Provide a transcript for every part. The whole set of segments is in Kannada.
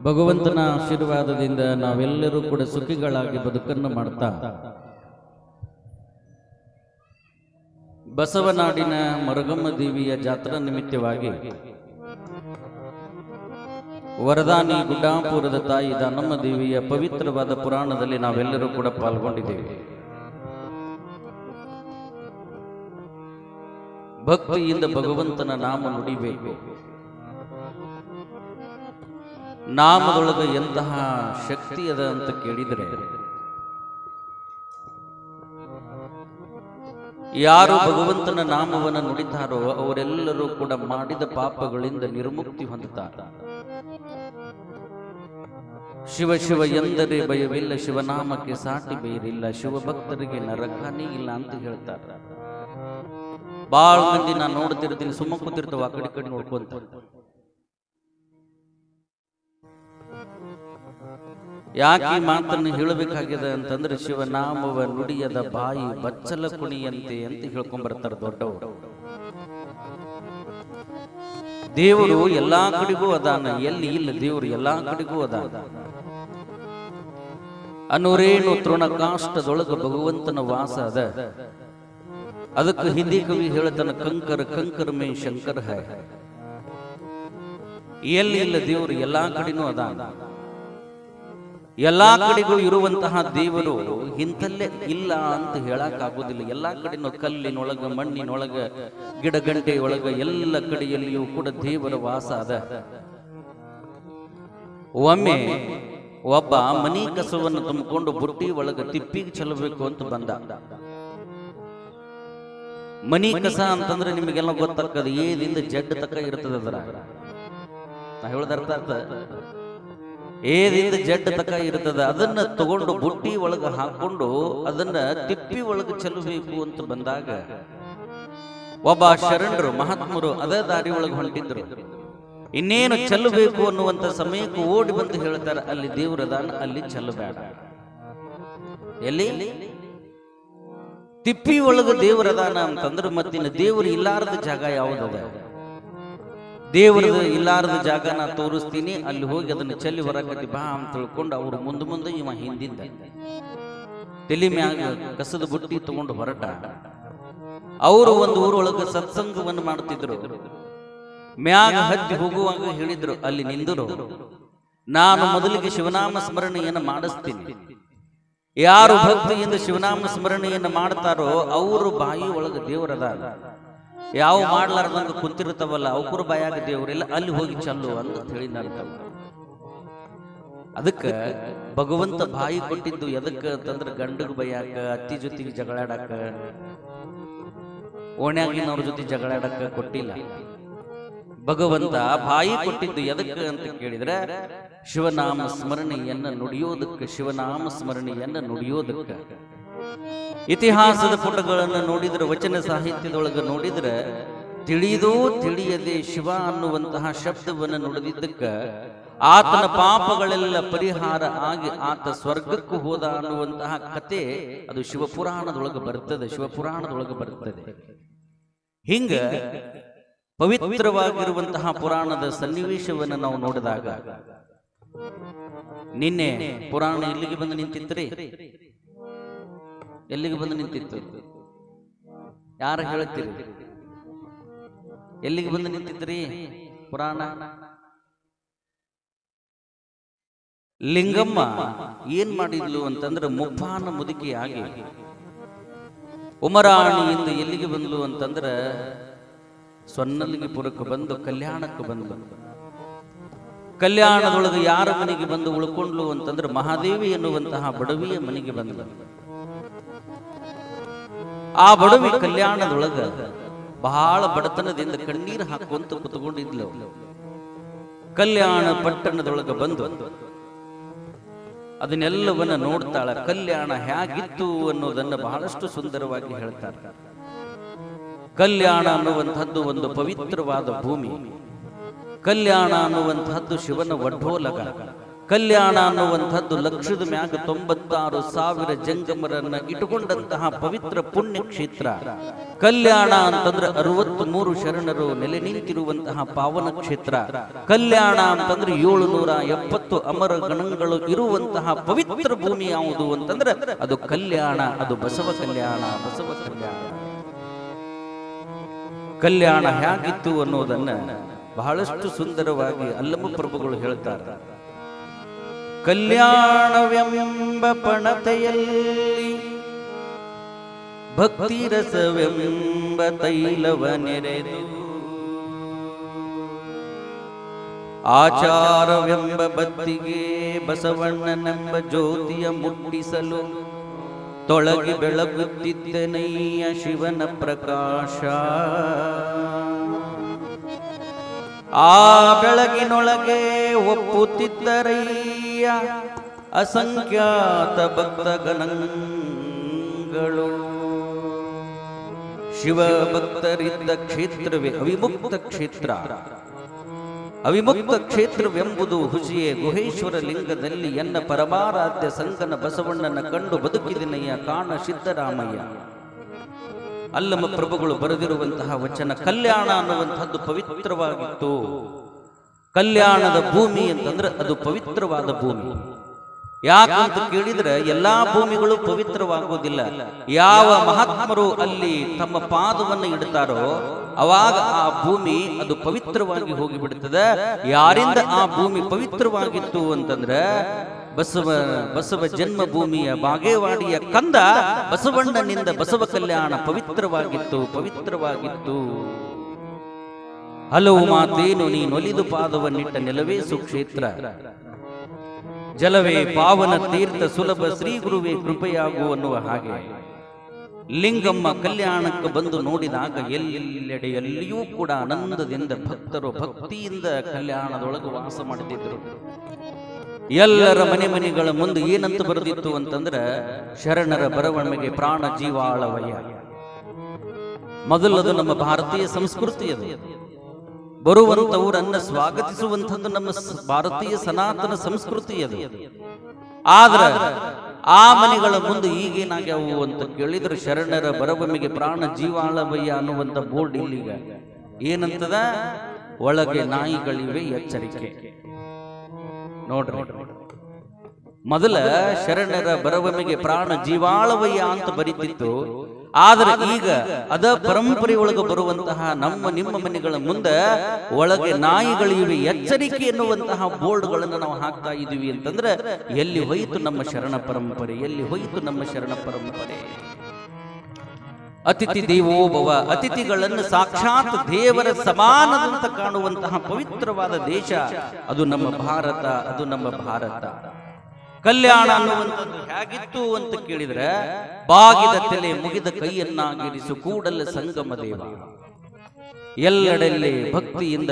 ಭಗವಂತನ ಆಶೀರ್ವಾದದಿಂದ ನಾವೆಲ್ಲರೂ ಕೂಡ ಸುಖಿಗಳಾಗಿ ಬದುಕನ್ನು ಮಾಡ್ತಾ ಬಸವನಾಡಿನ ಮರಗಮ್ಮ ದೇವಿಯ ಜಾತ್ರಾ ನಿಮಿತ್ತವಾಗಿ ವರದಾನಿ ಗುಡ್ಡಾಪುರದ ತಾಯಿ ದಾನಮ್ಮ ದೇವಿಯ ಪವಿತ್ರವಾದ ಪುರಾಣದಲ್ಲಿ ನಾವೆಲ್ಲರೂ ಕೂಡ ಪಾಲ್ಗೊಂಡಿದ್ದೇವೆ. ಭಕ್ತಿಯಿಂದ ಭಗವಂತನ ನಾಮ ನುಡಿಬೇಕು. ನಾಮದೊಳಗೆ ಎಂತಹ ಶಕ್ತಿ ಅದ ಅಂತ ಕೇಳಿದರೆ, ಯಾರು ಭಗವಂತನ ನಾಮವನ್ನು ನುಡಿತಾರೋ ಅವರೆಲ್ಲರೂ ಕೂಡ ಮಾಡಿದ ಪಾಪಗಳಿಂದ ನಿರ್ಮುಕ್ತಿ ಹೊಂದುತ್ತಾರೆ. ಶಿವ ಶಿವ ಎಂದರೆ ಭಯವಿಲ್ಲ, ಶಿವನಾಮಕ್ಕೆ ಸಾಟಿ ಬೇರಿಲ್ಲ, ಶಿವಭಕ್ತರಿಗೆ ನರಕಾನೇ ಇಲ್ಲ ಅಂತ ಹೇಳ್ತಾರೆ. ಬಾಳ ಮಂದಿ ನಾನು ನೋಡ್ತಿರ್ತೀನಿ, ಸುಮ್ಮ ಕೂತಿರ್ತಾವ, ಆ ಕಡೆ ಕಡೆ ನೋಡ್ಕೊಂತ. ಯಾಕೆ ಈ ಮಾತನ್ನು ಹೇಳಬೇಕಾಗಿದೆ ಅಂತಂದ್ರೆ, ಶಿವನಾಮವ ನುಡಿಯದ ಬಾಯಿ ಬಚ್ಚಲ ಕುಣಿಯಂತೆ ಅಂತ ಹೇಳ್ಕೊಂಡ್ಬರ್ತಾರೆ ದೊಡ್ಡವರು. ದೇವರು ಎಲ್ಲಾ ಕಡೆಗೂ ಅದಾನ, ಎಲ್ಲಿ ಇಲ್ಲ ದೇವರು ಎಲ್ಲಾ ಕಡೆಗೂ ಅದಾನ. ಅನುರೇಣು ತೃಣಕಾಷ್ಟದೊಳಗ ಭಗವಂತನ ವಾಸ ಅದ. ಅದಕ್ಕೆ ಹಿಂದಿ ಕವಿ ಹೇಳ್ತಾನ, ಕಂಕರ ಕಂಕರ ಮೇ ಶಂಕರ ಹೈ. ಎಲ್ಲಿ ಇಲ್ಲ ದೇವರು ಎಲ್ಲಾ ಕಡೆನೂ ಅದಾನ. ಎಲ್ಲಾ ಕಡೆಗೂ ಇರುವಂತಹ ದೇವರು ಇಂಥಲ್ಲೇ ಇಲ್ಲ ಅಂತ ಹೇಳಕ್ ಆಗೋದಿಲ್ಲ. ಎಲ್ಲಾ ಕಡೆನೂ ಕಲ್ಲಿನೊಳಗ, ಮಣ್ಣಿನೊಳಗ, ಗಿಡ ಗಂಟೆಯೊಳಗ ಎಲ್ಲ ಕಡೆಯಲ್ಲಿಯೂ ಕೂಡ ದೇವರ ವಾಸ ಅದ. ಒಮ್ಮೆ ಒಬ್ಬ ಮನಿ ಕಸವನ್ನು ತುಂಬಿಕೊಂಡು ಬುಟ್ಟಿ ಒಳಗ ತಿಪ್ಪಿಗೆ ಚೆಲ್ಲಬೇಕು ಅಂತ ಬಂದ. ಮನಿ ಕಸ ಅಂತಂದ್ರೆ ನಿಮಗೆಲ್ಲ ಗೊತ್ತಾಗ್ತದೆ, ಏದಿಂದ ಜಡ್ಡ ತಕ್ಕ ಇರ್ತದೆ. ಅದರ ನಾ ಹೇಳದ ಅರ್ಥ ಅರ್ಥ, ಏದಿಂದ ಜಡ್ಡ ತಕ್ಕ ಇರ್ತದ. ಅದನ್ನ ತಗೊಂಡು ಬುಟ್ಟಿ ಒಳಗ ಹಾಕೊಂಡು ಅದನ್ನ ತಿಪ್ಪಿ ಒಳಗ ಚೆಲ್ಲಬೇಕು ಅಂತ ಬಂದಾಗ ಒಬ್ಬ ಶರಣರು ಮಹಾತ್ಮರು ಅದೇ ದಾರಿ ಒಳಗೆ ಹೊಂಟಿದ್ರು. ಇನ್ನೇನು ಚೆಲ್ಲಬೇಕು ಅನ್ನುವಂತ ಸಮಯಕ್ಕೆ ಓಡಿ ಬಂದು ಹೇಳ್ತಾರೆ, ಅಲ್ಲಿ ದೇವರದಾನ, ಅಲ್ಲಿ ಚೆಲ್ಲಬೇಡ. ಎಲ್ಲಿ? ತಿಪ್ಪಿ ಒಳಗ ದೇವರದಾನ ಅಂತಂದ್ರೆ ಮತ್ತಿನ ದೇವರು ಇಲ್ಲಾರದ ಜಾಗ ಯಾವುದದ? ದೇವರದ ಇಲ್ಲಾರದ ಜಾಗ ನಾ ತೋರಿಸ್ತೀನಿ, ಅಲ್ಲಿ ಹೋಗಿ ಅದನ್ನ ಚೆಲ್ಲಿ ಹೊರಗಟ್ಟಿ ಬಾ ಅಂತ ತಿಳ್ಕೊಂಡು ಅವ್ರು ಮುಂದೆ ಮುಂದೆ ಇವ ಹಿಂದಿಂದ ತಲೆ ಮ್ಯಾಗ ಕಸದ ಬುಟ್ಟಿ ತಗೊಂಡು ಹೊರಟ. ಅವರು ಒಂದು ಊರೊಳಗ ಸತ್ಸಂಗವನ್ನು ಮಾಡ್ತಿದ್ರು. ಮ್ಯಾಗ ಹತ್ತಿ ಹೋಗುವಾಗ ಹೇಳಿದ್ರು, ಅಲ್ಲಿ ನಿಂದರು, ನಾನು ಮೊದಲಿಗೆ ಶಿವನಾಮ ಸ್ಮರಣೆಯನ್ನು ಮಾಡಿಸ್ತೀನಿ. ಯಾರು ಭಕ್ತಿಯಿಂದ ಶಿವನಾಮ ಸ್ಮರಣೆಯನ್ನು ಮಾಡ್ತಾರೋ ಅವರು ಬಾಯಿ ಒಳಗ ದೇವರದ. ಯಾವ ಮಾಡ್ಲಾರ್ದಂಗ ಕುಂತಿರ್ತಾವಲ್ಲ ಅವಕರು ಬಾಯಾಗ ದೇವರಿಲ್ಲ, ಅಲ್ಲಿ ಹೋಗಿ ಚಲ್ಲು ಅಂತ ಹೇಳಿ ನಡ್ತಾವ. ಅದಕ್ಕ ಭಗವಂತ ಬಾಯಿ ಕೊಟ್ಟಿದ್ದು ಎದಕ್ಕ ಅಂತಂದ್ರೆ ಗಂಡಗ ಬೈಯಾಕ, ಅತ್ತಿ ಜೊತೆಗೆ ಜಗಳಾಡಕ, ಓಣ್ಯಾಗಿನವ್ರ ಜೊತೆ ಜಗಳಾಡಕ ಕೊಟ್ಟಿಲ್ಲ. ಭಗವಂತ ಬಾಯಿ ಕೊಟ್ಟಿದ್ದು ಎದಕ್ಕೆ ಅಂತ ಕೇಳಿದ್ರೆ, ಶಿವನಾಮ ಸ್ಮರಣೆಯನ್ನ ನುಡಿಯೋದಕ್ಕೆ, ಶಿವನಾಮ ಸ್ಮರಣೆಯನ್ನ ನುಡಿಯೋದಕ್ಕೆ. ಇತಿಹಾಸದ ಪುಟಗಳನ್ನು ನೋಡಿದ್ರೆ, ವಚನ ಸಾಹಿತ್ಯದೊಳಗೆ ನೋಡಿದ್ರೆ, ತಿಳಿದೋ ತಿಳಿಯದೆ ಶಿವ ಅನ್ನುವಂತಹ ಶಬ್ದವನ್ನು ನುಡಿದಿದ್ದಕ್ಕೆ ಆತನ ಪಾಪಗಳೆಲ್ಲ ಪರಿಹಾರ ಆಗಿ ಆತ ಸ್ವರ್ಗಕ್ಕೂ ಹೋದ ಅನ್ನುವಂತಹ ಕತೆ ಅದು ಶಿವಪುರಾಣದೊಳಗೆ ಬರ್ತದೆ, ಶಿವಪುರಾಣದೊಳಗೆ ಬರ್ತದೆ. ಹಿಂಗ ಪವಿತ್ರವಾಗಿರುವಂತಹ ಪುರಾಣದ ಸನ್ನಿವೇಶವನ್ನು ನಾವು ನೋಡಿದಾಗ, ನಿನ್ನೆ ಪುರಾಣ ಎಲ್ಲಿಗೆ ಬಂದು ನಿಂತಿತ್ರಿ? ಎಲ್ಲಿಗೆ ಬಂದು ನಿಂತಿತ್ತು? ಯಾರು ಹೇಳ್ತೀರಿ? ಎಲ್ಲಿಗೆ ಬಂದು ನಿಂತಿದ್ರಿ ಪುರಾಣ? ಲಿಂಗಮ್ಮ ಏನ್ ಮಾಡಿದ್ಲು ಅಂತಂದ್ರೆ, ಮುಪ್ಪಾನ ಮುದುಕಿಯಾಗಿ ಉಮರಾಣಿಯಿಂದ ಎಲ್ಲಿಗೆ ಬಂದ್ಲು ಅಂತಂದ್ರೆ ಸೊನ್ನಲಿಗೆಪುರಕ್ಕೆ ಬಂದು ಕಲ್ಯಾಣಕ್ಕೆ ಬಂದು, ಕಲ್ಯಾಣದೊಳಗೆ ಯಾರ ಮನೆಗೆ ಬಂದು ಉಳ್ಕೊಂಡ್ಲು ಅಂತಂದ್ರೆ ಮಹಾದೇವಿ ಎನ್ನುವಂತಹ ಬಡವಿಯ ಮನೆಗೆ ಬಂದ. ಆ ಬಡವಿ ಕಲ್ಯಾಣದೊಳಗ ಬಹಳ ಬಡತನದಿಂದ ಕಣ್ಣೀರು ಹಾಕುವಂತ ಕುತ್ಕೊಂಡಿದ್ಲು. ಕಲ್ಯಾಣ ಪಟ್ಟಣದೊಳಗ ಬಂದು ಅದನ್ನೆಲ್ಲವನ್ನ ನೋಡ್ತಾಳ. ಕಲ್ಯಾಣ ಹೇಗಿತ್ತು ಅನ್ನೋದನ್ನ ಬಹಳಷ್ಟು ಸುಂದರವಾಗಿ ಹೇಳ್ತಾರೆ. ಕಲ್ಯಾಣ ಅನ್ನುವಂಥದ್ದು ಒಂದು ಪವಿತ್ರವಾದ ಭೂಮಿ. ಕಲ್ಯಾಣ ಅನ್ನುವಂಥದ್ದು ಶಿವನ ವಡ್ಡೋಲಗ. ಕಲ್ಯಾಣ ಅನ್ನುವಂಥದ್ದು ಲಕ್ಷದ ಮ್ಯಾಗ 96,000 ಜಂಗಮರನ್ನ ಇಟ್ಟುಕೊಂಡಂತಹ ಪವಿತ್ರ ಪುಣ್ಯ ಕ್ಷೇತ್ರ. ಕಲ್ಯಾಣ ಅಂತಂದ್ರೆ 63 ಶರಣರು ನೆಲೆ ನಿಂತಿರುವಂತಹ ಪಾವನ ಕ್ಷೇತ್ರ. ಕಲ್ಯಾಣ ಅಂತಂದ್ರೆ 770 ಅಮರ ಗಣಗಳು ಇರುವಂತಹ ಪವಿತ್ರ ಭೂಮಿ ಯಾವುದು ಅಂತಂದ್ರೆ ಅದು ಕಲ್ಯಾಣ, ಅದು ಬಸವ ಕಲ್ಯಾಣ. ಬಸವ ಕಲ್ಯಾಣ ಕಲ್ಯಾಣ ಹೇಗಿತ್ತು ಅನ್ನೋದನ್ನ ಬಹಳಷ್ಟು ಸುಂದರವಾಗಿ ಅಲ್ಲಮ ಪ್ರಭುಗಳು ಹೇಳ್ತಾರೆ. ಕಲ್ಯಾಣವೆಂಬ ಪಣತೆಯಲ್ಲಿ ಭಕ್ತಿರಸವೆಂಬ ತೈಲವ ನೆರೆದು ಆಚಾರವೆಂಬ ಬತ್ತಿಗೆ ಬಸವಣ್ಣನೆಂಬ ಜ್ಯೋತಿಯ ಮುಟ್ಟಿಸಲು ತೊಳಗಿ ಬೆಳಗುತ್ತಿದ್ದನಯ್ಯ ಶಿವನ ಪ್ರಕಾಶ. ಆ ಬೆಳಗಿನೊಳಗೆ ಒಪ್ಪುತ್ತಿದ್ದರಯ್ಯ ಅಸಂಖ್ಯಾತ ಭಕ್ತಗಣಗಳು. ಶಿವ ಭಕ್ತರಿದ್ದ ಕ್ಷೇತ್ರವೇ ಅವಿಮುಕ್ತ ಕ್ಷೇತ್ರ. ಅವಿಮುಕ್ತ ಕ್ಷೇತ್ರವೆಂಬುದು ಹುಸಿಯೇ ಗುಹೇಶ್ವರ ಲಿಂಗದಲ್ಲಿ ಎನ್ನ ಪರಮಾರಾಧ್ಯ ಸಂಗನ ಬಸವಣ್ಣನ ಕಂಡು ಬದುಕಿದಿನಯ್ಯ ಕಾಣ ಸಿದ್ದರಾಮಯ್ಯ. ಅಲ್ಲಮ ಪ್ರಭುಗಳು ಬರೆದಿರುವಂತಹ ವಚನ. ಕಲ್ಯಾಣ ಅನ್ನುವಂಥದ್ದು ಪವಿತ್ರವಾಗಿತ್ತು. ಕಲ್ಯಾಣದ ಭೂಮಿ ಅಂತಂದ್ರೆ ಅದು ಪವಿತ್ರವಾದ ಭೂಮಿ. ಯಾಕಂತ ಕೇಳಿದ್ರೆ ಎಲ್ಲಾ ಭೂಮಿಗಳು ಪವಿತ್ರವಾಗುವುದಿಲ್ಲ. ಯಾವ ಮಹಾತ್ಮರು ಅಲ್ಲಿ ತಮ್ಮ ಪಾದವನ್ನು ಇಡ್ತಾರೋ ಅವಾಗ ಆ ಭೂಮಿ ಅದು ಪವಿತ್ರವಾಗಿ ಹೋಗಿಬಿಡುತ್ತದೆ. ಯಾರಿಂದ ಆ ಭೂಮಿ ಪವಿತ್ರವಾಗಿತ್ತು ಅಂತಂದ್ರೆ ಬಸವ ಜನ್ಮಭೂಮಿಯ ಬಾಗೇವಾಡಿಯ ಕಂದ ಬಸವಣ್ಣನಿಂದ ಬಸವ ಕಲ್ಯಾಣ ಪವಿತ್ರವಾಗಿತ್ತು. ಪವಿತ್ರವಾಗಿತ್ತು. ಹಲವು ಮಾತೇನು ನೀನೊಲಿದು ಪಾದವನ್ನಿಟ್ಟ ನೆಲವೇ ಸುಕ್ಷೇತ್ರ. ಜಲವೇ ಪಾವನ ತೀರ್ಥ ಸುಲಭ ಶ್ರೀ ಗುರುವೇ ಕೃಪೆಯಾಗು ಅನ್ನುವ ಹಾಗೆ ಲಿಂಗಮ್ಮ ಕಲ್ಯಾಣಕ್ಕೆ ಬಂದು ನೋಡಿದಾಗ ಎಲ್ಲೆಡೆಯಲ್ಲಿಯೂ ಕೂಡ ಆನಂದದಿಂದ ಭಕ್ತರು ಭಕ್ತಿಯಿಂದ ಕಲ್ಯಾಣದೊಳಗೆ ವಾಸ ಮಾಡುತ್ತಿದ್ದರು. ಎಲ್ಲರ ಮನೆಗಳ ಮುಂದೆ ಏನಂತ ಬರೆದಿತ್ತು ಅಂತಂದ್ರೆ ಶರಣರ ಬರವಣಿಗೆ ಪ್ರಾಣ ಜೀವಾಳವಯ್ಯ. ಮೊದಲದು ನಮ್ಮ ಭಾರತೀಯ ಸಂಸ್ಕೃತಿ. ಅದು ಬರುವಂತವರನ್ನ ಸ್ವಾಗತಿಸುವಂಥದ್ದು ನಮ್ಮ ಭಾರತೀಯ ಸನಾತನ ಸಂಸ್ಕೃತಿ. ಅದು ಆದ್ರೆ ಆ ಮನೆಗಳ ಮುಂದೆ ಈಗೇನಾಗ್ಯಾವು ಅಂತ ಕೇಳಿದ್ರೆ ಶರಣರ ಬರವಣಿಗೆ ಪ್ರಾಣ ಜೀವಾಳವಯ್ಯ ಅನ್ನುವಂಥ ಬೋರ್ಡ್ ಇಲ್ಲಿಗ ಏನಂತದ, ಒಳಗೆ ನಾಯಿಗಳಿವೆ ಎಚ್ಚರಿಕೆ. ನೋಡ್ರಿ, ಮೊದಲ ಶರಣರ ಬರವಣಿಗೆ ಪ್ರಾಣ ಜೀವಾಳವಯ್ಯ ಅಂತ ಬರೀತಿತ್ತು. ಆದ್ರೆ ಈಗ ಅದ ಪರಂಪರೆಯೊಳಗೆ ಬರುವಂತಹ ನಿಮ್ಮ ಮನೆಗಳ ಮುಂದೆ ಒಳಗೆ ನಾಯಿಗಳಿವೆ ಎಚ್ಚರಿಕೆ ಎನ್ನುವಂತಹ ಬೋರ್ಡ್ಗಳನ್ನು ನಾವು ಹಾಕ್ತಾ ಇದೀವಿ ಅಂತಂದ್ರೆ ಎಲ್ಲಿ ಹೋಯಿತು ನಮ್ಮ ಶರಣ ಪರಂಪರೆ? ಎಲ್ಲಿ ಹೋಯಿತು ನಮ್ಮ ಶರಣ ಪರಂಪರೆ? ಅತಿಥಿ ದೇವೋಭವ, ಅತಿಥಿಗಳನ್ನು ಸಾಕ್ಷಾತ್ ದೇವರ ಸಮಾನದಂತ ಕಾಣುವಂತಹ ಪವಿತ್ರವಾದ ದೇಶ ಅದು ನಮ್ಮ ಭಾರತ. ಅದು ನಮ್ಮ ಭಾರತ. ಕಲ್ಯಾಣ ಅನ್ನುವಂಥದ್ದು ಹೇಗಿತ್ತು ಅಂತ ಕೇಳಿದ್ರೆ ಬಾಗಿದ ತಲೆ ಮುಗಿದ ಕೈಯನ್ನಾಗಿರಿಸು ಕೂಡಲ ಸಂಗಮ ದೇವ. ಎಲ್ಲೆಡೆಯಲ್ಲಿ ಭಕ್ತಿಯಿಂದ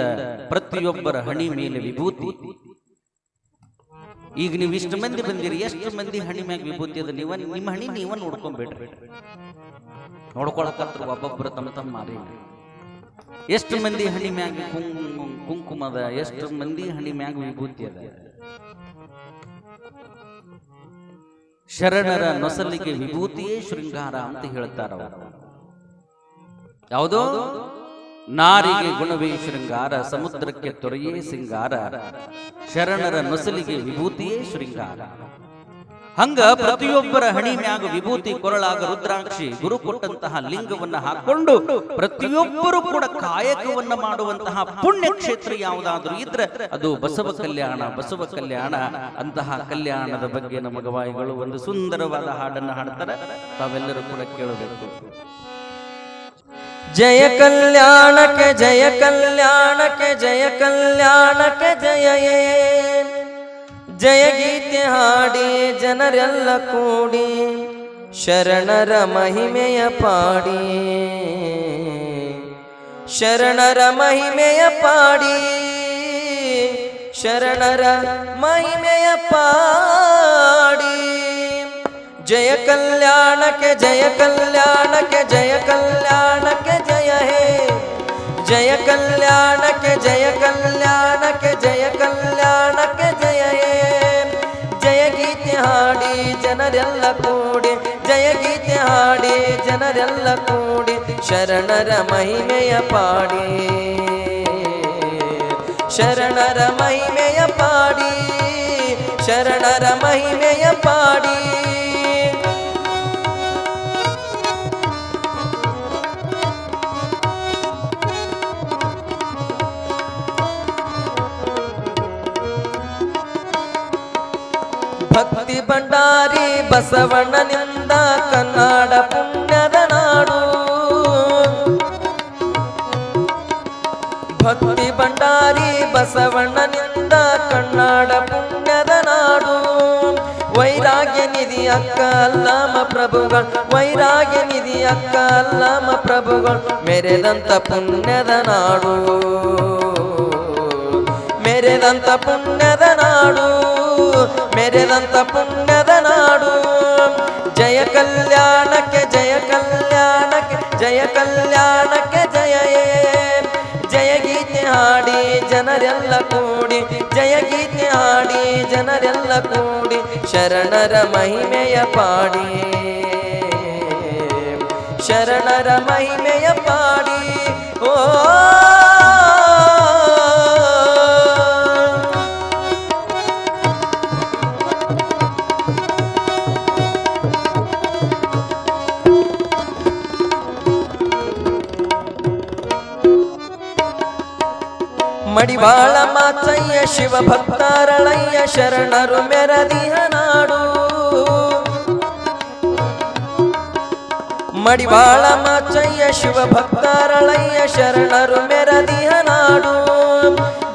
ಪ್ರತಿಯೊಬ್ಬರ ಹಣಿ ಮೇಲೆ ವಿಭೂತಿ. ಈಗ ನೀವು ಇಷ್ಟು ಮಂದಿ ಬಂದಿರಿ, ಎಷ್ಟು ಮಂದಿ ಹಣಿ ಮ್ಯಾಗ ವಿಭೂತಿ ಅದ? ನಿಮ್ಮ ಹಣಿ ನೀವ ನೋಡ್ಕೊಂಡ್ಬಿಡ್ರಿ. ನೋಡ್ಕೊಳಕತ್ರ ಒಬ್ಬೊಬ್ಬರು ತಮ್ಮ ಮಾರಿ. ಎಷ್ಟು ಮಂದಿ ಹಣಿ ಮ್ಯಾಗ ಕುಂಕುಮದ, ಎಷ್ಟು ಮಂದಿ ಹಣಿ ಮ್ಯಾಗ ವಿಭೂತಿ ಅದ? ಶರಣರ ನೊಸಲಿಗೆ ವಿಭೂತಿಯೇ ಶೃಂಗಾರ ಅಂತ ಹೇಳ್ತಾರ. ಯಾವುದೋ ನಾರಿಗೆ ಗುಣವೇ ಶೃಂಗಾರ, ಸಮುದ್ರಕ್ಕೆ ತೊರೆಯೇ ಸಿಂಗಾರ, ಶರಣರ ನೊಸಲಿಗೆ ವಿಭೂತಿಯೇ ಶೃಂಗಾರ. ಹಂಗ ಪ್ರತಿಯೊಬ್ಬರ ಹಣಿ ಮ್ಯಾಗ ವಿಭೂತಿ, ಕೊರಳಾಗ ರುದ್ರಾಕ್ಷಿ, ಗುರು ಕೊಟ್ಟಂತಹ ಲಿಂಗವನ್ನ ಹಾಕೊಂಡು ಪ್ರತಿಯೊಬ್ಬರು ಕೂಡ ಕಾಯಕವನ್ನ ಮಾಡುವಂತಹ ಪುಣ್ಯ ಕ್ಷೇತ್ರ ಯಾವುದಾದ್ರೂ ಇದ್ರೆ ಅದು ಬಸವ ಕಲ್ಯಾಣ. ಬಸವ ಕಲ್ಯಾಣ. ಅಂತಹ ಕಲ್ಯಾಣದ ಬಗ್ಗೆ ನಮ್ಮ ಗವಾಯಿಗಳು ಒಂದು ಸುಂದರವಾದ ಹಾಡನ್ನು ಹಾಡ್ತಾರೆ. ತಾವೆಲ್ಲರೂ ಕೂಡ ಕೇಳಬೇಕು. ಜಯ ಕಲ್ಯಾಣಕ್ಕೆ ಜಯ ಕಲ್ಯಾಣಕ್ಕೆ ಜಯ ಕಲ್ಯಾಣಕ್ಕೆ ಜಯ ಜಯ ಗೀತೆ ಹಾಡಿ ಜನರೆಲ್ಲ ಕೂಡಿ ಶರಣರ ಮಹಿಮೆಯ ಪಾಡಿ, ಶರಣರ ಮಹಿಮೆಯ ಪಾಡಿ, ಶರಣರ ಮಹಿಮೆಯ ಪಾಡಿ. ಜಯ ಕಲ್ಯಾಣಕ್ಕೆ ಜಯ ಕಲ್ಯಾಣಕ್ಕೆ ಜಯ ಕಲ್ಯಾಣಕ್ಕೆ ಜಯ ಹೇ, ಜಯ ಕಲ್ಯಾಣಕ್ಕೆ ಜಯ ಕಲ್ಯಾಣಕ್ಕೆ ಜಯ ಕಲ್ಯಾಣಕ್ಕೆ ಜಯ ಹೇ. ಜನರೆಲ್ಲ ಕೂಡಿ ಜಯ ಗೀತೆ ಹಾಡಿ ಜನರೆಲ್ಲ ಕೂಡಿ ಶರಣರ ಮಹಿಮೆಯ ಪಾಡಿ ಶರಣರ ಮಹಿಮೆಯ ಪಾಡಿ ಶರಣರ ಮಹಿಮೆಯ ಪಾಡಿ ಭಕ್ತಿ ಭಂಡಾರಿ ಬಸವಣ್ಣನಿಂದ ಕನ್ನಡ ಪುಣ್ಯದ ನಾಡು ಭಕ್ತಿ ಭಂಡಾರಿ ಬಸವಣ್ಣನಿಂದ ಕನ್ನಡ ಪುಣ್ಯದ ನಾಡು ವೈರಾಗ್ಯ ನಿಧಿ ಅಕ್ಕ ಅಲ್ಲಮ ಪ್ರಭುಗಳು ವೈರಾಗ್ಯ ನಿಧಿ ಅಕ್ಕ ಅಲ್ಲಮ ಪ್ರಭುಗಳು ಮೆರೆದಂತ ಪುಣ್ಯದ ನಾಡು ಮೆರೆದಂತ ಪುಣ್ಯದ ನಾಡು ಮೆರೆದಂತ ಪುಣ್ಯದ ನಾಡು ಜಯ ಕಲ್ಯಾಣಕ್ಕೆ ಜಯ ಕಲ್ಯಾಣಕ್ಕೆ ಜಯ ಕಲ್ಯಾಣಕ್ಕೆ ಜಯ ಜಯ ಗೀತೆ ಹಾಡಿ ಜನರೆಲ್ಲ ಕೂಡಿ ಜಯ ಗೀತೆ ಹಾಡಿ ಜನರೆಲ್ಲ ಕೂಡಿ ಶರಣರ ಮಹಿಮೆಯ ಪಾಡಿ ಶರಣರ ಮಹಿಮೆಯ ಪಾಡಿ ಓ ಮಡಿವಾಳ ಮಾಚಯ್ಯ ಶಿವ ಭಕ್ತಾರಳಯ್ಯ ಶರಣರು ಮೆರದಿಹ ನಾಡು ಮಡಿವಾಳ ಮಾಚಯ್ಯ ಶಿವ ಭಕ್ತಾರಳಯ್ಯ ಶರಣರು ಮೆರದಿಹ ನಾಡು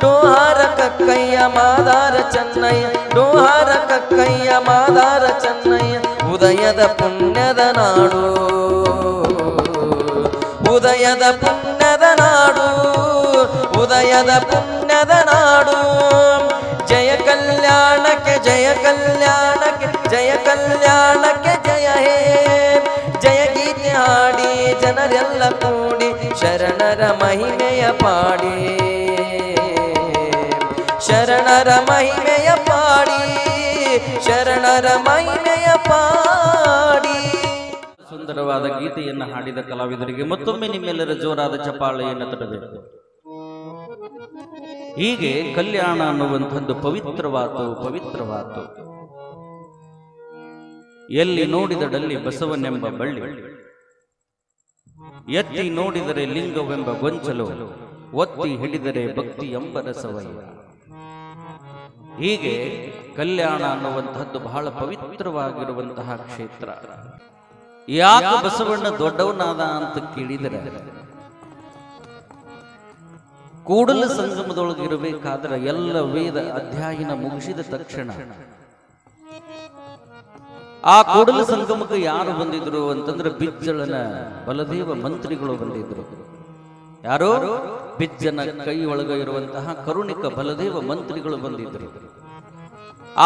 ಡೋಹಾರ ಕಕ್ಕಯ್ಯ ಮಾದಾರ ಚೆನ್ನಯ್ಯ ಡೋಹಾರ ಕಕ್ಕಯ್ಯ ಮಾದಾರ ಚೆನ್ನಯ್ಯ ಉದಯದ ಪುಣ್ಯದ ನಾಡು ಉದಯದ ಪುಣ್ಯದ ನಾಡು ಉದಯದ ಪುಣ್ಯದ ನಾಡು ಜಯ ಕಲ್ಯಾಣಕ್ಕೆ ಜಯ ಕಲ್ಯಾಣಕ್ಕೆ ಜಯ ಕಲ್ಯಾಣಕ್ಕೆ ಜಯ ಹೇ ಜಯ ಗೀತೆ ಹಾಡಿ ಜನರೆಲ್ಲ ಕೂಡಿ ಶರಣರ ಮಹಿಮೆಯ ಪಾಡಿ ಶರಣರ ಮಹಿಮೆಯ ಪಾಡಿ ಶರಣರ ಮಹಿಮೆಯ ಪಾಡಿ ಸುಂದರವಾದ ಗೀತೆಯನ್ನು ಹಾಡಿದ ಕಲಾವಿದರಿಗೆ ಮತ್ತೊಮ್ಮೆ ನಿಮ್ಮೆಲ್ಲರ ಜೋರಾದ ಚಪ್ಪಾಳೆಯನ್ನು ತಟ್ಟಬೇಕು. ಹೀಗೆ ಕಲ್ಯಾಣ ಅನ್ನುವಂಥದ್ದು ಪವಿತ್ರವಾತು ಎಲ್ಲಿ ನೋಡಿದಡಲ್ಲಿ ಬಸವನೆಂಬ ಬಳ್ಳಿ ಎತ್ತಿ ನೋಡಿದರೆ ಲಿಂಗವೆಂಬ ಗೊಂಚಲು ಒತ್ತಿ ಹಿಡಿದರೆ ಭಕ್ತಿ ಎಂಬ ರಸವಯ್ಯ. ಹೀಗೆ ಕಲ್ಯಾಣ ಅನ್ನುವಂಥದ್ದು ಬಹಳ ಪವಿತ್ರವಾಗಿರುವಂತಹ ಕ್ಷೇತ್ರ. ಯಾಕೆ ಬಸವಣ್ಣ ದೊಡ್ಡವನಾದ ಅಂತ ಕೇಳಿದರೆ ಕೂಡಲ ಸಂಗಮದೊಳಗಿರಬೇಕಾದ್ರೆ ಎಲ್ಲ ವೇದ ಅಧ್ಯಯನ ಮುಗಿಸಿದ ತಕ್ಷಣ ಆ ಕೂಡಲ ಸಂಗಮಕ್ಕೆ ಯಾರು ಬಂದಿದ್ರು ಅಂತಂದ್ರೆ ಬಿಜ್ಜಳನ ಬಲದೇವ ಮಂತ್ರಿಗಳು ಬಂದಿದ್ರು. ಯಾರೋ ಬಿಜ್ಜನ ಕೈ ಒಳಗ ಇರುವಂತಹ ಕರುಣಿಕ ಬಲದೇವ ಮಂತ್ರಿಗಳು ಬಂದಿದ್ರು.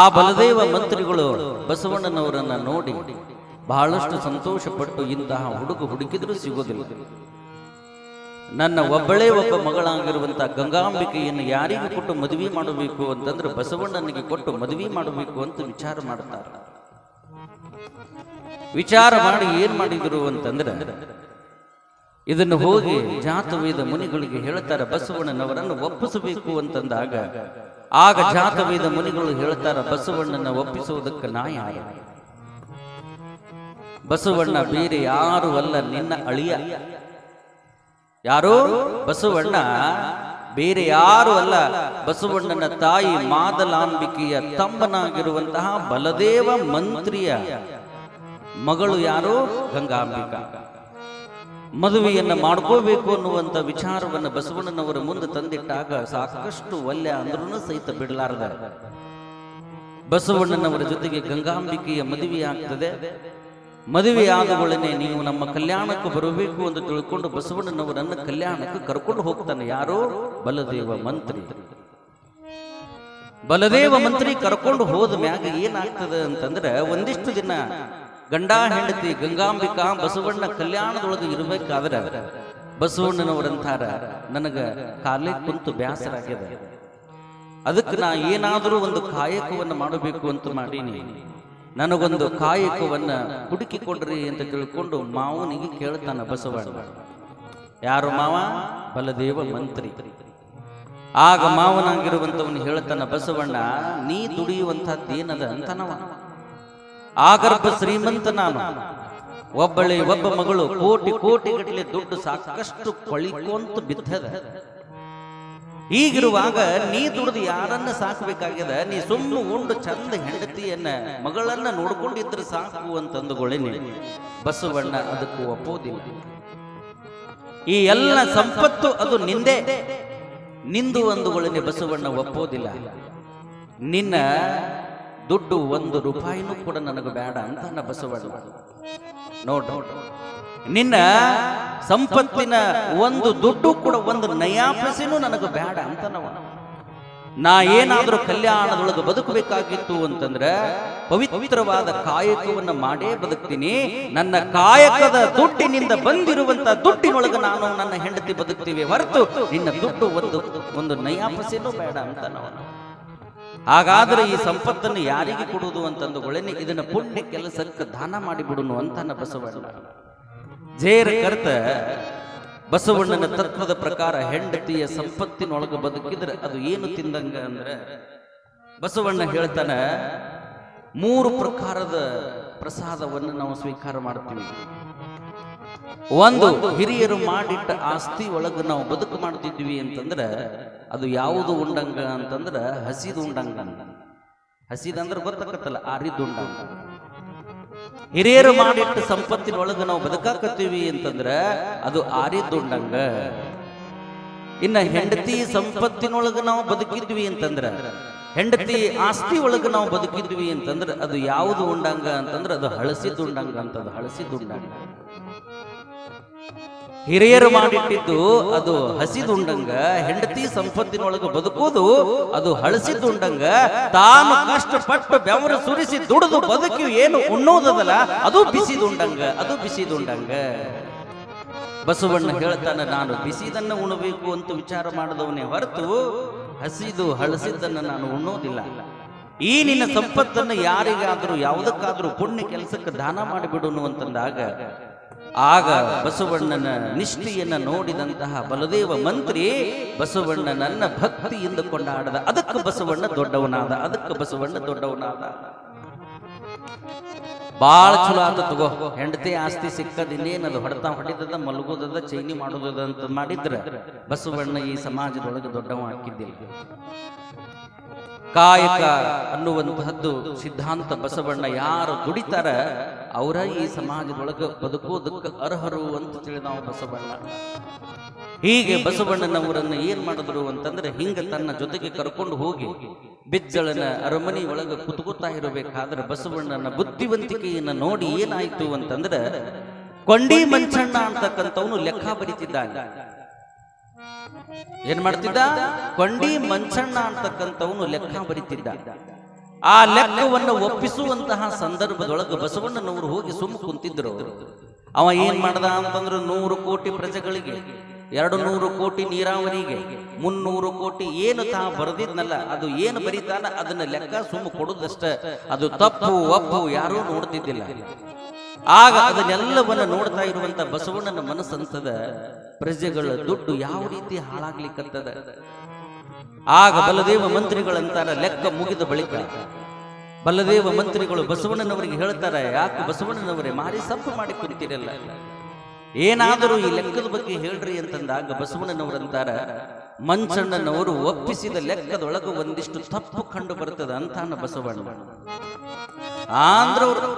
ಆ ಬಲದೇವ ಮಂತ್ರಿಗಳು ಬಸವಣ್ಣನವರನ್ನ ನೋಡಿ ಬಹಳಷ್ಟು ಸಂತೋಷ ಪಟ್ಟು ಇಂತಹ ಹುಡುಕಿದ್ರು ಸಿಗೋದಿಲ್ಲ. ನನ್ನ ಒಬ್ಬಳೇ ಒಬ್ಬ ಮಗಳಾಗಿರುವಂತಹ ಗಂಗಾಂಬಿಕೆಯನ್ನು ಯಾರಿಗೂ ಕೊಟ್ಟು ಮದುವೆ ಮಾಡಬೇಕು ಅಂತಂದ್ರೆ ಬಸವಣ್ಣನಿಗೆ ಕೊಟ್ಟು ಮದುವೆ ಮಾಡಬೇಕು ಅಂತ ವಿಚಾರ ಮಾಡ್ತಾರೆ. ವಿಚಾರ ಮಾಡಿ ಏನ್ ಮಾಡಿದ್ರು ಅಂತಂದ್ರೆ ಇದನ್ನು ಹೋಗಿ ಜಾತವೇದ ಮುನಿಗಳಿಗೆ ಹೇಳ್ತಾರೆ ಬಸವಣ್ಣನವರನ್ನು ಒಪ್ಪಿಸಬೇಕು ಅಂತಂದಾಗ ಆಗ ಜಾತವೇದ ಮುನಿಗಳು ಹೇಳ್ತಾರ ಬಸವಣ್ಣನ ಒಪ್ಪಿಸುವುದಕ್ಕೆ ನಾ ಯಾರು? ಬಸವಣ್ಣ ಬೇರೆ ಯಾರು ಅಲ್ಲ, ನಿನ್ನ ಅಳಿಯ. ಯಾರು? ಬಸವಣ್ಣ ಬೇರೆ ಯಾರು ಅಲ್ಲ, ಬಸವಣ್ಣನ ತಾಯಿ ಮಾದಲಾಂಬಿಕೆಯ ತಮ್ಮನಾಗಿರುವಂತಹ ಬಲದೇವ ಮಂತ್ರಿಯ ಮಗಳು. ಯಾರು? ಗಂಗಾಂಬಿಕಾ. ಮದುವೆಯನ್ನ ಮಾಡ್ಕೋಬೇಕು ಅನ್ನುವಂತ ವಿಚಾರವನ್ನು ಬಸವಣ್ಣನವರ ಮುಂದೆ ತಂದಿಟ್ಟಾಗ ಸಾಕಷ್ಟು ಒಲ್ಲೆ ಅಂದ್ರೂ ಸಹಿತ ಬಿಡಲಾರದ ಬಸವಣ್ಣನವರ ಜೊತೆಗೆ ಗಂಗಾಂಬಿಕೆಯ ಮದುವೆ ಆಗ್ತದೆ. ಮದುವೆಯಾದವಳನೆ ನೀವು ನಮ್ಮ ಕಲ್ಯಾಣಕ್ಕೆ ಬರಬೇಕು ಅಂತ ತಿಳ್ಕೊಂಡು ಬಸವಣ್ಣನವರನ್ನು ಕಲ್ಯಾಣಕ್ಕೆ ಕರ್ಕೊಂಡು ಹೋಗ್ತಾನೆ. ಯಾರೋ? ಬಲದೇವ ಮಂತ್ರಿ. ಬಲದೇವ ಮಂತ್ರಿ ಕರ್ಕೊಂಡು ಹೋದ ಮ್ಯಾಗ ಏನಾಗ್ತದೆ ಅಂತಂದ್ರೆ ಒಂದಿಷ್ಟು ದಿನ ಗಂಡ ಹೆಂಡತಿ ಗಂಗಾಂಬಿಕಾ ಬಸವಣ್ಣ ಕಲ್ಯಾಣದೊಳಗೆ ಇರಬೇಕಾದ್ರೆ ಬಸವಣ್ಣನವರಂತಾರ ನನಗ ಕಾಲೇ ಕುಂತು ಬ್ಯಾಸರ ಆಗ್ಯದ, ಅದಕ್ಕೆ ನಾ ಏನಾದರೂ ಒಂದು ಕಾಯಕವನ್ನು ಮಾಡಬೇಕು ಅಂತ ಮಾಡೀನಿ. ನನಗೊಂದು ಕಾಯಕವನ್ನ ಹುಡುಕಿ ಕೊಡ್ರಿ ಅಂತ ತಿಳ್ಕೊಂಡು ಮಾವನಿಗೆ ಕೇಳ್ತಾನ ಬಸವಣ್ಣ. ಯಾರು ಮಾವ? ಬಲದೇವ ಮಂತ್ರಿ. ಆಗ ಮಾವನಾಗಿರುವಂತವನು ಹೇಳ್ತಾನ, ಬಸವಣ್ಣ ನೀ ದುಡಿಯುವಂತಹದ್ದೇನದ ಅಂತನವ. ಆಗರ್ಭ ಶ್ರೀಮಂತ ನಾನು, ಒಬ್ಬ ಮಗಳು, ಕೋಟಿ ಗಟ್ಟಲೆ ದುಡ್ಡು ಸಾಕಷ್ಟು ಕೊಳಿಕೊಂತ ಬಿದ್ದದ. ಹೀಗಿರುವಾಗ ನೀ ದುಡ್ದು ಯಾರನ್ನ ಸಾಕಬೇಕಾಗ್ಯದ? ನೀ ಸುಮ್ಮ ಉಂಡು ಚಂದ ಹೆಂಡತಿಯನ್ನ ಮಗಳನ್ನ ನೋಡ್ಕೊಂಡಿದ್ರೆ ಸಾಕು ಅಂತಂದುಗೊಳ್ಳಿ. ಬಸವಣ್ಣ ಅದಕ್ಕೂ ಒಪ್ಪೋದಿಲ್ಲ. ಈ ಎಲ್ಲ ಸಂಪತ್ತು ಅದು ನಿಂದೆ, ನಿಂದು ಅಂದುಗೊಳ್ಳಿ ಬಸವಣ್ಣ ಒಪ್ಪೋದಿಲ್ಲ. ನಿನ್ನ ದುಡ್ಡು 1 ರೂಪಾಯಿನೂ ಕೂಡ ನನಗೆ ಬೇಡ ಅಂತ ಬಸವಣ್ಣ. ನೋಡು, ನಿನ್ನ ಸಂಪತ್ತಿನ 1 ದುಡ್ಡು ಕೂಡ 1 ನಯಾಪೈಸೆನೂ ನನಗೆ ಬೇಡ ಅಂತ ನಾ ಏನಾದ್ರೂ ಕಲ್ಯಾಣದೊಳಗೆ ಬದುಕಬೇಕಾಗಿತ್ತು ಅಂತಂದ್ರೆ ಪವಿತ್ರವಾದ ಕಾಯಕವನ್ನ ಮಾಡೇ ಬದುಕ್ತೀನಿ. ನನ್ನ ಕಾಯಕದ ದುಡ್ಡಿನಿಂದ ಬಂದಿರುವಂತ ದುಡ್ಡಿನೊಳಗೆ ನಾನು ನನ್ನ ಹೆಂಡತಿ ಬದುಕ್ತೀವಿ ಹೊರತು ನಿನ್ನ ದುಡ್ಡು ಒಂದು ನಯಾಪೈಸೆನೂ ಬೇಡ ಅಂತ ಹಾಗಾದ್ರೆ ಈ ಸಂಪತ್ತನ್ನು ಯಾರಿಗೆ ಕೊಡುವುದು ಅಂತಂದುಗೊಳ್ಳಿ, ಇದನ್ನ ಪುಣ್ಯ ಕೆಲಸಕ್ಕೆ ದಾನ ಮಾಡಿಬಿಡುನು ಅಂತಾನ ಬಸವಣ್ಣ. ಜೇರ ಕರ್ತ ಬಸವಣ್ಣನ ತತ್ವದ ಪ್ರಕಾರ ಹೆಂಡತಿಯ ಸಂಪತ್ತಿನೊಳಗೆ ಬದುಕಿದ್ರೆ ಅದು ಏನು ತಿಂದಂಗ ಅಂದ್ರೆ, ಬಸವಣ್ಣ ಹೇಳ್ತಾನ 3 ಪ್ರಕಾರದ ಪ್ರಸಾದವನ್ನು ನಾವು ಸ್ವೀಕಾರ ಮಾಡ್ತೀವಿ. 1, ಹಿರಿಯರು ಮಾಡಿಟ್ಟ ಆಸ್ತಿ ಒಳಗೆ ನಾವು ಬದುಕು ಮಾಡ್ತಿದ್ವಿ ಅಂತಂದ್ರೆ ಅದು ಯಾವುದು ಉಂಡಂಗ ಅಂತಂದ್ರ ಹಸಿದು ಉಂಡಂಗ. ಹಸಿದಂದ್ರೆ ಗೊತ್ತಾಗತ್ತಲ್ಲ, ಆರಿದು ಉಂಡಂಗ. ಹಿರಿಯರು ಮಾಡಿಟ್ಟ ಸಂಪತ್ತಿನೊಳಗೆ ನಾವು ಬದುಕಾಕತ್ತೀವಿ ಅಂತಂದ್ರೆ ಅದು ಆರಿದ್ದುಂಡಂಗ. ಇನ್ನ ಹೆಂಡತಿ ಸಂಪತ್ತಿನೊಳಗೆ ನಾವು ಬದುಕಿದ್ವಿ ಅಂತಂದ್ರ, ಹೆಂಡತಿ ಆಸ್ತಿ ಒಳಗೆ ನಾವು ಬದುಕಿದ್ವಿ ಅಂತಂದ್ರೆ ಅದು ಯಾವುದು ಉಂಡಂಗ ಅಂತಂದ್ರೆ ಅದು ಹಳಸಿದ್ದುಂಡಂಗ ಅಂತದ. ಹಳಸಿದ್ದುಂಡಂಗ ಹಿರಿಯರು ಮಾಡಿಟ್ಟಿದ್ದು ಅದು ಹಸಿದುಂಡಂಗ, ಹೆಂಡತಿ ಸಂಪತ್ತಿನೊಳಗೆ ಬದುಕೋದು ಅದು ಹಳಸಿದ್ದುಂಡಂಗ. ತಾನು ಕಷ್ಟಪಟ್ಟು ಬೆವರು ಸುರಿಸಿ ದುಡಿದು ಬದುಕಿ ಏನು ಉಣ್ಣೋದಲ್ಲ ಅದು ಬಿಸಿದುಂಡಂಗ, ಅದು ಬಿಸಿದುಂಡಂಗ. ಬಸವಣ್ಣ ಹೇಳ್ತಾನ, ನಾನು ಬಿಸಿದನ್ನ ಉಣಬೇಕು ಅಂತ ವಿಚಾರ ಮಾಡಿದವನೇ ಹೊರತು ಹಸಿದು ಹಳಸಿದ್ದನ್ನ ನಾನು ಉಣ್ಣೋದಿಲ್ಲ. ಈ ನಿನ್ನ ಸಂಪತ್ತನ್ನು ಯಾರಿಗಾದ್ರೂ ಯಾವುದಕ್ಕಾದ್ರೂ ಪುಣ್ಯ ಕೆಲಸಕ್ಕೆ ದಾನ ಮಾಡಿಬಿಡುನು ಅಂತಂದಾಗ ಆಗ ಬಸವಣ್ಣನ ನಿಷ್ಠೆಯನ್ನ ನೋಡಿದಂತಹ ಬಲದೇವ ಮಂತ್ರಿ ಬಸವಣ್ಣನನ್ನ ಭಕ್ತಿಯಿಂದ ಕೊಂಡಾಡದ. ಅದಕ್ಕೆ ಬಸವಣ್ಣ ದೊಡ್ಡವನಾದ, ಅದಕ್ಕೆ ಬಸವಣ್ಣ ದೊಡ್ಡವನಾದ. ಬಾಳ ಚಲೋ ಆತ ತಗೋ, ಹೆಂಡತಿ ಆಸ್ತಿ ಸಿಕ್ಕದ ಇನ್ನೇನದು ಹೊಡಿತದ ಮಲಗೋದದ ಚೈನಿ ಮಾಡೋದದ ಅಂತ ಮಾಡಿದ್ರೆ ಬಸವಣ್ಣ ಈ ಸಮಾಜದೊಳಗೆ ದೊಡ್ಡವ ಹಾಕಿದ್ದಿಲ್ಲ. ಕಾಯಕ ಅನ್ನುವಂತಹದ್ದು ಸಿದ್ಧಾಂತ ಬಸವಣ್ಣ ಯಾರು ದುಡಿತಾರ ಅವರ ಈ ಸಮಾಜದೊಳಗೆ ಬದುಕೋದಕ್ಕೆ ಅರ್ಹರು ಅಂತ ತಿಳಿದ ಬಸವಣ್ಣ. ಹೀಗೆ ಬಸವಣ್ಣನವರನ್ನು ಏನ್ ಮಾಡಿದ್ರು ಅಂತಂದ್ರೆ ಹಿಂಗ ತನ್ನ ಜೊತೆಗೆ ಕರ್ಕೊಂಡು ಹೋಗಿ ಬಿಜ್ಜಳನ ಅರಮನೆ ಒಳಗೆ ಕುತ್ಕೋತಾ ಇರಬೇಕಾದ್ರೆ ಬಸವಣ್ಣನ ಬುದ್ಧಿವಂತಿಕೆಯನ್ನ ನೋಡಿ ಏನಾಯ್ತು ಅಂತಂದ್ರೆ ಕೊಂಡಿ ಮಂಚಣ್ಣ ಅಂತಕ್ಕಂಥವನು ಲೆಕ್ಕ ಬರಿತಿದ್ದಾನೆ. ಏನ್ ಮಾಡ್ತಿದ್ದ? ಕೊಂಡಿ ಮಂಚಣ್ಣ ಅಂತಕ್ಕಂಥವನು ಲೆಕ್ಕ ಬರಿತಿದ್ದ. ಆ ಲೆಕ್ಕವನ್ನು ಒಪ್ಪಿಸುವಂತಹ ಸಂದರ್ಭದೊಳಗೆ ಬಸವಣ್ಣನವರು ಹೋಗಿ ಸುಮ್ಮ ಕುಂತಿದ್ರು. ಅವ ಏನ್ ಮಾಡ್ದ ಅಂತಂದ್ರೆ 100 ಕೋಟಿ ಪ್ರಜೆಗಳಿಗೆ, 200 ಕೋಟಿ ನೀರಾವರಿಗೆ, 300 ಕೋಟಿ ಏನು ತಾ ಬರೆದಿದ್ನಲ್ಲ ಅದು ಏನು ಬರೀತಾನ ಅದನ್ನ ಲೆಕ್ಕ ಸುಮ್ಮ ಕೊಡುದಷ್ಟ. ಅದು ತಪ್ಪು ಒಪ್ಪು ಯಾರೂ ನೋಡ್ತಿದ್ದಿಲ್ಲ. ಆಗ ಅದನ್ನೆಲ್ಲವನ್ನ ನೋಡ್ತಾ ಇರುವಂತ ಬಸವಣ್ಣನ ಮನಸ್ಸಂತದ ಪ್ರಜೆಗಳ ದುಡ್ಡು ಯಾವ ರೀತಿ ಹಾಳಾಗ್ಲಿಕ್ಕತ್ತದ. ಆಗ ಬಲದೇವ ಮಂತ್ರಿಗಳಂತಾರ, ಲೆಕ್ಕ ಮುಗಿದ ಬಳಿಕ ಬಲದೇವ ಮಂತ್ರಿಗಳು ಬಸವಣ್ಣನವರಿಗೆ ಹೇಳ್ತಾರೆ, ಯಾಕೆ ಬಸವಣ್ಣನವರೇ ಮಾರಿ ಸಪ್ಪು ಮಾಡಿ ಕುಂತಿರಲ್ಲ, ಏನಾದರೂ ಈ ಲೆಕ್ಕದ ಬಗ್ಗೆ ಹೇಳ್ರಿ ಅಂತಂದಾಗ ಬಸವಣ್ಣನವರಂತಾರ, ಮಂಚಣ್ಣನವರು ಒಪ್ಪಿಸಿದ ಲೆಕ್ಕದೊಳಗೆ ಒಂದಿಷ್ಟು ತಪ್ಪು ಕಂಡು ಬರ್ತದ ಅಂತಾನ ಬಸವಣ್ಣ. ಆಂಧ್ರವರು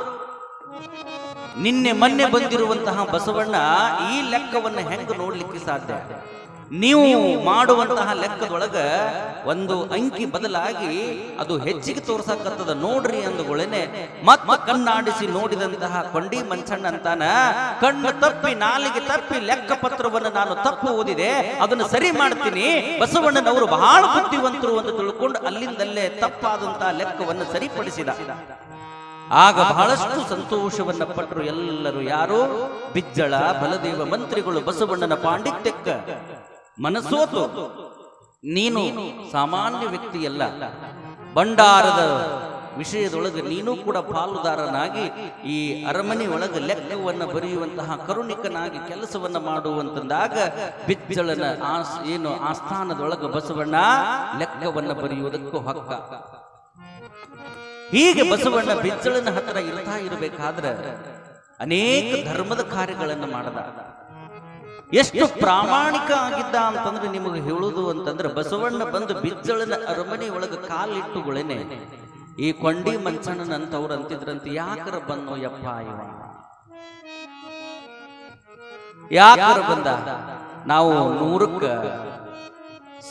ನಿನ್ನೆ ಮೊನ್ನೆ ಬಂದಿರುವಂತಹ ಬಸವಣ್ಣ ಈ ಲೆಕ್ಕವನ್ನು ಹೆಂಗ ನೋಡ್ಲಿಕ್ಕೆ ಸಾಧ್ಯ? ನೀವು ಮಾಡುವಂತಹ ಲೆಕ್ಕದೊಳಗ ಒಂದು ಅಂಕಿ ಬದಲಾಗಿ ಅದು ಹೆಚ್ಚಿಗೆ ತೋರ್ಸಕತ್ತದ ನೋಡ್ರಿ ಅಂದುಗಳೇನೆ ಮತ್ತ ಕಣ್ಣಾಡಿಸಿ ನೋಡಿದಂತಹ ಕೊಂಡಿ ಮಂಚಣ್ಣ ಅಂತಾನ, ಕಣ್ಣು ತಪ್ಪಿ ನಾಲಿಗೆ ತಪ್ಪಿ ಲೆಕ್ಕ ಪತ್ರವನ್ನು ನಾನು ತಪ್ಪು ಓದಿದೆ, ಅದನ್ನು ಸರಿ ಮಾಡ್ತೀನಿ. ಬಸವಣ್ಣನವರು ಬಹಳ ಬುದ್ಧಿವಂತರು ಅಂತ ತಿಳ್ಕೊಂಡು ಅಲ್ಲಿಂದಲ್ಲೇ ತಪ್ಪಾದಂತಹ ಲೆಕ್ಕವನ್ನು ಸರಿಪಡಿಸಿದ. ಆಗ ಬಹಳಷ್ಟು ಸಂತೋಷವನ್ನ ಪಟ್ಟರು ಎಲ್ಲರೂ. ಯಾರು? ಬಿಜ್ಜಳ ಬಲದೇವ ಮಂತ್ರಿಗಳು ಬಸವಣ್ಣನ ಪಾಂಡಿತ್ಯಕ್ಕ ಮನಸೋತು. ನೀನು ಸಾಮಾನ್ಯ ವ್ಯಕ್ತಿಯಲ್ಲ, ಭಂಡಾರದ ವಿಷಯದೊಳಗೆ ನೀನು ಕೂಡ ಪಾಲುದಾರನಾಗಿ ಈ ಅರಮನೆ ಒಳಗೆ ಲೆಕ್ಕವನ್ನು ಬರೆಯುವಂತಹ ಕರುಣಿಕನಾಗಿ ಕೆಲಸವನ್ನ ಮಾಡುವಂತಂದಾಗ ಬಿಜ್ಜಳನ ಏನು ಆಸ್ಥಾನದೊಳಗೆ ಬಸವಣ್ಣ ಲೆಕ್ಕವನ್ನ ಬರೆಯುವುದಕ್ಕೂ ಹಕ್ಕ. ಹೀಗೆ ಬಸವಣ್ಣ ಬಿಜ್ಜಳನ ಹತ್ರ ಇರ್ತಾ ಇರಬೇಕಾದ್ರೆ ಅನೇಕ ಧರ್ಮದ ಕಾರ್ಯಗಳನ್ನು ಮಾಡದ. ಎಷ್ಟು ಪ್ರಾಮಾಣಿಕ ಆಗಿದ್ದ ಅಂತಂದ್ರೆ ನಿಮಗೆ ಹೇಳುವುದು ಅಂತಂದ್ರೆ, ಬಸವಣ್ಣ ಬಂದು ಬಿಜ್ಜಳನ ಅರಮನೆ ಒಳಗೆ ಕಾಲಿಟ್ಟುಗಳೇನೆ ಈ ಕೊಂಡಿ ಮಂಚಣ್ಣನಂತವ್ರು ಅಂತಿದ್ರಂತೆ, ಯಾಕರ ಬನ್ನೋ ಯಪ್ಪ ಇವ, ಯಾಕರ ಬಂದ? ನಾವು 100ಕ್ಕೆ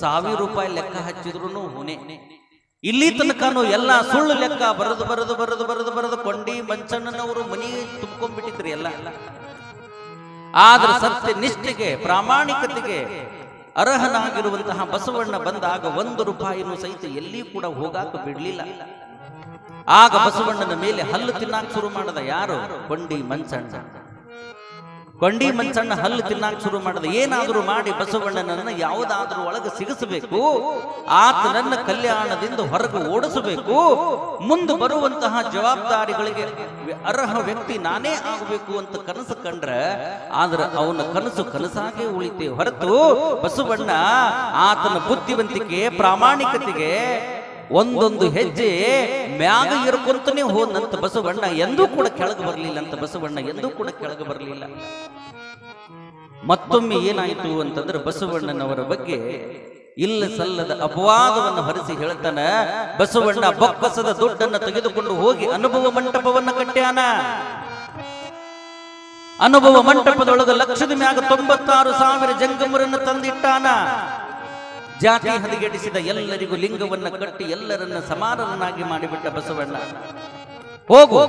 1000 ರೂಪಾಯಿ ಲೆಕ್ಕ ಹಚ್ಚಿದ್ರು ಹುನೆ, ಇಲ್ಲಿ ತನಕನೂ ಎಲ್ಲ ಸುಳ್ಳು ಲೆಕ್ಕ ಬರೆದು ಬರೆದು ಬರೆದು ಬರೆದು ಬರೆದು ಕೊಂಡಿ ಮಂಚಣ್ಣನವರು ಮನಿ ತುಂಬ್ಕೊಂಡ್ಬಿಟ್ಟಿದ್ರಿ ಎಲ್ಲ. ಆದ್ರೆ ಸತ್ಯ ನಿಷ್ಠೆಗೆ ಪ್ರಾಮಾಣಿಕತೆಗೆ ಅರ್ಹನಾಗಿರುವಂತಹ ಬಸವಣ್ಣ ಬಂದಾಗ 1 ರೂಪಾಯಿನೂ ಸಹಿತ ಎಲ್ಲಿ ಕೂಡ ಹೋಗಾಕ ಬಿಡ್ಲಿಲ್ಲ. ಆಗ ಬಸವಣ್ಣನ ಮೇಲೆ ಹಲ್ಲು ತಿನ್ನಾಕ ಶುರು ಮಾಡದ ಯಾರು? ಕೊಂಡಿ ಮಂಚಣ್ಣ. ಕೊಂಡಿ ಮಂಚಣ್ಣ ಹಲ್ಲು ತಿನ್ನಾಕ ಶುರು ಮಾಡದ. ಏನಾದರೂ ಮಾಡಿ ಬಸವಣ್ಣನನ್ನ ಯಾವುದಾದ್ರೂ ಒಳಗೆ ಸಿಗಿಸಬೇಕು, ಆತನನ್ನ ಕಲ್ಯಾಣದಿಂದ ಹೊರಗೆ ಓಡಿಸಬೇಕು, ಮುಂದೆ ಬರುವಂತಹ ಜವಾಬ್ದಾರಿಗಳಿಗೆ ಅರ್ಹ ವ್ಯಕ್ತಿ ನಾನೇ ಆಗಬೇಕು ಅಂತ ಕನಸು ಕಂಡ್ರೆ, ಆದ್ರೆ ಅವನ ಕನಸು ಕನಸಾಗೆ ಉಳಿತೆ ಹೊರತು ಬಸವಣ್ಣ ಆತನ ಬುದ್ಧಿವಂತಿಕೆ ಪ್ರಾಮಾಣಿಕತೆಗೆ ಒಂದೊಂದು ಹೆಜ್ಜೆ ಮ್ಯಾಗ ಇರ್ಕೊಂತಾನೆ ಹೋದಂತ ಬಸವಣ್ಣ ಎಂದೂ ಕೂಡ ಕೆಳಗೆ ಬರಲಿಲ್ಲ ಅಂತ. ಬಸವಣ್ಣ ಎಂದೂ ಕೂಡ ಕೆಳಗೆ ಬರಲಿಲ್ಲ. ಮತ್ತೊಮ್ಮೆ ಏನಾಯಿತು ಅಂತಂದ್ರೆ, ಬಸವಣ್ಣನವರ ಬಗ್ಗೆ ಇಲ್ಲ ಸಲ್ಲದ ಅಪವಾದವನ್ನು ಹೊರಿಸಿ ಹೇಳ್ತಾನ. ಬಸವಣ್ಣ ಬೊಕ್ಕಸದ ದುಡ್ಡನ್ನು ತೆಗೆದುಕೊಂಡು ಹೋಗಿ ಅನುಭವ ಮಂಟಪವನ್ನ ಕಟ್ಟ್ಯಾನ. ಅನುಭವ ಮಂಟಪದೊಳಗೆ ಲಕ್ಷದ ಮ್ಯಾಗ 96,000 ಜಂಗಮರನ್ನು ತಂದಿಟ್ಟಾನ. ಜಾತಿ ಹದಗೆಡಿಸಿದ ಎಲ್ಲರಿಗೂ ಲಿಂಗವನ್ನ ಕಟ್ಟಿ ಎಲ್ಲರನ್ನ ಸಮಾನರನ್ನಾಗಿ ಮಾಡಿಬಿಟ್ಟ ಬಸವಣ್ಣ. ಹೋಗು,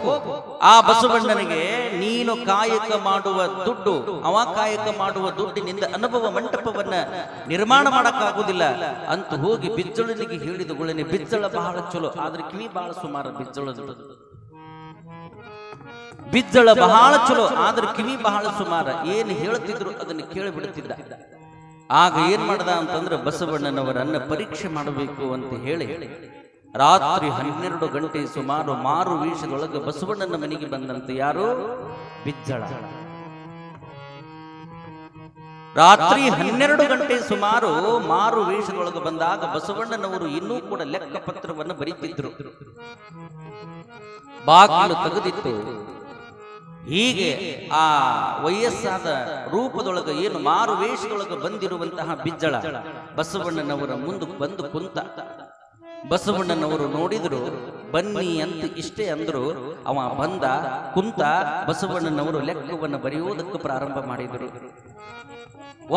ಆ ಬಸವಣ್ಣನಿಗೆ ನೀನು ಕಾಯಕ ಮಾಡುವ ದುಡ್ಡು, ಅವ ಕಾಯಕ ಮಾಡುವ ದುಡ್ಡಿನಿಂದ ಅನುಭವ ಮಂಟಪವನ್ನ ನಿರ್ಮಾಣ ಮಾಡಕ್ಕಾಗುವುದಿಲ್ಲ ಅಂತ ಹೋಗಿ ಬಿಜ್ಜಳನಿಗೆ ಹೇಳಿದಗುಳನೆ. ಬಿಜ್ಜಳ ಬಹಳ ಚಲೋ, ಆದ್ರೆ ಕಿವಿ ಬಹಳ ಸುಮಾರು. ಬಿಜ್ಜಳ ಬಹಳ ಚಲೋ, ಆದ್ರೆ ಕಿವಿ ಬಹಳ ಸುಮಾರ. ಏನು ಹೇಳ್ತಿದ್ರು ಅದನ್ನು ಕೇಳಿಬಿಡುತ್ತಿದ್ದ. ಆಗ ಏನ್ ಮಾಡ್ದ ಅಂತಂದ್ರೆ, ಬಸವಣ್ಣನವರನ್ನ ಪರೀಕ್ಷೆ ಮಾಡಬೇಕು ಅಂತ ಹೇಳಿ ರಾತ್ರಿ 12 ಗಂಟೆ ಸುಮಾರು ಮಾರು ವೇಷದೊಳಗೆ ಬಸವಣ್ಣನ ಮನೆಗೆ ಬಂದಂತೆ ಯಾರು? ಬಿಜ್ಜಳ. ರಾತ್ರಿ 12 ಗಂಟೆ ಸುಮಾರು ಮಾರು ವೇಷದೊಳಗೆ ಬಂದಾಗ ಬಸವಣ್ಣನವರು ಇನ್ನೂ ಕೂಡ ಲೆಕ್ಕ ಪತ್ರವನ್ನು ಬರೀತಿದ್ರು. ಬಾಗಿಲು ತೆಗೆದಿತ್ತು. ಹೀಗೆ ಆ ವಯಸ್ಸಾದ ರೂಪದೊಳಗೆ ಏನು ಮಾರು ವೇಷದೊಳಗೆ ಬಂದಿರುವಂತಹ ಬಿಜ್ಜಳ ಬಸವಣ್ಣನವರ ಮುಂದೆ ಬಂದು ಕುಂತ. ಬಸವಣ್ಣನವರು ನೋಡಿದ್ರು, ಬನ್ನಿ ಅಂತ ಇಷ್ಟೇ ಅಂದ್ರು. ಅವ ಬಂದ ಕುಂತ. ಬಸವಣ್ಣನವರು ಲೆಕ್ಕವನ್ನು ಬರೆಯುವುದಕ್ಕೆ ಪ್ರಾರಂಭ ಮಾಡಿದರು.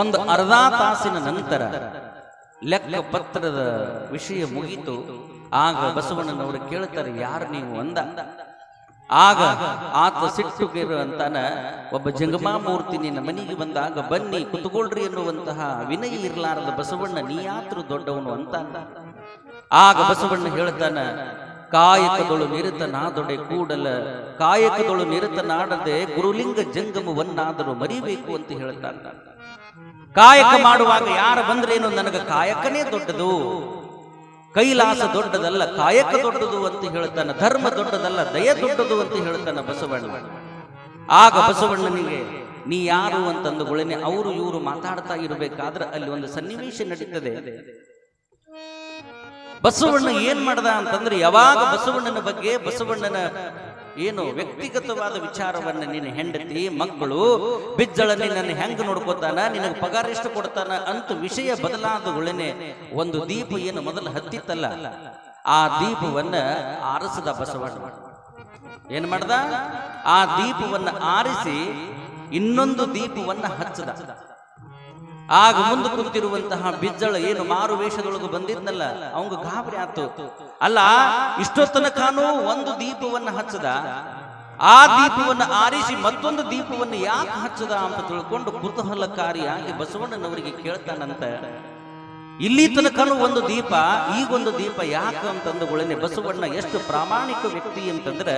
ಒಂದು ಅರ್ಧ ತಾಸಿನ ನಂತರ ಲೆಕ್ಕ ಪತ್ರದ ವಿಷಯ ಮುಗಿತು. ಆಗ ಬಸವಣ್ಣನವರು ಕೇಳ್ತಾರೆ, ಯಾರು ನೀವು ಅಂದ. ಆಗ ಆತ ಸಿಟ್ಟುಗೇರು ಅಂತಾನ, ಒಬ್ಬ ಜಂಗಮಾಮೂರ್ತಿ ನಿನ್ನ ಮನೆಗೆ ಬಂದಾಗ ಬನ್ನಿ ಕುತ್ಕೊಳ್ರಿ ಎನ್ನುವಂತಹ ವಿನಯ ಇರಲಾರದ ಬಸವಣ್ಣ ನೀ ಯಾತ್ರು ದೊಡ್ಡವನು ಅಂತ. ಆಗ ಬಸವಣ್ಣ ಹೇಳ್ತಾನ, ಕಾಯಕದೊಳು ನಿರತನಾದೊಡೆ ಕೂಡಲ ಕಾಯಕದೊಳು ನಿರತನಾಡದೆ ಗುರುಲಿಂಗ ಜಂಗಮವನ್ನಾದರೂ ಮರಿಬೇಕು ಅಂತ ಹೇಳ್ತಾನ. ಕಾಯಕ ಮಾಡುವಾಗ ಯಾರು ಬಂದ್ರೇನು, ನನಗೆ ಕಾಯಕನೇ ದೊಡ್ಡದು, ಕೈಲಾಸ ದೊಡ್ಡದಲ್ಲ ಕಾಯಕ ದೊಡ್ಡದು ಅಂತ ಹೇಳ್ತಾನ. ಧರ್ಮ ದೊಡ್ಡದಲ್ಲ ದಯ ದೊಡ್ಡದು ಅಂತ ಹೇಳ್ತಾನ ಬಸವಣ್ಣ. ಆಗ ಬಸವಣ್ಣನಿಗೆ ನೀ ಯಾರು ಅಂತಂದುಗಳೇನೆ ಅವರು ಇವರು ಮಾತಾಡ್ತಾ ಇರಬೇಕಾದ್ರೆ ಅಲ್ಲಿ ಒಂದು ಸನ್ನಿವೇಶ ನಡೀತದೆ. ಬಸವಣ್ಣ ಏನ್ ಮಾಡ್ದ ಅಂತಂದ್ರೆ, ಯಾವಾಗ ಬಸವಣ್ಣನ ಬಗ್ಗೆ ಬಸವಣ್ಣನ ಏನು ವ್ಯಕ್ತಿಗತವಾದ ವಿಚಾರವನ್ನ ನಿನ್ನ ಹೆಂಡತಿ ಮಕ್ಕಳು ಬಿಜ್ಜಳ ನಿನ್ನನ್ನು ಹೆಂಗ್ ನೋಡ್ಕೋತಾನ, ನಿನಗೆ ಪಗಾರ ಎಷ್ಟು ಕೊಡ್ತಾನ ಅಂತ ವಿಷಯ ಬದಲಾದಗಳೇನೆ ಒಂದು ದೀಪ ಏನು ಮೊದಲು ಹತ್ತಿತ್ತಲ್ಲ, ಆ ದೀಪವನ್ನ ಆರಿಸದ ಬಸವಣ್ಣ. ಏನ್ ಮಾಡ್ದ? ಆ ದೀಪವನ್ನ ಆರಿಸಿ ಇನ್ನೊಂದು ದೀಪವನ್ನ ಹಚ್ಚದ. ಆಗ ಮುಂದೆ ಕುಂತಿರುವಂತಹ ಬಿಜ್ಜಳ ಏನು ಮಾರು ವೇಷದೊಳಗೆ ಬಂದಿದ್ನಲ್ಲ, ಅವಂಗ ಗಾಬರಿ ಆತು. ಅಲ್ಲ, ಇಷ್ಟೊತ್ತನಕಾನು ಒಂದು ದೀಪವನ್ನ ಹಚ್ಚದ, ಆ ದೀಪವನ್ನ ಆರಿಸಿ ಮತ್ತೊಂದು ದೀಪವನ್ನು ಯಾಕೆ ಹಚ್ಚದ ಅಂತ ತಿಳ್ಕೊಂಡು ಕುತೂಹಲಕಾರಿಯಾಗಿ ಬಸವಣ್ಣನವರಿಗೆ ಕೇಳ್ತಾನಂತ. ಇಲ್ಲಿ ತನಕನೂ ಒಂದು ದೀಪ, ಈಗೊಂದು ದೀಪ ಯಾಕ ಅಂತಂದುಗಳೇನೆ ಬಸವಣ್ಣ ಎಷ್ಟು ಪ್ರಾಮಾಣಿಕ ವ್ಯಕ್ತಿ ಅಂತಂದ್ರೆ,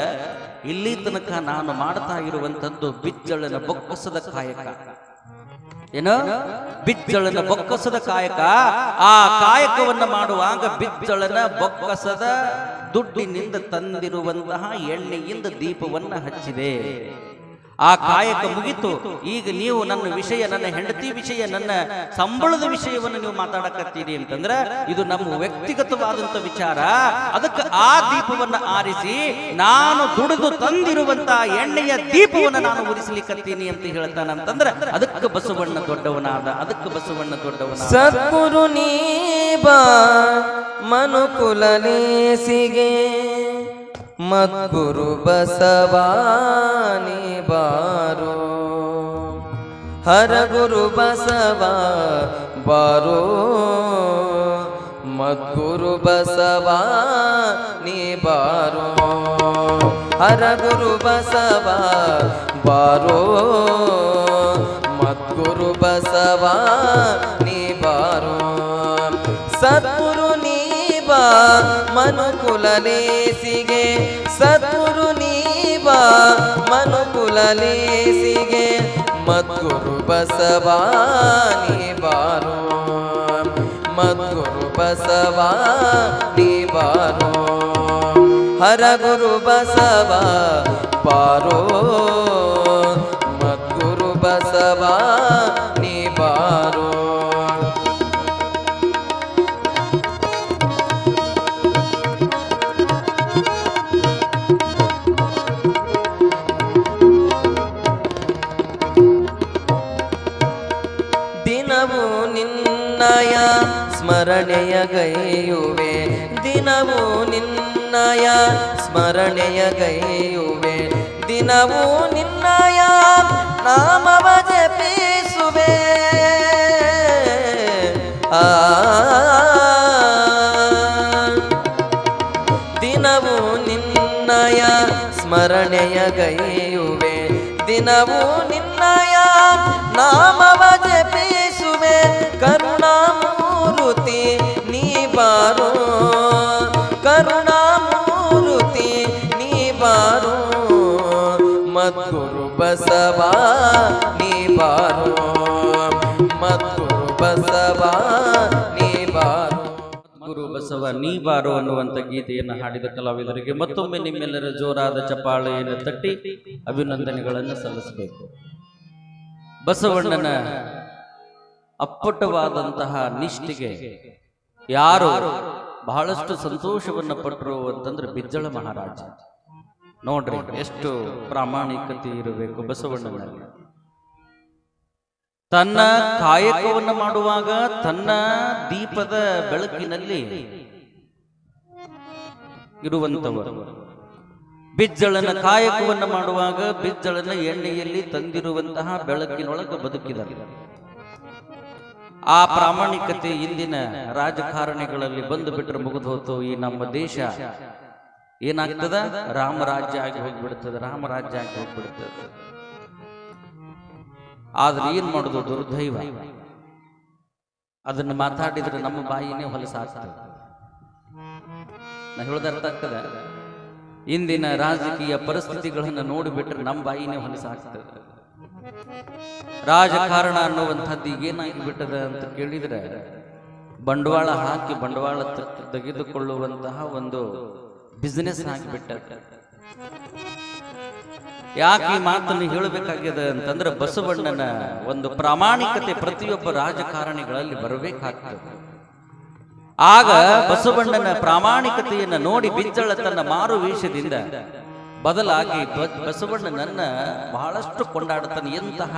ಇಲ್ಲಿ ತನಕ ನಾನು ಮಾಡ್ತಾ ಇರುವಂತದ್ದು ಬಿಜ್ಜಳನ ಬೊಕ್ಕಸದ ಕಾಯಕ. ಏನು ಬಿಜ್ಜಳನ ಬೊಕ್ಕಸದ ಕಾಯಕ. ಆ ಕಾಯಕವನ್ನ ಮಾಡುವಾಗ ಬಿಜ್ಜಳನ ಬೊಕ್ಕಸದ ದುಡ್ಡಿನಿಂದ ತಂದಿರುವಂತಹ ಎಣ್ಣೆಯಿಂದ ದೀಪವನ್ನ ಹಚ್ಚಿದೆ. ಆ ಕಾಯಕ ಮುಗಿತು. ಈಗ ನೀವು ನನ್ನ ವಿಷಯ, ನನ್ನ ಹೆಂಡತಿ ವಿಷಯ, ನನ್ನ ಸಂಬಳದ ವಿಷಯವನ್ನು ನೀವು ಮಾತಾಡಕತ್ತೀರಿ ಅಂತಂದ್ರೆ ಇದು ನಮ್ಮ ವ್ಯಕ್ತಿಗತವಾದಂತ ವಿಚಾರ. ಅದಕ್ಕೆ ಆ ದೀಪವನ್ನ ಆರಿಸಿ ನಾನು ದುಡಿದು ತಂದಿರುವಂತಹ ಎಣ್ಣೆಯ ದೀಪವನ್ನು ನಾನು ಉರಿಸಲಿಕ್ಕತ್ತೀನಿ ಅಂತ ಹೇಳ್ತಾನಂತಂದ್ರೆ ಅದಕ್ಕೆ ಬಸವಣ್ಣ ದೊಡ್ಡವನಾದ. ಅದಕ್ಕೆ ಬಸವಣ್ಣ ದೊಡ್ಡವನಾದ. ಸದ್ಗುರು ನೀ ಬಾ ಮನುಕುಲಲೇಸಿಗೆ ಮದ್ಗುರು ಬಸವಾನಿ ಬಾರೋ, ಹರಗುರು ಬಸವ ಬಾರೋ, ಮದ್ಗುರು ಬಸವಾನಿ ಬಾರೋ, ಹರಗುರು ಬಸವ ಬಾರೋ, ಮದ್ಗುರು ಬಸವಾನಿ ಬಾರೋ. ಸದ್ಗುರು ನೀ ಬಾ ಮನುಕುಲಲೇಸಿಗೆ, ಸದ್ಗುರು ನೀ ಬಾ ಮನುಕುಲಲೇಸಿಗೆ ಮದ್ಗುರು ಬಸವಾನಿ ಬಾರೋ, ಮದ್ಗುರು ಬಸವಾನಿ ಬಾರೋ, ಹರಗುರು ಬಸವ ಬಾರೋ, ಮದ್ಗುರು ಬಸವಾನಿ ಬಾರೋ. ದಿನವೂ ನಿನ್ನಯ ಸ್ಮರಣೆಯ ಗೈಯುವೆ, ದಿನವೂ ನಿನ್ನಯ ಸ್ಮರಣೆಯ ಗೈಯುವೆ, ದಿನವೂ ನಿನ್ನಯ ನಾಮವ ಜಪಿಸುವೆ. ದಿನವೂ ನಿನ್ನಯ ಸ್ಮರಣೆಯ ಗೈಯುವೆ, ದಿನವೂ ನಿನ್ನಯ ನಾಮವ ಜಪಿಸುವೆ. ಕರುಣಾಮೂರುತಿ ನೀ ಬಾರೋ, ಕರುಣಾಮೂರುತಿ ನೀ ಬಾರೋ, ಮದ್ಗುರು ಬಸವ ನೀ ಬಾರೋ, ಮದ್ಗುರು ಬಸವ ನೀ ಬಾರೋ. ಗುರು ಬಸವ ನೀ ಬಾರೋ ಅನ್ನುವಂಥ ಗೀತೆಯನ್ನು ಹಾಡಿದ ಕಲಾವಿದರಿಗೆ ಮತ್ತೊಮ್ಮೆ ನಿಮ್ಮೆಲ್ಲರ ಜೋರಾದ ಚಪ್ಪಾಳೆಯನ್ನು ತಟ್ಟಿ ಅಭಿನಂದನೆಗಳನ್ನು ಸಲ್ಲಿಸಬೇಕು. ಬಸವಣ್ಣನ ಅಪ್ಪಟವಾದಂತಹ ನಿಷ್ಠೆಗೆ ಯಾರು ಬಹಳಷ್ಟು ಸಂತೋಷವನ್ನು ಪಟ್ಟರು ಅಂತಂದ್ರೆ ಬಿಜ್ಜಳ ಮಹಾರಾಜ. ನೋಡ್ರಿ ಎಷ್ಟು ಪ್ರಾಮಾಣಿಕತೆ ಇರಬೇಕು ಬಸವಣ್ಣನಲ್ಲಿ. ತನ್ನ ಕಾಯಕವನ್ನು ಮಾಡುವಾಗ ತನ್ನ ದೀಪದ ಬೆಳಕಿನಲ್ಲಿ ಇರುವಂತವರು, ಬಿಜ್ಜಳನ ಕಾಯಕವನ್ನು ಮಾಡುವಾಗ ಬಿಜ್ಜಳನ ಎಣ್ಣೆಯಲ್ಲಿ ತಂದಿರುವಂತಹ ಬೆಳಕಿನೊಳಗೆ ಬದುಕಿದರು. ಆ ಪ್ರಾಮಾಣಿಕತೆ ಇಂದಿನ ರಾಜಕಾರಣಿಗಳಲ್ಲಿ ಬಂದು ಬಿಟ್ಟರೆ ಮುಗಿದು ಹೋತು. ಈ ನಮ್ಮ ದೇಶ ಏನಾಗ್ತದ? ರಾಮರಾಜ್ಯ ಆಗಿ ಹೋಗ್ಬಿಡ್ತದೆ, ರಾಮರಾಜ್ಯ ಆಗಿ ಹೋಗ್ಬಿಡ್ತದೆ. ಆದ್ರೆ ಏನ್ ಮಾಡುದು? ದುರ್ದೈವ. ಅದನ್ನು ಮಾತಾಡಿದ್ರೆ ನಮ್ಮ ಬಾಯಿನೇ ಹೊಲಸಾಗ್ತದೆ. ನಾ ಹೇಳೋದು ಅರ್ಥ ಆಗ್ತದೆ? ಇಂದಿನ ರಾಜಕೀಯ ಪರಿಸ್ಥಿತಿಗಳನ್ನು ನೋಡಿಬಿಟ್ರೆ ನಮ್ಮ ಬಾಯಿನೇ ಹೊಲಸಾಗ್ತದೆ. ರಾಜಕಾರಣ ಅನ್ನುವಂಥದ್ದು ಈಗೇನಾಗಿ ಬಿಟ್ಟದ ಅಂತ ಕೇಳಿದ್ರೆ ಬಂಡವಾಳ ಹಾಕಿ ಬಂಡವಾಳ ತೆಗೆದುಕೊಳ್ಳುವಂತಹ ಒಂದು ಬಿಸಿನೆಸ್ ಆಗಿಬಿಟ್ಟದ. ಯಾಕೆ ಈ ಮಾತನ್ನು ಹೇಳಬೇಕಾಗ್ಯದ ಅಂತಂದ್ರೆ ಬಸವಣ್ಣನ ಒಂದು ಪ್ರಾಮಾಣಿಕತೆ ಪ್ರತಿಯೊಬ್ಬ ರಾಜಕಾರಣಿಗಳಲ್ಲಿ ಬರಬೇಕಾಗ್ತದೆ. ಆಗ ಬಸವಣ್ಣನ ಪ್ರಾಮಾಣಿಕತೆಯನ್ನು ನೋಡಿ ಬಿಜ್ಜಳ ತನ್ನ ಮಾರು ವೇಷದಿಂದ ಬದಲಾಗಿ ಬಸವಣ್ಣನನ್ನ ಬಹಳಷ್ಟು ಕೊಂಡಾಡುತ್ತಾನೆ. ಎಂತಹ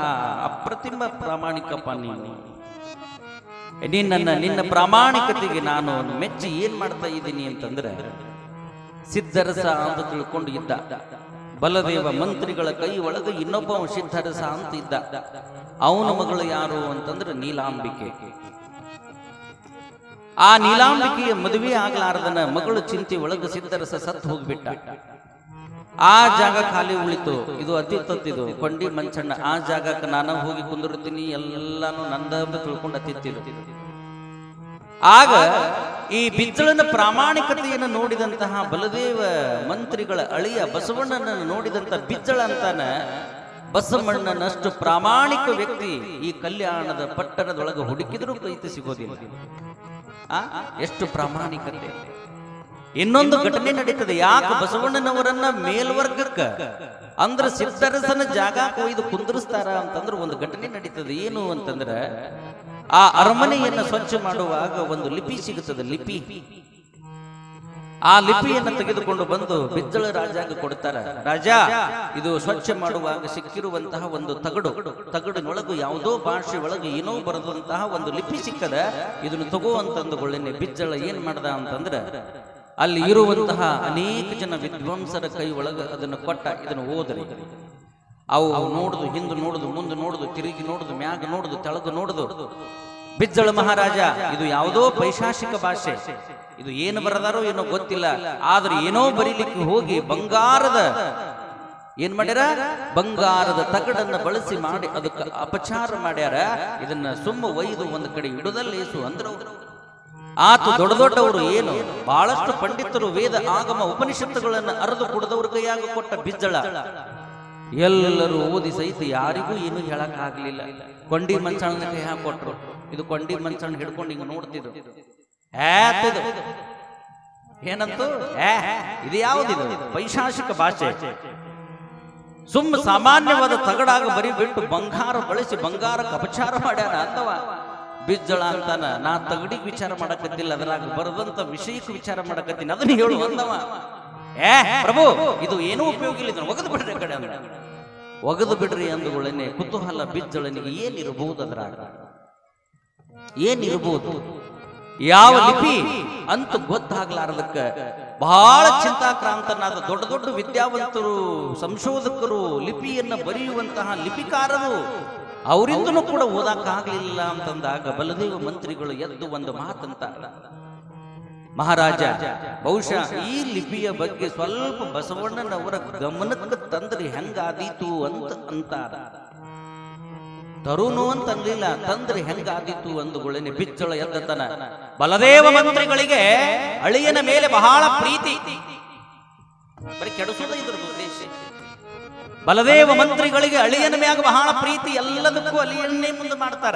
ಅಪ್ರತಿಮ ಪ್ರಾಮಾಣಿಕಪ್ಪ ನೀನು, ನಿನ್ನ ಪ್ರಾಮಾಣಿಕತೆಗೆ ನಾನು ಮೆಚ್ಚಿ ಏನ್ ಮಾಡ್ತಾ ಇದ್ದೀನಿ ಅಂತಂದ್ರೆ, ಸಿದ್ಧರಸ ಅಂತ ತಿಳ್ಕೊಂಡು ಇದ್ದ ಬಲದೇವ ಮಂತ್ರಿಗಳ ಕೈ ಒಳಗೆ ಇನ್ನೊಬ್ಬ ಸಿದ್ಧರಸ ಅಂತ ಇದ್ದ. ಅವನ ಮಗಳು ಯಾರು ಅಂತಂದ್ರೆ ನೀಲಾಂಬಿಕೆ. ಆ ನೀಲಾಂಬಿಕೆಯ ಮದುವೆ ಆಗ್ಲಾರ್ದನ ಮಗಳು ಚಿಂತೆ ಒಳಗೆ ಸಿದ್ಧರಸ ಸತ್ತು ಹೋಗ್ಬಿಟ್ಟ. ಆ ಜಾಗ ಖಾಲಿ ಉಳಿತು. ಇದು ಅತಿಥಿದು ಕೊಂಡಿ ಮಂಚಣ್ಣ. ಆ ಜಾಗಕ್ಕೆ ನಾನು ಹೋಗಿ ಕುಂದಿರ್ತೀನಿ, ಎಲ್ಲಾನು ನಂದ ಅಂತ ತಿಳ್ಕೊಂಡು ಅತಿಥಿದು. ಆಗ ಈ ಬಿಜ್ಜಳನ ಪ್ರಾಮಾಣಿಕತೆಯನ್ನು ನೋಡಿದಂತಹ ಬಲದೇವ ಮಂತ್ರಿಗಳ ಅಳಿಯ ಬಸವಣ್ಣನನ್ನು ನೋಡಿದಂತ ಬಿಜ್ಜಳ ಅಂತಾನ, ಬಸವಣ್ಣನಷ್ಟು ಪ್ರಾಮಾಣಿಕ ವ್ಯಕ್ತಿ ಈ ಕಲ್ಯಾಣದ ಪಟ್ಟಣದೊಳಗೆ ಹುಡುಕಿದರೂ ಕೈತ ಸಿಗೋದಿಲ್ಲ. ಎಷ್ಟು ಪ್ರಾಮಾಣಿಕತೆ. ಇನ್ನೊಂದು ಘಟನೆ ನಡೀತದೆ. ಯಾಕೆ ಬಸವಣ್ಣನವರನ್ನ ಮೇಲ್ವರ್ಗಕ್ಕ ಅಂದ್ರ ಸಿದ್ದರಸನ ಜಾಗ ಕೊಯ್ದು ಕುಂದರಿಸ್ತಾರ ಅಂತಂದ್ರೆ ಒಂದು ಘಟನೆ ನಡೀತದೆ. ಏನು ಅಂತಂದ್ರೆ ಆ ಅರಮನೆಯನ್ನ ಸ್ವಚ್ಛ ಮಾಡುವಾಗ ಒಂದು ಲಿಪಿ ಸಿಗುತ್ತದೆ. ಲಿಪಿ, ಆ ಲಿಪಿಯನ್ನು ತೆಗೆದುಕೊಂಡು ಬಂದು ಬಿಜ್ಜಳ ರಾಜಾಗ ಕೊಡ್ತಾರ. ರಾಜ, ಇದು ಸ್ವಚ್ಛ ಮಾಡುವಾಗ ಸಿಕ್ಕಿರುವಂತಹ ಒಂದು ತಗಡಿನೊಳಗು ಯಾವುದೋ ಭಾಷೆ ಒಳಗೆ ಏನೋ ಬರೆದಂತಹ ಒಂದು ಲಿಪಿ ಸಿಕ್ಕದ, ಇದನ್ನು ತಗೋ ಅಂತಂದುಕೊಳ್ಳೇನೆ. ಬಿಜ್ಜಳ ಏನ್ ಮಾಡ್ದ ಅಂತಂದ್ರ ಅಲ್ಲಿ ಇರುವಂತಹ ಅನೇಕ ಜನ ವಿದ್ವಾಂಸರ ಕೈ ಒಳಗೆ ಅದನ್ನು ಕೊಟ್ಟ. ಇದನ್ನು ಓದ್ರಿ. ಅವು ನೋಡುದು, ಹಿಂದೆ ನೋಡುದು, ಮುಂದೆ ನೋಡುದು, ತಿರುಗಿ ನೋಡುದು, ಮ್ಯಾಗ ನೋಡುದು, ತೆಳಗು ನೋಡುದು. ಬಿಜ್ಜಳ ಮಹಾರಾಜ, ಇದು ಯಾವುದೋ ಪೈಶಾಚಿಕ ಭಾಷೆ, ಇದು ಏನು ಬರದಾರೋ ಏನೋ ಗೊತ್ತಿಲ್ಲ, ಆದ್ರೆ ಏನೋ ಬರೀಲಿಕ್ಕೆ ಹೋಗಿ ಬಂಗಾರದ ಏನ್ ಮಾಡ್ಯಾರ, ಬಂಗಾರದ ತಗಡನ್ನ ಬಳಸಿ ಮಾಡಿ ಅದಕ್ಕೆ ಅಪಚಾರ ಮಾಡ್ಯಾರ. ಇದನ್ನ ಸುಮ್ಮ ಒಯ್ದು ಒಂದು ಕಡೆ ಇಡುದಲ್ಲೇಸು ಅಂದ್ರು. ಆತು ದೊಡ್ಡ ದೊಡ್ಡವರು, ಏನು ಬಹಳಷ್ಟು ಪಂಡಿತರು ವೇದ ಆಗಮ ಉಪನಿಷತ್ತುಗಳನ್ನು ಅರೆದು ಕುಡಿದವ್ರ ಕೈಯಾಗ ಕೊಟ್ಟ ಬಿಜ್ಜಳ ಎಲ್ಲರೂ ಓದಿ ಸಹಿತ ಯಾರಿಗೂ ಏನು ಹೇಳಕ್ ಆಗ್ಲಿಲ್ಲ. ಕೊಂಡಿ ಮಂಚಣ್ಣನ ಕೈ ಹಾಕೊಟ್ರು. ಇದು ಕೊಂಡಿ ಮಂಚಣ್ಣ ಹಿಡ್ಕೊಂಡು ಹಿಂಗ ನೋಡ್ತಿದ್ರು. ಏನಂತೂ ಇದು ಯಾವುದಿದು ಪೈಶಾಚಿಕ ಭಾಷೆ. ಸುಮ್ಮ ಸಾಮಾನ್ಯವಾದ ತಗಡಾಗ ಬರಿ ಬಿಟ್ಟು ಬಂಗಾರ ಬಳಸಿ ಬಂಗಾರಕ್ಕೆ ಅಪಚಾರ ಮಾಡ್ಯಾರ ಅಂತವ. ಬಿಜ್ಜಳ ಅಂತಾನ, ನಾ ತಗಡಿಗೆ ವಿಚಾರ ಮಾಡಕತ್ತಿಲ್ಲ, ಅದರಾಗ ಬರದಂತ ವಿಷಯಕ್ಕೆ ವಿಚಾರ ಮಾಡಕತ್ತೀನಿ, ಅದನ್ನ ಹೇಳು ಅಂದವ. ಪ್ರಭು, ಇದು ಏನೂ ಉಪಯೋಗ ಇಲ್ಲ, ಇದನ್ನು ಒಗದು ಬಿಡ್ರಿ ಕಡೆ ಅಂದ. ಒಗದು ಬಿಡ್ರಿ ಅಂದುಗಳನ್ನೇ ಕುತೂಹಲ ಬಿಜ್ಜಳನಿಗೆ. ಏನಿರಬಹುದು ಅದರಾಗ, ಏನಿರಬಹುದು, ಯಾವ ಲಿಪಿ ಅಂತೂ ಗೊತ್ತಾಗ್ಲಾರದಕ್ಕ ಬಹಳ ಚಿಂತಾಕ್ರಾಂತನಾದ ದೊಡ್ಡ ದೊಡ್ಡ ವಿದ್ಯಾವಂತರು, ಸಂಶೋಧಕರು, ಲಿಪಿಯನ್ನ ಬರೆಯುವಂತಹ ಲಿಪಿಕಾರರು, ಅವರಿಂದನೂ ಕೂಡ ಓದಕ್ಕಾಗ್ಲಿಲ್ಲ ಅಂತಂದಾಗ ಬಲದೇವ ಮಂತ್ರಿಗಳು ಎದ್ದು ಒಂದು ಮಾತಂತ, ಮಹಾರಾಜ, ಬಹುಶಃ ಈ ಲಿಪಿಯ ಬಗ್ಗೆ ಸ್ವಲ್ಪ ಬಸವಣ್ಣನವರ ಗಮನಕ್ಕೆ ತಂದ್ರಿ ಹೆಂಗಾದೀತು ಅಂತ ಅಂತಾರ. ತರುನು ಅಂತಂದಿಲ್ಲ, ತಂದ್ರಿ ಹೆಂಗಾದೀತು ಅಂದುಗಳೇನೆ ಬಿಜ್ಜಳ ಎದ್ದತನ. ಬಲದೇವ ಮಂತ್ರಿಗಳಿಗೆ ಅಳಿಯನ ಮೇಲೆ ಬಹಳ ಪ್ರೀತಿ, ಬರೀ ಕೆಡಿಸೋದ ಇದ್ರ ಉದ್ದೇಶ. ಬಲದೇವ ಮಂತ್ರಿಗಳಿಗೆ ಅಳಿಯನ ಮ್ಯಾಗ ಬಹಳ ಪ್ರೀತಿ, ಎಲ್ಲದಕ್ಕೂ ಅಳಿಯನ್ನೇ ಮುಂದೆ ಮಾಡ್ತಾರ.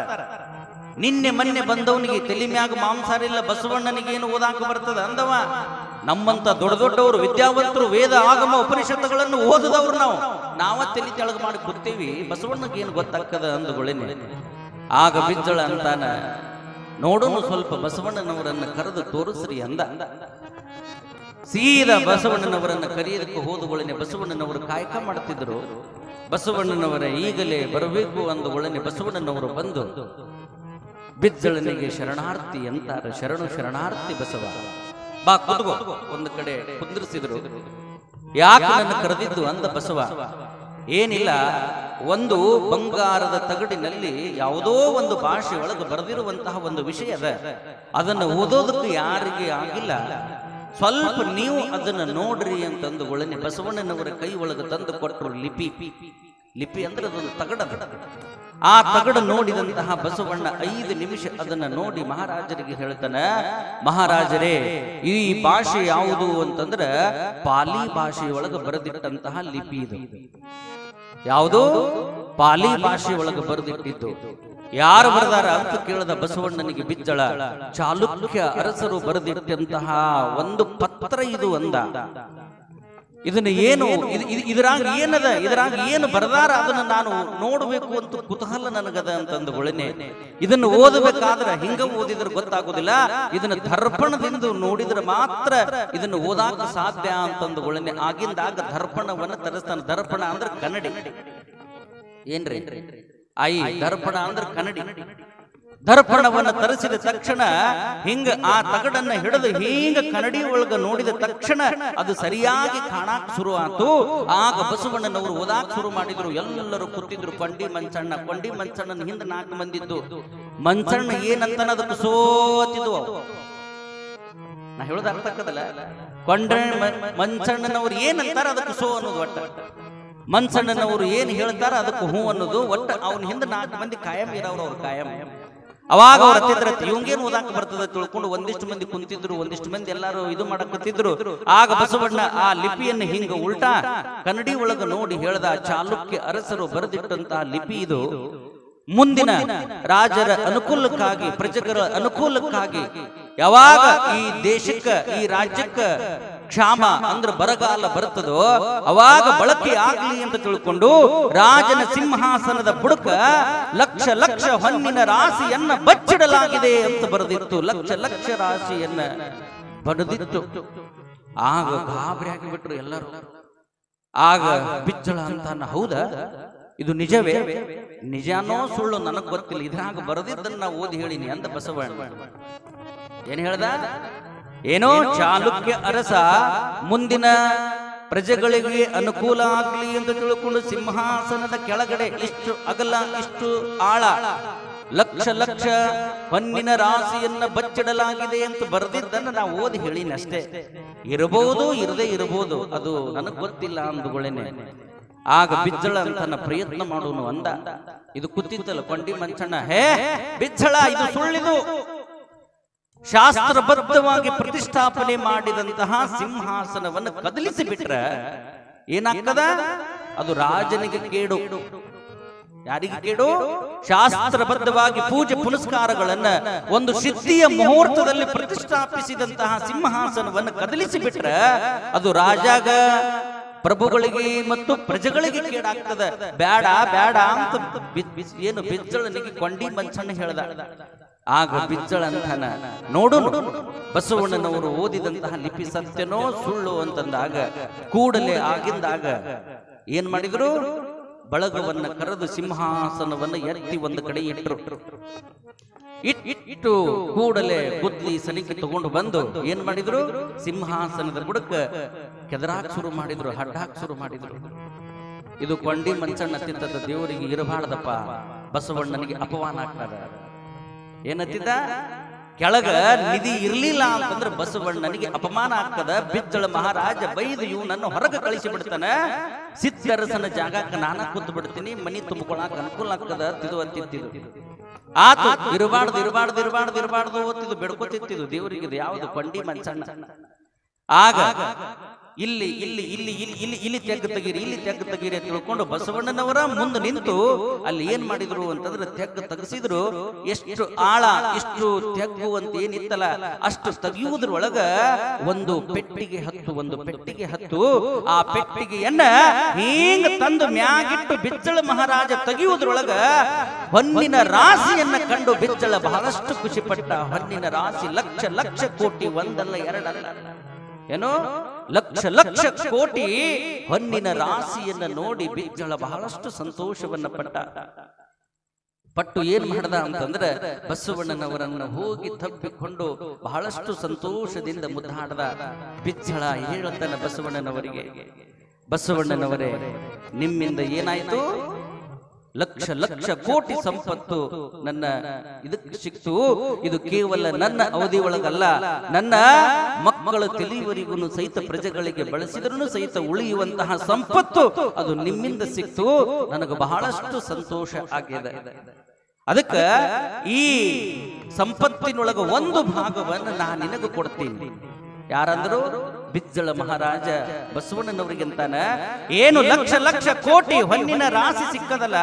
ನಿನ್ನೆ ಮೊನ್ನೆ ಬಂದವನಿಗೆ ತಲೆ ಮ್ಯಾಗ ಮಾಂಸಾರಿಲ್ಲ, ಬಸವಣ್ಣನಿಗೇನು ಓದಾಕ ಬರ್ತದ ಅಂದವ. ನಮ್ಮಂತ ದೊಡ್ಡ ದೊಡ್ಡವರು ವಿದ್ಯಾವಂತರು ವೇದ ಆಗಮ ಉಪನಿಷತ್ತುಗಳನ್ನು ಓದದವ್ರು ನಾವ ತಲೆ ತೆಳಗ ಮಾಡಿ ಕೂತೀವಿ, ಬಸವಣ್ಣಗೇನು ಗೊತ್ತಾಗ್ತದ ಅಂದುಗಳೇನೆ. ಆಗ ಬಿಜ್ಜಳ ಅಂತಾನ, ನೋಡೋನು ಸ್ವಲ್ಪ ಬಸವಣ್ಣನವರನ್ನ ಕರೆದು ತೋರಿಸ್ರಿ ಅಂದ. ಸೀದಾ ಬಸವಣ್ಣನವರನ್ನ ಕರೆಯೋದಕ್ಕೆ ಹೋದಗಳೇನೆ ಬಸವಣ್ಣನವರು ಕಾಯಕ ಮಾಡ್ತಿದ್ರು. ಬಸವಣ್ಣನವರ ಈಗಲೇ ಬರಬೇಕು ಅಂದುಗಳೇನೆ ಬಸವಣ್ಣನವರು ಬಂದು ಬಿಜ್ಜಳನಿಗೆ ಶರಣಾರ್ಥಿ ಅಂತಾರ. ಶರಣು ಶರಣಾರ್ಥಿ ಬಸವ, ಬಾ ಕುತ್ಕೋ. ಒಂದು ಕಡೆ ಕುಂದಿರಿಸಿದ್ರು. ಯಾಕೆ ನನ್ನ ಕರೆದಿದ್ದು ಅಂದ ಬಸವ. ಏನಿಲ್ಲ, ಒಂದು ಬಂಗಾರದ ತಗಡಿನಲ್ಲಿ ಯಾವುದೋ ಒಂದು ಭಾಷೆ ಒಳಗೆ ಬರೆದಿರುವಂತಹ ಒಂದು ವಿಷಯ ಅದ, ಅದನ್ನು ಓದೋದಕ್ಕೆ ಯಾರಿಗೆ ಆಗಿಲ್ಲ, ಸ್ವಲ್ಪ ನೀವು ಅದನ್ನ ನೋಡ್ರಿ ಅಂತಂದು ಒಳನೆ ಬಸವಣ್ಣನವರ ಕೈ ಒಳಗೆ ತಂದು ಕೊಟ್ಟರು ಲಿಪಿ. ಲಿಪಿ ಅಂದ್ರೆ ಅದೊಂದು ತಗಡ. ಆ ತಗಡ ನೋಡಿದಂತಹ ಬಸವಣ್ಣ 5 ನಿಮಿಷ ಅದನ್ನ ನೋಡಿ ಮಹಾರಾಜರಿಗೆ ಹೇಳ್ತಾನೆ, ಮಹಾರಾಜರೇ, ಈ ಭಾಷೆ ಯಾವುದು ಅಂತಂದ್ರೆ ಪಾಲಿ ಭಾಷೆಯೊಳಗೆ ಬರೆದಿಟ್ಟಂತಹ ಲಿಪಿ ಇದು. ಯಾವುದೋ ಪಾಲಿ ಭಾಷೆಯೊಳಗೆ ಬರೆದಿಟ್ಟಿದ್ದು. ಯಾರು ಬರೆದಾರ ಅಂತ ಕೇಳದ ಬಸವಣ್ಣನಿಗೆ ಬಿಜ್ಜಳ, ಚಾಲುಕ್ಯ ಅರಸರು ಬರೆದಿಟ್ಟಂತಹ ಒಂದು ಪತ್ರ ಇದು ಅಂದ. ಇದನ್ನ ಏನು, ಇದರಾಗ ಏನದ, ಇದರಾಗ ಏನು ಬರದಾರ ಅದನ್ನ ನಾನು ನೋಡ್ಬೇಕು ಅಂತ ಕುತೂಹಲ ನನಗದ ಅಂತಂದುಗಳೇನೆ. ಇದನ್ನು ಓದಬೇಕಾದ್ರೆ ಹಿಂಗ ಓದಿದ್ರೆ ಗೊತ್ತಾಗೋದಿಲ್ಲ, ಇದನ್ನ ದರ್ಪಣದಿಂದ ನೋಡಿದ್ರೆ ಮಾತ್ರ ಇದನ್ನು ಓದಾಕ ಸಾಧ್ಯ ಅಂತಂದುಗಳೇನೆ. ಆಗಿಂದಾಗ ದರ್ಪಣವನ್ನ ತರಿಸ್ತಾನೆ. ದರ್ಪಣ ಅಂದ್ರೆ ಕನ್ನಡಿ ಏನ್ರಿ ಆಯಿ, ದರ್ಪಣ ಅಂದ್ರೆ ಕನ್ನಡಿ. ದರ್ಪಣವನ್ನು ತರಿಸಿದ ತಕ್ಷಣ ಹಿಂಗ ಆ ತಗಡನ್ನ ಹಿಡಿದು ಹಿಂಗ ಕನ್ನಡಿ ಒಳಗ ನೋಡಿದ ತಕ್ಷಣ ಅದು ಸರಿಯಾಗಿ ಕಾಣಾಕ್ ಶುರು ಆತು. ಆಗ ಬಸವಣ್ಣನವರು ಓದಾಕ್ ಶುರು ಮಾಡಿದ್ರು. ಎಲ್ಲರೂ ಕೂತಿದ್ರು. ಕೊಂಡಿ ಮಂಚಣ್ಣನ ಹಿಂದ 4 ಮಂದಿ ಇದ್ದು. ಮಂಚಣ್ಣ ಏನಂತಾನ ಅದಕ್ಕೆ ಸೋತಿದ್ವು. ನಾ ಹೇಳೋದು ಅರ್ಥ ಆಗ್ತದಲ್ಲ. ಮಂಚಣ್ಣನವ್ರು ಏನಂತಾರ ಅದಕ್ಕೆ ಸೋ ಅನ್ನೋದು, ಒಟ್ಟ ಮಂಚಣ್ಣನವರು ಏನ್ ಹೇಳ್ತಾರ ಅದಕ್ಕೆ ಹೂ ಅನ್ನೋದು. ಒಟ್ಟ ಅವನ ಹಿಂದೆ 4 ಮಂದಿ ಕಾಯಂ ಇರೋರು. ಅವ್ರು ಕಾಯಂ ಅವಾಗ ಅವ್ರ ಹತ್ತಿದ್ರ ಇವಂಗೇನು ಓದಾಕ ಬರ್ತದೆ ತಿಳ್ಕೊಂಡು ಒಂದಿಷ್ಟು ಮಂದಿ ಕುಂತಿದ್ರು, ಒಂದಿಷ್ಟು ಮಂದಿ ಎಲ್ಲಾರು ಇದು ಮಾಡಕತ್ತಿದ್ರು. ಆಗ ಬಸವಣ್ಣ ಆ ಲಿಪಿಯನ್ನು ಹಿಂಗ ಉಲ್ಟಾ ಕನ್ನಡಿ ಒಳಗ ನೋಡಿ ಹೇಳ್ದ, ಚಾಲುಕ್ಯ ಅರಸರು ಬರೆದಿಟ್ಟಂತಹ ಲಿಪಿ ಇದು. ಮುಂದಿನ ರಾಜರ ಅನುಕೂಲಕ್ಕಾಗಿ, ಪ್ರಜೆಗಳ ಅನುಕೂಲಕ್ಕಾಗಿ, ಯಾವಾಗ ಈ ದೇಶಕ್ಕ ಈ ರಾಜ್ಯಕ್ಕ ಕ್ಷಾಮ ಅಂದ್ರೆ ಬರಗಾಲ ಬರ್ತದೋ ಅವಾಗ ಬಳಕೆ ಆಗ್ಲಿ ಅಂತ ತಿಳ್ಕೊಂಡು ರಾಜನ ಸಿಂಹಾಸನದ ಬುಡಕ ಲಕ್ಷ ಲಕ್ಷ ಹೊನ್ನಿನ ರಾಶಿಯನ್ನ ಬಚ್ಚಿಡಲಾಗಿದೆ ಅಂತ ಬರೆದಿತ್ತು. ಲಕ್ಷ ಲಕ್ಷ ರಾಶಿಯನ್ನ ಬರೆದಿತ್ತು. ಆಗ ಗಾಬರಿ ಆಗಿಬಿಟ್ರು ಎಲ್ಲರೂ. ಆಗ ಬಿಜ್ಜಳ ಅಂತಾನ, ಹೌದಾ ಇದು ನಿಜವೇ? ನಿಜಾನೋ ಸುಳ್ಳು ನನಗ್ ಗೊತ್ತಿಲ್ಲ, ಇದ್ರಾಗ ಬರೆದಿದ್ದನ್ನ ನಾ ಓದಿ ಹೇಳಿನಿ ಅಂತ ಬಸವಣ್ಣ ಏನ್ ಹೇಳ್ದ? ಏನೋ ಚಾಲುಕ್ಯ ಅರಸ ಮುಂದಿನ ಪ್ರಜೆಗಳಿಗೆ ಅನುಕೂಲ ಆಗ್ಲಿ ಅಂತ ತಿಳ್ಕೊಂಡು ಸಿಂಹಾಸನದ ಕೆಳಗಡೆ ಇಷ್ಟು ಅಗಲ ಇಷ್ಟು ಆಳ ಲಕ್ಷ ಲಕ್ಷ ಹೊನ್ನಿನ ರಾಶಿಯನ್ನ ಬಚ್ಚಿಡಲಾಗಿದೆ ಅಂತ ಬರೆದಿದ್ದನ್ನ ನಾವು ಓದಿ ಹೇಳಿನಷ್ಟೇ. ಇರಬಹುದು ಇರದೇ ಇರಬಹುದು, ಅದು ನನಗ್ ಗೊತ್ತಿಲ್ಲ ಅಂದುಗಳೇನೆ. ಆಗ ಬಿಜ್ಜಳ ಅಂತ ಪ್ರಯತ್ನ ಮಾಡೋನು ಅಂದ. ಇದು ಕೂತಿದ್ದಲ್ಲ ಕೊಂಡಿ ಮಂಚಣ್ಣ, ಹೇ ಬಿಜ್ಜಳ, ಇದು ಸುಳ್ಳಿದು. ಶಾಸ್ತ್ರಬದ್ಧವಾಗಿ ಪ್ರತಿಷ್ಠಾಪನೆ ಮಾಡಿದಂತಹ ಸಿಂಹಾಸನವನ್ನು ಕದಲಿಸಿ ಬಿಟ್ರೆ ಏನಾಗ್ತದ? ಅದು ರಾಜನಿಗೆ ಕೇಡು. ಯಾರಿಗೆ ಕೇಡು? ಶಾಸ್ತ್ರಬದ್ಧವಾಗಿ ಪೂಜೆ ಪುನಸ್ಕಾರಗಳನ್ನ ಒಂದು ಸಿದ್ಧಿಯ ಮುಹೂರ್ತದಲ್ಲಿ ಪ್ರತಿಷ್ಠಾಪಿಸಿದಂತಹ ಸಿಂಹಾಸನವನ್ನು ಕದಲಿಸಿ ಬಿಟ್ರೆ ಅದು ರಾಜಾಗ, ಪ್ರಭುಗಳಿಗೆ ಮತ್ತು ಪ್ರಜೆಗಳಿಗೆ ಕೇಡಾಗ್ತದೆ. ಬೇಡ ಬೇಡ ಅಂತ ಏನು ಬಿಜ್ಜಳನಿಗೆ ಕೊಂಡಿ ಮಂಚಣ್ಣ ಹೇಳ್ದ. ಆಗ ಬಿಜ್ಜಳ ಅಂತಾನ, ನೋಡು ಬಸವಣ್ಣನವರು ಓದಿದಂತಹ ಲಿಪಿ ಸತ್ಯನೋ ಸುಳ್ಳು ಅಂತಂದಾಗ ಕೂಡಲೇ ಆಗಿಂದಾಗ ಏನ್ ಮಾಡಿದ್ರು? ಬಳಗವನ್ನ ಕರೆದು ಸಿಂಹಾಸನವನ್ನ ಎತ್ತಿ ಒಂದು ಕಡೆ ಇಟ್ಟರು. ಇಟ್ಟು ಕೂಡಲೇ ಗುದ್ಲಿ ಸನಿಕೆ ತಗೊಂಡು ಬಂದು ಏನ್ ಮಾಡಿದ್ರು? ಸಿಂಹಾಸನದ ಬುಡಕ ಕೆದರಾಕ್ ಶುರು ಮಾಡಿದ್ರು, ಹಡ್ಡಾಕ್ ಶುರು ಮಾಡಿದ್ರು. ಇದು ಕೊಂಡಿ ಮಂಚಣ್ಣ ತಿಂತದ ದೇವರಿಗೆ ಇರಬಾರ್ದಪ್ಪ, ಬಸವಣ್ಣನಿಗೆ ಅಪಮಾನ ಆಗ್ತದ. ಏನತ್ತಿದ್ದ? ಕೆಳಗ ನಿಧಿ ಇರ್ಲಿಲ್ಲ ಅಂತಂದ್ರೆ ಬಸವಣ್ಣನಿಗೆ ಅಪಮಾನ ಆಗ್ತದ. ಬಿಜ್ಜಳ ಮಹಾರಾಜ ಬೈದು ಇವನನ್ನು ಹೊರಗೆ ಕಳಿಸಿ ಬಿಡ್ತಾನ. ಸಿದ್ದರಸನ ಜಾಗಕ್ಕೆ ನಾನ ಕೂತು ಬಿಡ್ತೀನಿ, ಮನಿ ತುಂಬಿಕೊಳಕ್ ಅನುಕೂಲ ಆಗ್ತದ ತಿದು ಅಂತಿದ್ದು. ಆತು ಇರಬಾರ್ದು ಇರಬಾರ್ದು ಇರಬಾರ್ದು ಇರಬಾರ್ದು ಓದ್ತಿದ್ದು ಬೆಡ್ಕೊತಿದ್ದು ದೇವರಿಗೆ. ಯಾವುದು? ಕೊಂಡಿ ಮಂಚಣ್ಣ. ಆಗ ಇಲ್ಲಿ ಇಲ್ಲಿ ಇಲ್ಲಿ ಇಲ್ಲಿ ಇಲ್ಲಿ ಇಲ್ಲಿ ತೆಗ್ಗು ತೆಗೀರಿ, ಇಲ್ಲಿ ತೆಗ್ಗು ತೆಗೀರಿ ಅಂತ ತಿಳ್ಕೊಂಡು ಬಸವಣ್ಣನವರ ಮುಂದೆ ನಿಂತು ಅಲ್ಲಿ ಏನ್ ಮಾಡಿದ್ರು ಅಂತಂದ್ರೆ ತೆಗ್ಗು ತೆಗೆಸಿದ್ರು. ಎಷ್ಟು ಆಳ, ಎಷ್ಟು ತೆಗ್ಗು ಅಂತ ಏನಿತ್ತಲ್ಲ ಅಷ್ಟು ತೆಗೆಯುವುದ್ರೊಳಗ ಒಂದು ಪೆಟ್ಟಿಗೆ ಹತ್ತು ಆ ಪೆಟ್ಟಿಗೆಯನ್ನ ಹಿಂಗ ತಂದು ಮ್ಯಾಗಿಟ್ಟು ಬಿಜ್ಜಳ ಮಹಾರಾಜ ತೆಗೆಯುವುದ್ರೊಳಗ ಹೊನ್ನಿನ ರಾಶಿಯನ್ನ ಕಂಡು ಬಿಜ್ಜಳ ಬಹಳಷ್ಟು ಖುಷಿ ಪಟ್ಟ. ಹೊನ್ನಿನ ರಾಶಿ ಲಕ್ಷ ಲಕ್ಷ ಕೋಟಿ, ಒಂದಲ್ಲ ಎರಡಲ್ಲ, ಏನೋ ಲಕ್ಷ ಲಕ್ಷ ಕೋಟಿ ಹೊನ್ನಿನ ರಾಶಿಯನ್ನ ನೋಡಿ ಬಿಜ್ಜಳ ಬಹಳಷ್ಟು ಸಂತೋಷವನ್ನ ಪಟ್ಟು ಏನ್ ಮಾಡ್ದ ಅಂತಂದ್ರೆ ಬಸವಣ್ಣನವರನ್ನ ಹೋಗಿ ತಪ್ಪಿಕೊಂಡು ಬಹಳಷ್ಟು ಸಂತೋಷದಿಂದ ಮುದ್ದಾಡ್ದ. ಬಿಜ್ಜಳ ಹೇಳುತ್ತಾನೆ ಬಸವಣ್ಣನವರಿಗೆ, ಬಸವಣ್ಣನವರೇ ನಿಮ್ಮಿಂದ ಏನಾಯ್ತು? ಲಕ್ಷ ಲಕ್ಷ ಕೋಟಿ ಸಂಪತ್ತು ನನ್ನ ಇದಕ್ಕೆ ಸಿಕ್ತು. ಇದು ಕೇವಲ ನನ್ನ ಅವಧಿ ಒಳಗಲ್ಲ, ನನ್ನ ಮಕ್ಕಳ ತಿಳಿಯುವರಿಗೂ ಸಹಿತ ಪ್ರಜೆಗಳಿಗೆ ಬಳಸಿದ್ರೂ ಸಹಿತ ಉಳಿಯುವಂತಹ ಸಂಪತ್ತು ಅದು ನಿಮ್ಮಿಂದ ಸಿಕ್ತು. ನನಗೆ ಬಹಳಷ್ಟು ಸಂತೋಷ ಆಗಿದೆ. ಅದಕ್ಕೆ ಈ ಸಂಪತ್ತಿನೊಳಗ ಒಂದು ಭಾಗವನ್ನು ನಾನು ನಿನಗೆ ಕೊಡ್ತೀನಿ. ಯಾರಂದ್ರು? ಬಿಜ್ಜಳ ಮಹಾರಾಜ ಬಸವಣ್ಣನವರಿಗಂತಾನ, ಏನು ಲಕ್ಷ ಲಕ್ಷ ಕೋಟಿ ಹೊನ್ನಿನ ರಾಶಿ ಸಿಕ್ಕದಲ್ಲ,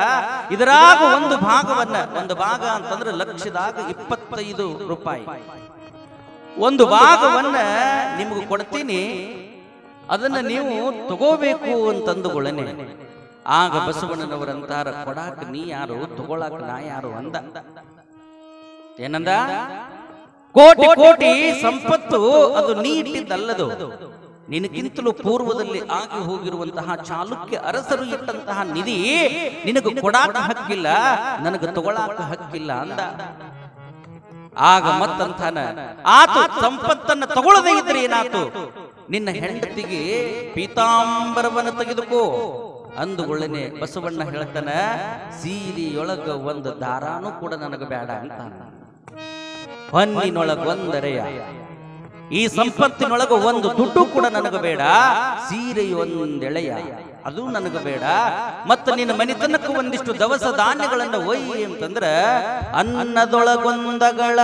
ಇದರಾಗ ಒಂದು ಭಾಗವನ್ನ, ಒಂದು ಭಾಗ ಅಂತಂದ್ರೆ ಲಕ್ಷದಾಗ 25 ರೂಪಾಯಿ, ಒಂದು ಭಾಗವನ್ನ ನಿಮಗೆ ಕೊಡ್ತೀನಿ, ಅದನ್ನ ನೀವು ತಗೋಬೇಕು ಅಂತಂದುಗಳನೆ. ಆಗ ಬಸವಣ್ಣನವರಂತಾರ, ಕೊಡಾಕ ನೀ ಯಾರು, ತಗೊಳಾಕ ನಾ ಯಾರು ಅಂದ. ಏನಂದ? ಕೋಟಿ ಕೋಟಿ ಸಂಪತ್ತು ಅದು ನೀ ಇಟ್ಟಿದ್ದಲ್ಲದು, ನಿನಗಿಂತಲೂ ಪೂರ್ವದಲ್ಲಿ ಆಗಿ ಹೋಗಿರುವಂತಹ ಚಾಲುಕ್ಯ ಅರಸರು ಇಟ್ಟಂತಹ ನಿಧಿ ನಿನಗೆ ಕೊಡಾಕ ಹಕ್ಕಿಲ್ಲ, ನನಗೆ ತಗೊಳಾಕ ಹಕ್ಕಿಲ್ಲ ಅಂದ. ಆಗ ಮತ್ತಂತಾನ, ಆತು ಸಂಪತ್ತನ್ನ ತಗೊಳ್ಳದೇ ಇದ್ರೆ ಏನಾತು? ನಿನ್ನ ಹೆಂಡತಿಗೆ ಪೀತಾಂಬರವನ್ನು ತೆಗೆದುಕೋ ಅಂದುಕೊಳ್ಳನೆ. ಬಸವಣ್ಣ ಹೇಳ್ತಾನ, ಸೀರೆಯೊಳಗ ಒಂದು ದಾರಾನು ಕೂಡ ನನಗೆ ಬೇಡ ಅಂತ. ಹೊನ್ನಿನೊಳಗೊಂದರೆಯ, ಈ ಸಂಪತ್ತಿನೊಳಗ ಒಂದು ದುಡ್ಡು ಕೂಡ ನನಗೆ ಬೇಡ, ಸೀರೆಯೊಂದೆಳೆಯ ಅದು ನನಗೆ ಬೇಡ. ಮತ್ತು ನಿನ್ನ ಮನಿತನಕ್ಕೂ ಒಂದಿಷ್ಟು ದವಸ ಧಾನ್ಯಗಳನ್ನು ಒಯ್ಯಿ ಅಂತಂದ್ರ ಅನ್ನದೊಳಗೊಂದಗಳ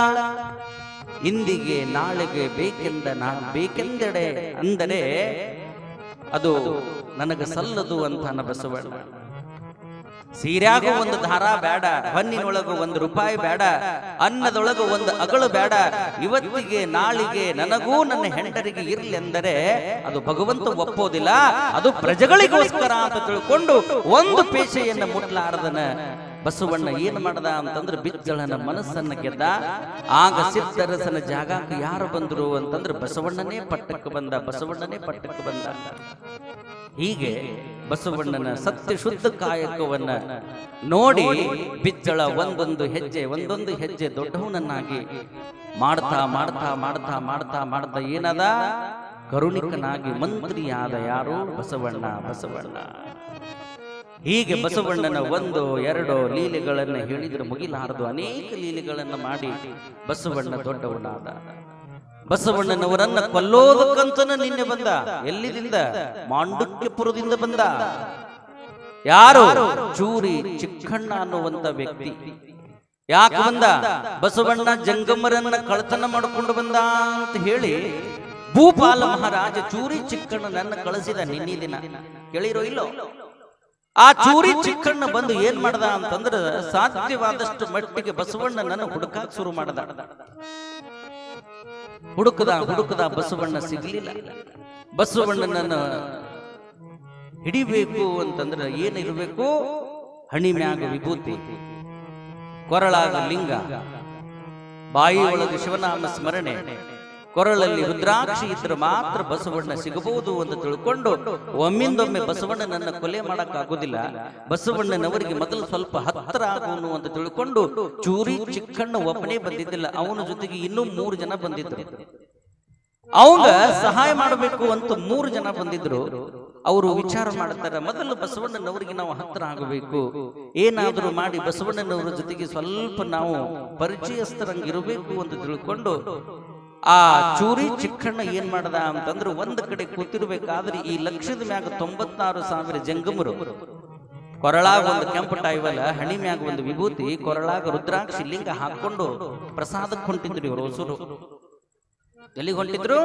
ಇಂದಿಗೆ ನಾಳೆಗೆ ಬೇಕೆಂದೆಡೆ ಅಂದರೆ ಅದು ನನಗೆ ಸಲ್ಲದು ಅಂತ ಬಸವಣ್ಣ. ಸೀರ್ಯಾಗೂ ಒಂದು ದಾರ ಬೇಡ, ಹೊನ್ನಿನೊಳಗೂ ಒಂದು ರೂಪಾಯಿ ಬೇಡ, ಅನ್ನದೊಳಗೂ ಒಂದು ಅಗಳು ಬೇಡ, ಇವತ್ತಿಗೆ ನಾಳಿಗೆ ನನಗೂ ನನ್ನ ಹೆಂಡರಿಗೆ ಇರ್ಲಿ ಎಂದರೆ ಅದು ಭಗವಂತ ಒಪ್ಪೋದಿಲ್ಲ. ಅದು ಪ್ರಜೆಗಳಿಗೋಸ್ಕರ ಅಂತ ತಿಳ್ಕೊಂಡು ಒಂದು ಪೇಶೆಯನ್ನು ಮುಟ್ಲಾರದನ ಬಸವಣ್ಣ ಏನ್ ಮಾಡದ ಅಂತಂದ್ರೆ ಬಿಜ್ಜಳನ ಮನಸ್ಸನ್ನ ಗೆದ್ದ. ಆಗ ಸಿದ್ದರಸನ ಜಾಗಕ್ಕೆ ಯಾರು ಬಂದ್ರು ಅಂತಂದ್ರೆ ಬಸವಣ್ಣನೇ ಪಟ್ಟಕ್ಕೆ ಬಂದ, ಬಸವಣ್ಣನೇ ಪಟ್ಟಕ್ಕೆ ಬಂದ. ಹೀಗೆ ಬಸವಣ್ಣನ ಸತ್ಯ ಶುದ್ಧ ಕಾಯಕವನ್ನ ನೋಡಿ ಬಿಜ್ಜಳ ಒಂದೊಂದು ಹೆಜ್ಜೆ ದೊಡ್ಡವನನ್ನಾಗಿ ಮಾಡ್ತಾ ಮಾಡ್ತಾ ಮಾಡ್ತಾ ಮಾಡ್ತಾ ಮಾಡ್ತಾ ಏನದ ಕರುಣಿಕನಾಗಿ ಮಂತ್ರಿಯಾದ ಯಾರು? ಬಸವಣ್ಣ. ಹೀಗೆ ಬಸವಣ್ಣನ 1-2 ಲೀಲೆಗಳನ್ನು ಹೇಳಿದ್ರೆ ಮುಗಿಲಾರದು. ಅನೇಕ ಲೀಲೆಗಳನ್ನು ಮಾಡಿ ಬಸವಣ್ಣ ದೊಡ್ಡವನಾದ. ಬಸವಣ್ಣನವರನ್ನ ಕೊಲ್ಲೋದಕ್ಕಂತನ ನಿನ್ನೆ ಬಂದ. ಎಲ್ಲಿದಿಂದ? ಮಾಂಡುಕ್ಯಪುರದಿಂದ ಬಂದ. ಯಾರು? ಚೂರಿ ಚಿಕ್ಕಣ್ಣ ಅನ್ನುವಂತ ವ್ಯಕ್ತಿ. ಯಾಕೆ ಬಂದ? ಬಸವಣ್ಣ ಜಂಗಮರನ್ನ ಕಳತನ ಮಾಡಿಕೊಂಡು ಬಂದ ಅಂತ ಹೇಳಿ ಭೂಪಾಲ ಮಹಾರಾಜ ಚೂರಿ ಚಿಕ್ಕಣ್ಣನನ್ನ ಕಳಿಸಿದ ನಿನ್ನೆ ದಿನ. ಕೇಳಿರೋ ಇಲ್ಲೋ? ಆ ಚೂರಿ ಚಿಕ್ಕಣ್ಣ ಬಂದು ಏನ್ ಮಾಡದ ಅಂತಂದ್ರ ಸಾಧ್ಯವಾದಷ್ಟು ಮಟ್ಟಿಗೆ ಬಸವಣ್ಣನನ್ನು ಹುಡುಕಾಕ್ ಶುರು ಮಾಡದ. ಹುಡುಕದ ಬಸವಣ್ಣ ಸಿಗ್ಲಿಲ್ಲ. ಬಸವಣ್ಣನನ್ನು ಹಿಡಿಬೇಕು ಅಂತಂದ್ರೆ ಏನಿರಬೇಕು? ಹಣಿ ಮ್ಯಾಗ ವಿಭೂತಿ, ಕೊರಳಾಗ ಲಿಂಗ, ಬಾಯಿ ಒಳಗೆ ಶಿವನಾಮ ಸ್ಮರಣೆ, ಕೊರಳಲ್ಲಿ ರುದ್ರಾಕ್ಷಿ ಇದ್ರೆ ಮಾತ್ರ ಬಸವಣ್ಣ ಸಿಗಬಹುದು ಅಂತ ತಿಳ್ಕೊಂಡು ಒಮ್ಮಿಂದೊಮ್ಮೆ ಬಸವಣ್ಣನನ್ನ ಕೊಲೆ ಮಾಡಕ್ ಆಗೋದಿಲ್ಲ. ಬಸವಣ್ಣನವರಿಗೆ ಮೊದಲು ಸ್ವಲ್ಪ ಹತ್ತಿರ ಆಗೋನು ಅಂತ ತಿಳ್ಕೊಂಡು ಚೂರಿ ಚಿಕ್ಕಣ್ಣ ಒಬ್ಬನೇ ಬಂದಿದ್ದಿಲ್ಲ, ಅವನ ಜೊತೆಗೆ ಇನ್ನೂ 3 ಜನ ಬಂದಿದ್ರು. ಅವಂಗ ಸಹಾಯ ಮಾಡಬೇಕು ಅಂತ 3 ಜನ ಬಂದಿದ್ರು. ಅವರು ವಿಚಾರ ಮಾಡ್ತಾರೆ, ಮೊದಲು ಬಸವಣ್ಣನವರಿಗೆ ನಾವು ಹತ್ತಿರ ಆಗಬೇಕು, ಏನಾದರೂ ಮಾಡಿ ಬಸವಣ್ಣನವರ ಜೊತೆಗೆ ಸ್ವಲ್ಪ ನಾವು ಪರಿಚಯಸ್ಥರಂಗಿರಬೇಕು ಅಂತ ತಿಳ್ಕೊಂಡು ಆ ಚೂರಿ ಚಿಕ್ಕಣ್ಣ ಏನ್ ಮಾಡದ ಅಂತಂದ್ರೆ ಒಂದು ಕಡೆ ಕೂತಿರ್ಬೇಕಾದ್ರೆ ಈ ಲಕ್ಷದ ಮ್ಯಾಗ 96,000 ಜಂಗಮರು, ಕೊರಳಾಗ ಒಂದು ಕೆಂಪು ಟೈವಲ, ಹಣಿ ಮ್ಯಾಗ ಒಂದು ವಿಭೂತಿ, ಕೊರಳಾಗ ರುದ್ರಾಕ್ಷಿ ಲಿಂಗ ಹಾಕೊಂಡು ಪ್ರಸಾದಕ್ಕೆ ಹೊಂಟಿದ್ರು ಇವರು. ಹೊಸರು ಎಲ್ಲಿಗೆ ಹೊಂಟಿದ್ರು?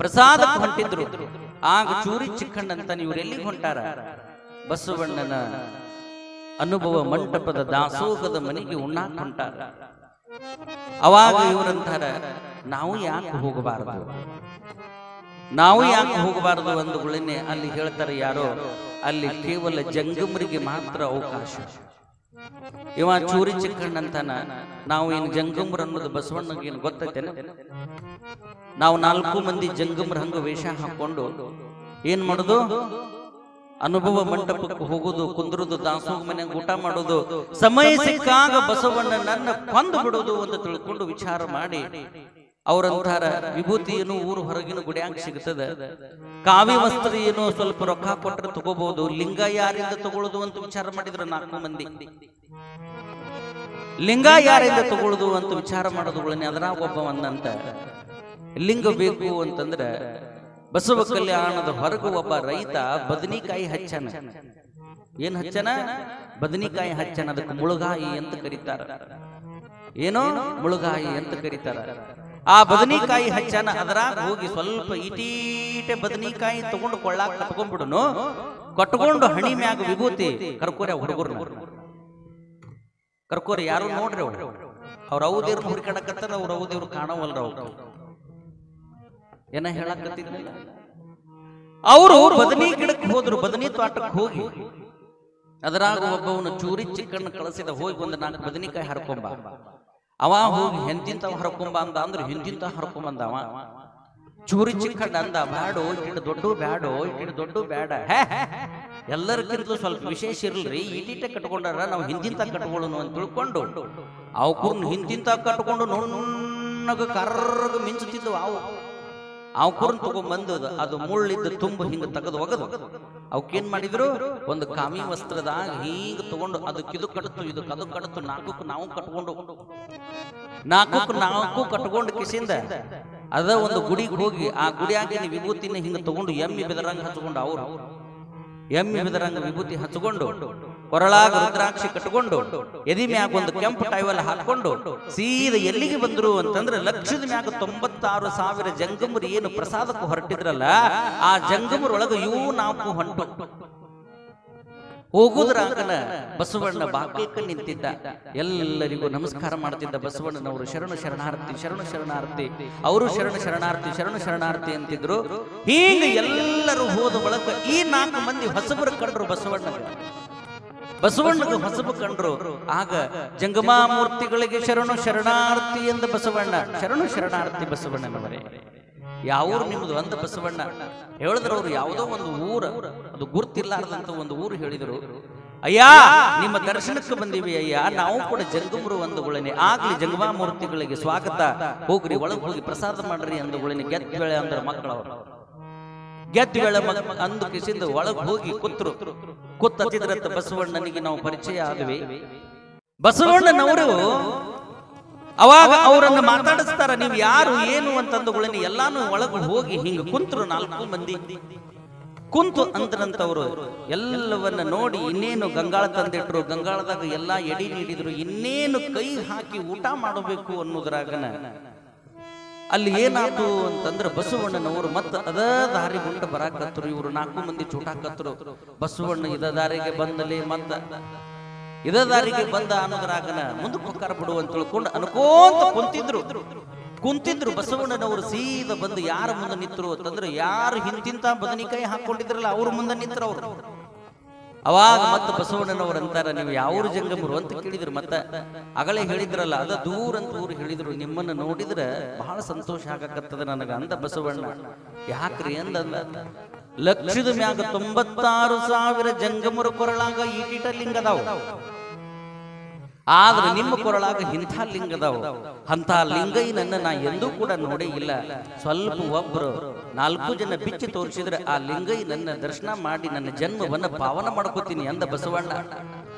ಪ್ರಸಾದಕ್ಕೆ ಹೊಂಟಿದ್ರು. ಆಗ ಚೂರಿ ಚಿಕ್ಕಣ್ಣ ಅಂತ ಇವ್ರು ಎಲ್ಲಿಗೆ ಹೊಂಟಾರ? ಬಸವಣ್ಣನ ಅನುಭವ ಮಂಟಪದ ದಾಸೋಗದ ಮನೆಗೆ ಉಣ್ಣಾಕ್ ಹೊಂಟಾರ. ಅವಾಗ ಇವರಂತಾರ, ನಾವು ಯಾಕೆ ಹೋಗಬಾರದು ಅಂದುಗಳನ್ನೇ ಅಲ್ಲಿ ಹೇಳ್ತಾರೆ ಯಾರೋ, ಅಲ್ಲಿ ಕೇವಲ ಜಂಗಮರಿಗೆ ಮಾತ್ರ ಅವಕಾಶ. ಇವ ಚೂರಿ ಚಿಕ್ಕಣ್ಣ ಅಂತಾನ, ನಾವು ಏನು ಜಂಗಮರು ಅನ್ನೋದು ಬಸವಣ್ಣಗೆ ಏನು ಗೊತ್ತೈತೇನ? ನಾವು 4 ಮಂದಿ ಜಂಗಮರ ಹಂಗ ವೇಷ ಹಾಕೊಂಡು ಏನ್ ಮಾಡುದು? ಅನುಭವ ಮಂಟಪಕ್ಕೆ ಹೋಗುದು, ಕುಂದ್ರುದು, ದಾಸೋಗ ಮನೆಯಾಗ ಊಟ ಮಾಡೋದು, ಸಮಯ ಸಿಕ್ಕಾಗ ಬಸವಣ್ಣನನ್ನ ಕೊಂದು ಬಿಡೋದು ಅಂತ ತಿಳ್ಕೊಂಡು ವಿಚಾರ ಮಾಡಿ ಅವರಂತಾರ, ವಿಭೂತಿ ಏನು ಊರು ಹೊರಗಿನ ಗುಡಿಯಾಗ ಸಿಗ್ತದ, ಕಾವಿ ವಸ್ತ್ರ ಏನು ಸ್ವಲ್ಪ ರೊಕ್ಕ ಕೊಟ್ಟರೆ ತಗೋಬಹುದು, ಲಿಂಗ ಯಾರಿಂದ ತಗೊಳ್ಳೋದು ಅಂತ ವಿಚಾರ ಮಾಡಿದ್ರು 4 ಮಂದಿ. ಲಿಂಗ ಯಾರಿಂದ ತಗೊಳ್ಳೋದು ಅಂತ ವಿಚಾರ ಮಾಡೋದುಗಳನ್ನೇ ಅದ್ರಾಗ ಒಬ್ಬವನ್ನಂತ ಲಿಂಗ ಬೇಕು ಅಂತಂದ್ರೆ ಬಸವ ಕಲ್ಯಾಣದ ಹೊರಗು ಒಬ್ಬ ರೈತ ಬದನಿಕಾಯಿ ಹಚ್ಚನ. ಏನ್ ಹಚ್ಚನ? ಬದನಿಕಾಯಿ ಹಚ್ಚನ. ಅದಕ್ಕೆ ಮುಳುಗಾಯಿ ಅಂತ ಕರೀತಾರ. ಏನೋ ಮುಳುಗಾಯಿ ಅಂತ ಕರೀತಾರ. ಆ ಬದನಿಕಾಯಿ ಹಚ್ಚನ. ಅದರಾಗ ಹೋಗಿ ಸ್ವಲ್ಪ ಇಟೀಟೆ ಬದನಿಕಾಯಿ ತಗೊಂಡು ಕೊಳ್ಳಾಕ ಕಟ್ಕೊಂಡ್ಬಿಡುನು. ಕಟ್ಕೊಂಡು ಹಣಿ ಮ್ಯಾಗ ವಿಭೂತಿ ಕರ್ಕೋರ ಹುಡುಗರು ಕರ್ಕೋರಿ. ಯಾರು ನೋಡ್ರಿ ಅವ್ರ ಅವದೇವ್ರ ಹುಡುಕಾಡಕತ್ತಾರ, ಅವ್ರ ಅವದೇವ್ರು ಕಾಣವಲ್ರ. ಅವ್ರು ಏನ ಹೇಳಕತ್ತಿದ್ರಲ್ಲ, ಅವರು ಬದನಿ ಗಿಡಕ್ಕೆ ಹೋದ್ರು, ಬದನಿ ತೋಟಕ್ಕೆ ಹೋಗಿ ಅದರಾಗ ಒಬ್ಬವನು ಚೂರಿ ಚಿಕ್ಕಣ್ಣ ಕಳಿಸಿದ, ಹೋಗಿ ಒಂದು 4 ಬದನಿಕಾಯಿ ಹರ್ಕೊಂಬ. ಅವ ಹೋಗಿ ಎಂತಿಂತವ ಹರ್ಕೊಂಬ ಅಂದ ಅಂದ್ರೆ ಹಿಂದಿಂತ ಹರ್ಕೊಂಬಂದ. ಅವ ಚೂರಿ ಚಿಕ್ಕಣ್ಣ ಅಂದ, ಬ್ಯಾಡೋ ಇಟ್ಟು ದೊಡ್ಡ ಬ್ಯಾಡ, ಎಲ್ಲರಿಗಿಂತಲೂ ಸ್ವಲ್ಪ ವಿಶೇಷ ಇರಲ್ರಿ, ಇಟೀಟ ಕಟ್ಕೊಂಡಾರ, ನಾವು ಹಿಂದಿಂತ ಕಟ್ಕೊಳ್ಳೋನು ಅಂತ ತಿಳ್ಕೊಂಡು ಅವಕೂರ್ನ ಹಿಂದಿಂತ ಕಟ್ಕೊಂಡು ನುಣ್ಣಗ ಕರ್ರಗ ಮಿಂಚುತ್ತಿದ್ವು. ಅವಕೂರ್ನ ತಗೊಂಡ್ಬಂದು ಅದು ಮುಳ್ಳಿದ್ದು ತುಂಬ ಹಿಂಗ ತೆಗೆದು ಒಗದು ಅವಕ್ಕೇನ್ ಮಾಡಿದ್ರು, ಒಂದು ಕಾಮಿ ವಸ್ತ್ರದಾಗ ಹೀಗ ತಗೊಂಡು ಅದಕ್ಕೆ ಇದು ಕಟ್ತು, ಇದು ಕದು ಕಟ್ತು, 4ಕ್ಕೂ ನಾವು ಕಟ್ಕೊಂಡು ಕಿಸಿಂದ ಅದ ಒಂದು ಗುಡಿಗೆ ಹೋಗಿ ಆ ಗುಡಿಯಾಗಿನ ವಿಭೂತಿನ ಹಿಂಗ ತಗೊಂಡು ಎಮ್ಮಿ ಬೆದರಂಗ ಹಚ್ಕೊಂಡು ಅವ್ರು ಎಮ್ಮೆ ಬಿದರಂಗ ವಿಭೂತಿ ಹಚ್ಚಿಕೊಂಡು ಕೊರಳಾಗ ರುದ್ರಾಕ್ಷಿ ಕಟ್ಟಿಕೊಂಡು ಎದಿ ಮ್ಯಾಗ ಒಂದು ಕೆಂಪು ಟೈವಲ್ ಹಾಕೊಂಡು ಸೀದಾ ಎಲ್ಲಿಗೆ ಬಂದ್ರು ಅಂತಂದ್ರೆ ಲಕ್ಷದ ಮ್ಯಾಗ 96,000 ಜಂಗಮರು ಏನು ಪ್ರಸಾದಕ್ಕೆ ಹೊರಟಿದ್ರಲ್ಲ ಆ ಜಂಗಮರೊಳಗ ಇವು ನಾಲ್ಕು ಹೊಂಟು ಹೋಗುದ್ರಾಗನ ಬಸವಣ್ಣ ಬಾಗಿಲ್ಕ ನಿಂತಿದ್ದ. ಎಲ್ಲರಿಗೂ ನಮಸ್ಕಾರ ಮಾಡ್ತಿದ್ದ ಬಸವಣ್ಣನವರು. ಶರಣು ಶರಣಾರ್ಥಿ ಶರಣು ಶರಣಾರ್ಥಿ, ಅವರು ಶರಣು ಶರಣಾರ್ಥಿ ಶರಣು ಶರಣಾರ್ಥಿ ಅಂತಿದ್ರು. ಹೀಗೆ ಎಲ್ಲರೂ ಹೋದ ಬಳಕ ಈ 4 ಮಂದಿ ಹೊಸಬರು ಕಂಡ್ರು ಬಸವಣ್ಣಗೆ ಹೊಸಬು ಕಂಡ್ರು. ಆಗ ಜಂಗಮಾ ಮೂರ್ತಿಗಳಿಗೆ ಶರಣು ಶರಣಾರ್ಥಿ ಎಂದ ಬಸವಣ್ಣ. ಶರಣು ಶರಣಾರ್ಥಿ ಬಸವಣ್ಣನವರೇ, ಯಾವೂರು ನಿಮ್ದು ಅಂದ ಬಸವಣ್ಣ. ಹೇಳಿದ್ರು ಅವ್ರು ಯಾವುದೋ ಒಂದು ಊರ, ಅದು ಗುರ್ತಿಲ್ಲಾರ್ದಂತ ಒಂದು ಊರು ಹೇಳಿದ್ರು. ಅಯ್ಯ ನಿಮ್ಮ ದರ್ಶನಕ್ಕೆ ಬಂದೀವಿ ಅಯ್ಯ, ನಾವು ಕೂಡ ಜಂಗಮರು ಅಂದುಗಳೇನೆ. ಆಗ್ಲಿ ಜಂಗಮಾ ಮೂರ್ತಿಗಳಿಗೆ ಸ್ವಾಗತ, ಹೋಗ್ರಿ ಒಳಗೆ ಹೋಗಿ ಪ್ರಸಾದ ಮಾಡ್ರಿ ಅಂದುಗಳೇನೆ. ಗೆದ್ವೇಳೆ ಅಂದ್ರೆ ಮಕ್ಕಳವರು ಗೆದ್ವೇಳೆ ಅಂದು ಕಿಸಿಂದ ಒಳಗೆ ಹೋಗಿ ಕೂತಿದ್ರಂತ ಬಸವಣ್ಣನಿಗೆ ನಾವು ಪರಿಚಯ ಆದ್ವಿ. ಬಸವಣ್ಣನವರು ಅವಾಗ ಅವರನ್ನು ಮಾತಾಡಿಸ್ತಾರ, ನೀವು ಯಾರು ಏನು ಅಂತಂದುಗಳೇನೆ. ಎಲ್ಲಾನು ಒಳಗೆ ಹೋಗಿ ಹಿಂಗ ಕುಂತರು 4 ಮಂದಿ ಕುಂತು ಅಂದ್ರಂತವ್ರು. ಎಲ್ಲವನ್ನ ನೋಡಿ ಇನ್ನೇನು ಗಂಗಾಳ ತಂದಿಟ್ರು, ಗಂಗಾಳದಾಗ ಎಲ್ಲಾ ಎಡಿ ನೀಡಿದ್ರು, ಇನ್ನೇನು ಕೈ ಹಾಕಿ ಊಟ ಮಾಡಬೇಕು ಅನ್ನೋದ್ರಾಗನ ಅಲ್ಲಿ ಏನಾಯ್ತು ಅಂತಂದ್ರೆ ಬಸವಣ್ಣನವರು ಮತ್ತ ಅದ ದಾರಿ ಗುಂಟ ಬರಾಕತ್ತರು. ಇವರು 4 ಮಂದಿ ಚೂಟಾಕತ್ತರು. ಬಸವಣ್ಣ ಇದ ದಾರಿಗೆ ಬಂದಲ್ಲಿ ಮತ್ತ ಇದ ದಾರಿಗೆ ಬಂದ ಅನ್ನೋದ್ರಾಗನ ಮುಂದಕ್ಕೆ ಹೊಕ್ಕಾರ ಬಿಡು ಅಂತ ತಿಳ್ಕೊಂಡು ಅನ್ಕೋಂತ ಕುಂತಿದ್ರು. ಬಸವಣ್ಣನವರು ಸೀದಾ ಬಂದು ಯಾರ ಮುಂದೆ ನಿಂತರು ಅಂತಂದ್ರೆ ಯಾರು ಹಿಂತಿಂತ ಬದನಿಕಾಯಿ ಹಾಕೊಂಡಿದ್ರಲ್ಲ ಅವ್ರ ಮುಂದೆ ನಿಂತರು ಅವರು. ಅವಾಗ ಮತ್ತೆ ಬಸವಣ್ಣನವರು ಅಂತಾರ, ನೀವು ಯಾವ್ರ ಜಂಗಮರು ಅಂತ ಕೇಳಿದ್ರು. ಮತ್ತೆ ಅಗಳೇ ಹೇಳಿದ್ರಲ್ಲ ಅದ ದೂರ ಅಂತ ಊರು ಹೇಳಿದ್ರು, ನಿಮ್ಮನ್ನ ನೋಡಿದ್ರೆ ಬಹಳ ಸಂತೋಷ ಆಗಕತ್ತದ ನನಗ ಅಂದ ಬಸವಣ್ಣ. ಯಾಕ್ರಿ ಅಂದ, ಲಕ್ಷದ ಮ್ಯಾಗ 96,000 ಜಂಗಮರು ಕೊರಳಾಗ ಈಟೀಟ ಲಿಂಗದಾವ್, ಆದ್ರೆ ನಿಮ್ಮ ಕೊರಳಾಗ ಇಂಥ ಲಿಂಗದಾವ್. ಅಂತ ಲಿಂಗೈನನ್ನ ನಾ ಎಂದೂ ಕೂಡ ನೋಡೇ ಇಲ್ಲ. ಸ್ವಲ್ಪ ಒಬ್ರು 4 ಜನ ಬಿಚ್ಚಿ ತೋರಿಸಿದ್ರೆ ಆ ಲಿಂಗೈನನ್ನ ದರ್ಶನ ಮಾಡಿ ನನ್ನ ಜನ್ಮವನ್ನ ಪಾವನ ಮಾಡ್ಕೋತೀನಿ ಅಂದ ಬಸವಣ್ಣ.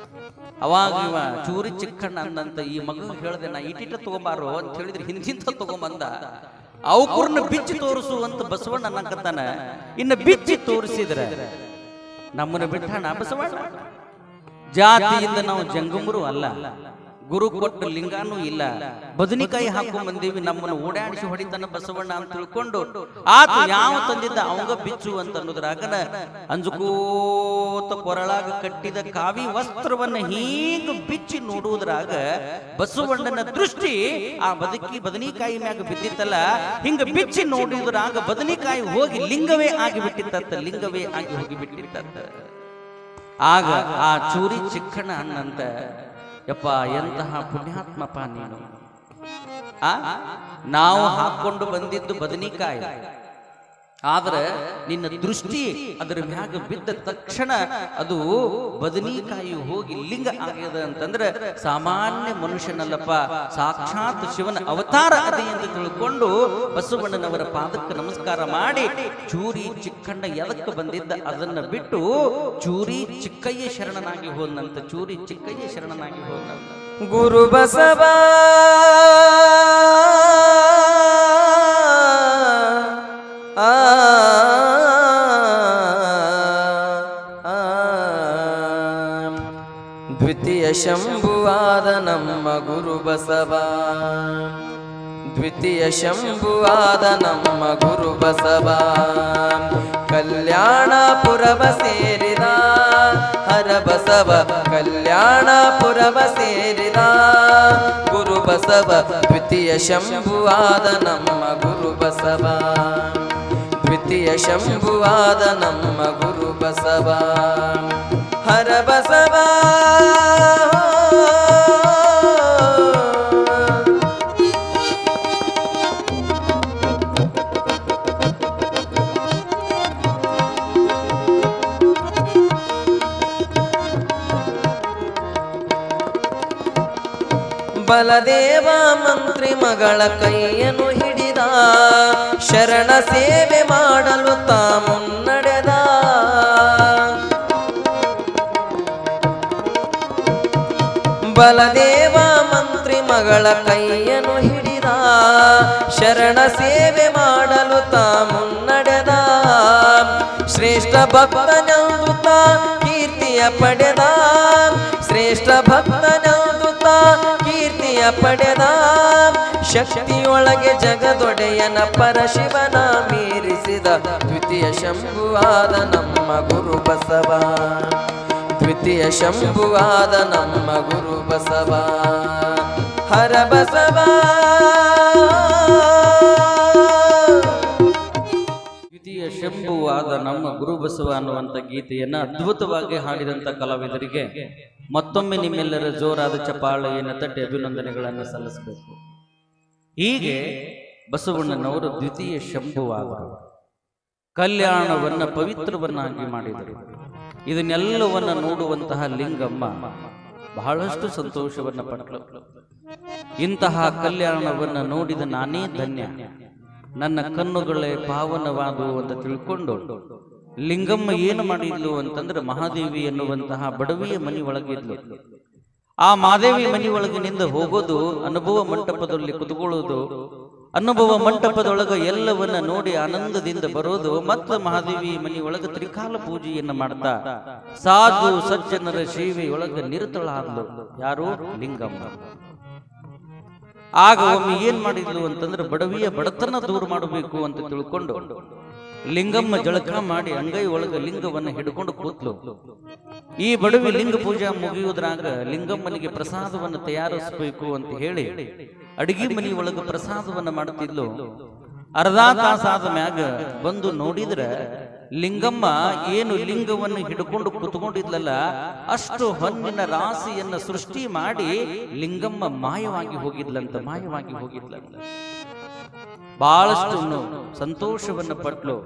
ಅವಾಗ ಇವ ಚೂರಿ ಚಿಕ್ಕಣ್ಣ ಅಂದಂತ ಈ ಮಗು ಹೇಳ್ದೆ, ನಾ ಈಟೀಟ ತಗೊಂಬಾರು ಅಂತ ಹೇಳಿದ್ರೆ ಹಿಂದಿಂತ ತಗೊಂಬಂದ. ಅವಕೂರ್ನ ಬಿಚ್ಚಿ ತೋರಿಸು ಅಂತ ಬಸವಣ್ಣ ಅನ್ನಕತ್ತಾನ. ಇನ್ನು ಬಿಚ್ಚಿ ತೋರಿಸಿದ್ರೆ ನಮ್ಮನ್ನ ಬಿಟ್ಟಾಣ ಬಸವಣ್ಣ. ಜಾತಿಯಿಂದ ನಾವು ಜಂಗಮರು ಅಲ್ಲ, ಗುರು ಕೊಟ್ಟು ಲಿಂಗಾನೂ ಇಲ್ಲ, ಬದನಿಕಾಯಿ ಹಾಕೊಂಡ್ ಬಂದೀವಿ, ನಮ್ಮನ್ನು ಓಡಾಡಿಸಿ ಹೊಡಿತಾನ ಬಸವಣ್ಣ ಅಂತ ತಿಳ್ಕೊಂಡು ಆತ ಯಾವ ತಂದಿದ್ದ ಅವಂಗ ಬಿಚ್ಚು ಅಂತ ಅನ್ನೋದ್ರಾಗನ ಅಂಜುಕೋತ ಕೊರಳಾಗ ಕಟ್ಟಿದ ಕಾವಿ ವಸ್ತ್ರವನ್ನ ಹೀಗ ಬಿಚ್ಚಿ ನೋಡುವುದ್ರಾಗ ಬಸವಣ್ಣನ ದೃಷ್ಟಿ ಆ ಬದನಿಕಾಯಿ ಮ್ಯಾಗ ಬಿದ್ದಿತ್ತಲ್ಲ. ಹಿಂಗ ಬಿಚ್ಚಿ ನೋಡುವುದ್ರಾಗ ಬದನಿಕಾಯಿ ಹೋಗಿ ಲಿಂಗವೇ ಆಗಿ ಹೋಗಿಬಿಟ್ಟಿತ್ತ. ಆಗ ಆ ಚೂರಿ ಚಿಕ್ಕಣ್ಣ ಅನ್ನಂತ, ಯಪ್ಪ ಎಂತಹ ಪುಣ್ಯಾತ್ಮಪ್ಪ ನೀನು. ನಾವು ಹಾಕೊಂಡು ಬಂದಿದ್ದು ಬದನಿಕಾಯಿ, ಆದ್ರೆ ನಿನ್ನ ದೃಷ್ಟಿ ಅದರ ಮ್ಯಾಗ ಬಿದ್ದ ತಕ್ಷಣ ಅದು ಬದನಿಕಾಯಿ ಹೋಗಿ ಲಿಂಗ ಆಗ್ಯದ ಅಂತಂದ್ರೆ ಸಾಮಾನ್ಯ ಮನುಷ್ಯನಲ್ಲಪ್ಪ, ಸಾಕ್ಷಾತ್ ಶಿವನ ಅವತಾರ ಅದೇ ಎಂದು ತಿಳ್ಕೊಂಡು ಬಸವಣ್ಣನವರ ಪಾದಕ್ಕೆ ನಮಸ್ಕಾರ ಮಾಡಿ ಚೂರಿ ಚಿಕ್ಕಣ್ಣ ಎದಕ್ಕೆ ಬಂದಿದ್ದ ಅದನ್ನ ಬಿಟ್ಟು ಚೂರಿ ಚಿಕ್ಕಯ್ಯ ಶರಣನಾಗಿ ಹೋದಂತ. ಚೂರಿ ಚಿಕ್ಕಯ್ಯ ಶರಣನಾಗಿ ಹೋದಂತ. ಗುರು ಬಸವ ದ್ವಿತೀಯ ಶಂಭುವಾದ ನಮ್ಮ ಗುರು ಬಸವ, ದ್ವಿತೀಯ ಶಂಭುವಾದ ನಮ್ಮ ಗುರು ಬಸವ. ಕಲ್ಯಾಣಪುರವ ಸೇರಿದ ಹರ ಬಸವ, ಕಲ್ಯಾಣಪುರವ ಸೇರಿದ ಗುರು ಬಸವ. ದ್ವಿತೀಯ ಶಂಭುವಾದ ನಮ್ಮ ಗುರು ಬಸವ, ದ್ವಿತೀಯ ಶಂಭುವಾದ ನಮ್ಮ ಗುರು ಬಸವ. ಹರ ಬಸವ ಬಲದೇವ ಮಂತ್ರಿ ಮಗಳ ಕೈಯನ್ನು ಹಿಡಿದ, ಶರಣ ಸೇವೆ ಮಾಡಲು ತಾ ಮುನ್ನಡೆದ. ಬಲದೇವ ಮಂತ್ರಿ ಮಗಳ ಕೈಯನ್ನು ಹಿಡಿದ, ಶರಣ ಸೇವೆ ಮಾಡಲು ತಾ ಮುನ್ನಡೆದ. ಶ್ರೇಷ್ಠ ಭಕ್ತನೆಂದು ತಾ ಪಡೆದ ಶ್ರೇಷ್ಠ ಭಕ್ತನಾದುತ್ತ ಕೀರ್ತಿಯ ಪಡೆದ ಶಕ್ತಿಯೊಳಗೆ ಜಗದೊಡೆಯನ ಪರಶಿವನ ಮೀರಿಸಿದ ದ್ವಿತೀಯ ಶಂಭುವಾದ ನಮ್ಮ ಗುರು ಬಸವ ದ್ವಿತೀಯ ಶಂಭುವಾದ ನಮ್ಮ ಗುರು ಬಸವ ಹರ ಬಸವ ದ್ವಿತೀಯ ಶಂಭುವಾದ ನಮ್ಮ ಗುರು ಬಸವ ಅನ್ನುವಂಥ ಗೀತೆಯನ್ನ ಅದ್ಭುತವಾಗಿ ಹಾಡಿದಂಥ ಕಲಾವಿದರಿಗೆ ಮತ್ತೊಮ್ಮೆ ನಿಮ್ಮೆಲ್ಲರ ಜೋರಾದ ಚಪ್ಪಾಳೆಯನ್ನು ತಟ್ಟಿ ಅಭಿನಂದನೆಗಳನ್ನು ಸಲ್ಲಿಸಬೇಕು. ಹೀಗೆ ಬಸವಣ್ಣನವರು ದ್ವಿತೀಯ ಶಂಭುವಾದರು, ಕಲ್ಯಾಣವನ್ನ ಪವಿತ್ರವನ್ನಾಗಿ ಮಾಡಿದರು. ಇದನ್ನೆಲ್ಲವನ್ನ ನೋಡುವಂತಹ ಲಿಂಗಮ್ಮ ಬಹಳಷ್ಟು ಸಂತೋಷವನ್ನ ಪಟ್ಟಳು. ಇಂತಹ ಕಲ್ಯಾಣವನ್ನ ನೋಡಿದ ನಾನೇ ಧನ್ಯ, ನನ್ನ ಕಣ್ಣುಗಳೇ ಪಾವನವಾದವು ಅಂತ ತಿಳ್ಕೊಂಡು ಲಿಂಗಮ್ಮ ಏನು ಮಾಡಿದ್ಲು ಅಂತಂದ್ರೆ ಮಹಾದೇವಿ ಎನ್ನುವಂತಹ ಬಡವಿಯ ಮನೆ ಒಳಗಿದ್ಲು. ಆ ಮಹಾದೇವಿ ಮನೆ ಒಳಗಿನಿಂದ ಹೋಗೋದು, ಅನುಭವ ಮಂಟಪದಲ್ಲಿ ಕುತ್ಕೊಳ್ಳೋದು, ಅನುಭವ ಮಂಟಪದೊಳಗ ಎಲ್ಲವನ್ನ ನೋಡಿ ಆನಂದದಿಂದ ಬರೋದು, ಮತ್ತು ಮಹಾದೇವಿ ಮನೆ ಒಳಗ ತ್ರಿಕಾಲ ಪೂಜೆಯನ್ನ ಮಾಡ್ತಾ ಸಾಧು ಸಜ್ಜನರ ಸೇವೆಯೊಳಗ ನಿರತಳಾದ್ಲು. ಯಾರು? ಲಿಂಗಮ್ಮ. ಆಗ ಒಮ್ಮೆ ಏನ್ ಮಾಡಿದ್ಲು ಅಂತಂದ್ರೆ ಬಡವಿಯ ಬಡತನ ದೂರ ಮಾಡಬೇಕು ಅಂತ ತಿಳ್ಕೊಂಡು ಲಿಂಗಮ್ಮ ಜಳಕ ಮಾಡಿ ಅಂಗೈ ಒಳಗ ಲಿಂಗವನ್ನ ಹಿಡ್ಕೊಂಡು ಕೂತ್ಲು. ಈ ಬಡವಿ ಲಿಂಗ ಪೂಜಾ ಮುಗಿಯುವುದ್ರಾಗ ಲಿಂಗಮ್ಮನಿಗೆ ಪ್ರಸಾದವನ್ನು ತಯಾರಿಸಬೇಕು ಅಂತ ಹೇಳಿ ಅಡಿಗೆ ಮನೆ ಒಳಗ ಪ್ರಸಾದವನ್ನ ಮಾಡುತ್ತಿದ್ಲು. ಅರ್ಧ ತಾಸಾದ ಮ್ಯಾಗ ಬಂದು ನೋಡಿದ್ರೆ ಲಿಂಗಮ್ಮ ಏನು ಲಿಂಗವನ್ನು ಹಿಡ್ಕೊಂಡು ಕೂತ್ಕೊಂಡಿದ್ಲಲ್ಲ, ಅಷ್ಟು ಹೊನ್ನಿನ ರಾಶಿಯನ್ನ ಸೃಷ್ಟಿ ಮಾಡಿ ಲಿಂಗಮ್ಮ ಮಾಯವಾಗಿ ಹೋಗಿದ್ಲಂತ. ಬಹಳಷ್ಟು ಸಂತೋಷವನ್ನು ಪಟ್ಲು.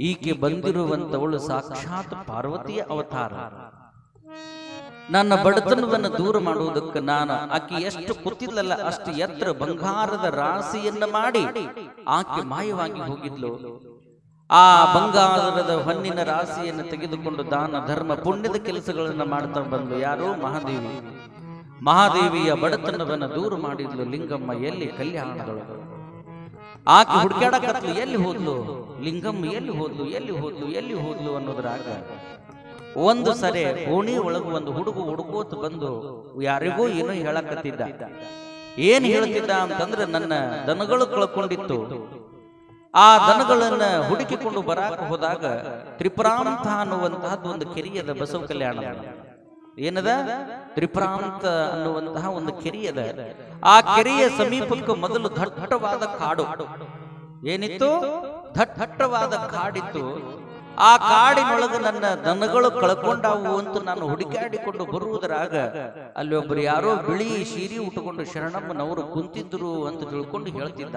ಈಕೆ ಬಂದಿರುವಂತವಳು ಸಾಕ್ಷಾತ್ ಪಾರ್ವತಿಯ ಅವತಾರ. ನನ್ನ ಬಡತನವನ್ನು ದೂರ ಮಾಡುವುದಕ್ಕೆ ನಾನು ಆಕೆ ಎಷ್ಟು ಕೂತಿದ್ಲಲ್ಲ ಅಷ್ಟು ಎತ್ತರ ಬಂಗಾರದ ರಾಶಿಯನ್ನ ಮಾಡಿ ಆಕೆ ಮಾಯವಾಗಿ ಹೋಗಿದ್ಲು. ಆ ಬಂಗಾರದ ಹೊನ್ನಿನ ರಾಶಿಯನ್ನು ತೆಗೆದುಕೊಂಡು ದಾನ ಧರ್ಮ ಪುಣ್ಯದ ಕೆಲಸಗಳನ್ನು ಮಾಡ್ತಾ ಬಂದ್ಲು. ಯಾರು? ಮಹಾದೇವಿ. ಮಹಾದೇವಿಯ ಬಡತನವನ್ನು ದೂರ ಮಾಡಿದ್ಲು ಲಿಂಗಮ್ಮ. ಎಲ್ಲಿ? ಕಲ್ಯಾಣದೊಳಗೆ. ಆಕೆ ಹುಡುಕಾಡಕತ್ಲು, ಎಲ್ಲಿ ಹೋದ್ಲು ಲಿಂಗಮ್ಮ, ಎಲ್ಲಿ ಹೋದ್ಲು ಅನ್ನೋದ್ರಾಗ ಒಂದು ಸರಿ ಓಣಿ ಒಳಗೆ ಒಂದು ಹುಡುಕೋತ ಬಂದು ಯಾರಿಗೂ ಏನೋ ಹೇಳಕತ್ತಿದ್ದ. ಏನ್ ಹೇಳ್ತಿದ್ದ ಅಂತಂದ್ರೆ, ನನ್ನ ದನಗಳು ಕಳ್ಕೊಂಡಿತ್ತು, ಆ ದನಗಳನ್ನ ಹುಡುಕಿಕೊಂಡು ಬರಾಕ ಹೋದಾಗ ತ್ರಿಪುರಾಂತ ಅನ್ನುವಂತಹದ್ದು ಒಂದು ಕೆರೆಯದ. ಬಸವ ಕಲ್ಯಾಣ ಏನದ? ತ್ರಿಪುರಾಂತ ಅನ್ನುವಂತಹ ಒಂದು ಕೆರೆಯದ. ಆ ಕೆರೆಯ ಸಮೀಪಕ್ಕೆ ಮೊದಲು ದಟ್ಟವಾದ ಕಾಡು ಏನಿತ್ತು? ದಟ್ಟವಾದ ಕಾಡಿತ್ತು. ಆ ಕಾಡಿನೊಳಗೆ ನನ್ನ ದನಗಳು ಕಳ್ಕೊಂಡಾವು ಅಂತ ನಾನು ಹುಡುಕಾಡಿಕೊಂಡು ಬರುವುದರಾಗ ಅಲ್ಲಿ ಒಬ್ಬರು ಯಾರೋ ಬಿಳಿ ಸೀರೆ ಉಟ್ಟುಕೊಂಡು ಶರಣಮ್ಮನವರು ಕುಂತಿದ್ರು ಅಂತ ತಿಳ್ಕೊಂಡು ಹೇಳ್ತಿದ್ದ.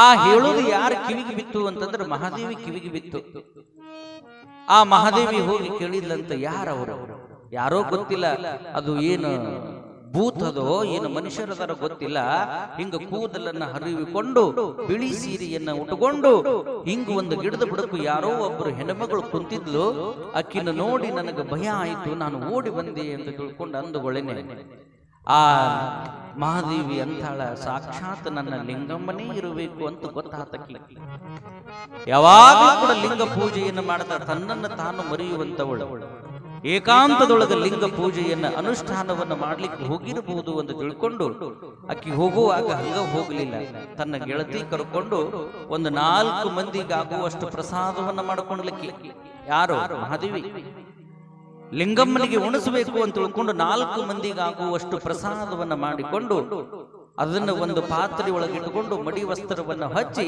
ಆ ಹೇಳೋದು ಯಾರ ಕಿವಿಗೆ ಬಿತ್ತು ಅಂತಂದ್ರೆ ಮಹಾದೇವಿ ಕಿವಿಗೆ ಬಿತ್ತು. ಆ ಮಹಾದೇವಿ ಹೋಗಿ ಕೇಳಿದ್ಲಂತ, ಯಾರವರು? ಯಾರೋ ಗೊತ್ತಿಲ್ಲ, ಅದು ಏನು ಭೂತದೋ ಏನು ಮನುಷ್ಯರದರ ಗೊತ್ತಿಲ್ಲ, ಹಿಂಗ ಕೂದಲನ್ನ ಹರಿವಿಕೊಂಡು ಬಿಳಿ ಸೀರೆಯನ್ನ ಉಟ್ಟುಕೊಂಡು ಹಿಂಗ ಒಂದು ಗಿಡದ ಬುಡಕು ಯಾರೋ ಒಬ್ಬರು ಹೆಣ್ಮಗಳು ಕುಂತಿದ್ಲು. ಅಕ್ಕಿನ ನೋಡಿ ನನಗೆ ಭಯ ಆಯ್ತು, ನಾನು ಓಡಿ ಬಂದೆ ಅಂತ ತಿಳ್ಕೊಂಡು ಅಂದುಗೊಳ್ಳೆನೆ. ಆ ಮಹಾದೇವಿ ಅಂತಾಳ, ಸಾಕ್ಷಾತ್ ನನ್ನ ಲಿಂಗಮ್ಮನೇ ಇರಬೇಕು ಅಂತ ಗೊತ್ತಾತಕ್ಕಿ. ಯಾವಾಗಲೂ ಕೂಡ ಲಿಂಗ ಪೂಜೆಯನ್ನು ಮಾಡ್ತಾ ತನ್ನನ್ನು ತಾನು ಮರೆಯುವಂತವಳು. ಏಕಾಂತದೊಳಗೆ ಲಿಂಗ ಪೂಜೆಯನ್ನ ಅನುಷ್ಠಾನವನ್ನ ಮಾಡ್ಲಿಕ್ಕೆ ಹೋಗಿರಬಹುದು ಅಂತ ತಿಳ್ಕೊಂಡು ಅಕ್ಕಿ ಹೋಗುವಾಗ ಹಂಗ ಹೋಗ್ಲಿಲ್ಲ. ತನ್ನ ಗೆಳತಿ ಕರ್ಕೊಂಡು ಒಂದು 4 ಮಂದಿಗಾಗುವಷ್ಟು ಪ್ರಸಾದವನ್ನ ಮಾಡ್ಕೊಂಡ್ಲಿಕ್ಕೆ. ಯಾರು? ಮಹಾದೇವಿ. ಲಿಂಗಮ್ಮನಿಗೆ ಉಣಿಸಬೇಕು ಅಂತ ತಿಳ್ಕೊಂಡು 4 ಮಂದಿಗಾಗುವಷ್ಟು ಪ್ರಸಾದವನ್ನ ಮಾಡಿಕೊಂಡು ಅದನ್ನ ಒಂದು ಪಾತ್ರೆ ಒಳಗಿಟ್ಟುಕೊಂಡು ಮಡಿ ವಸ್ತ್ರವನ್ನ ಹಚ್ಚಿ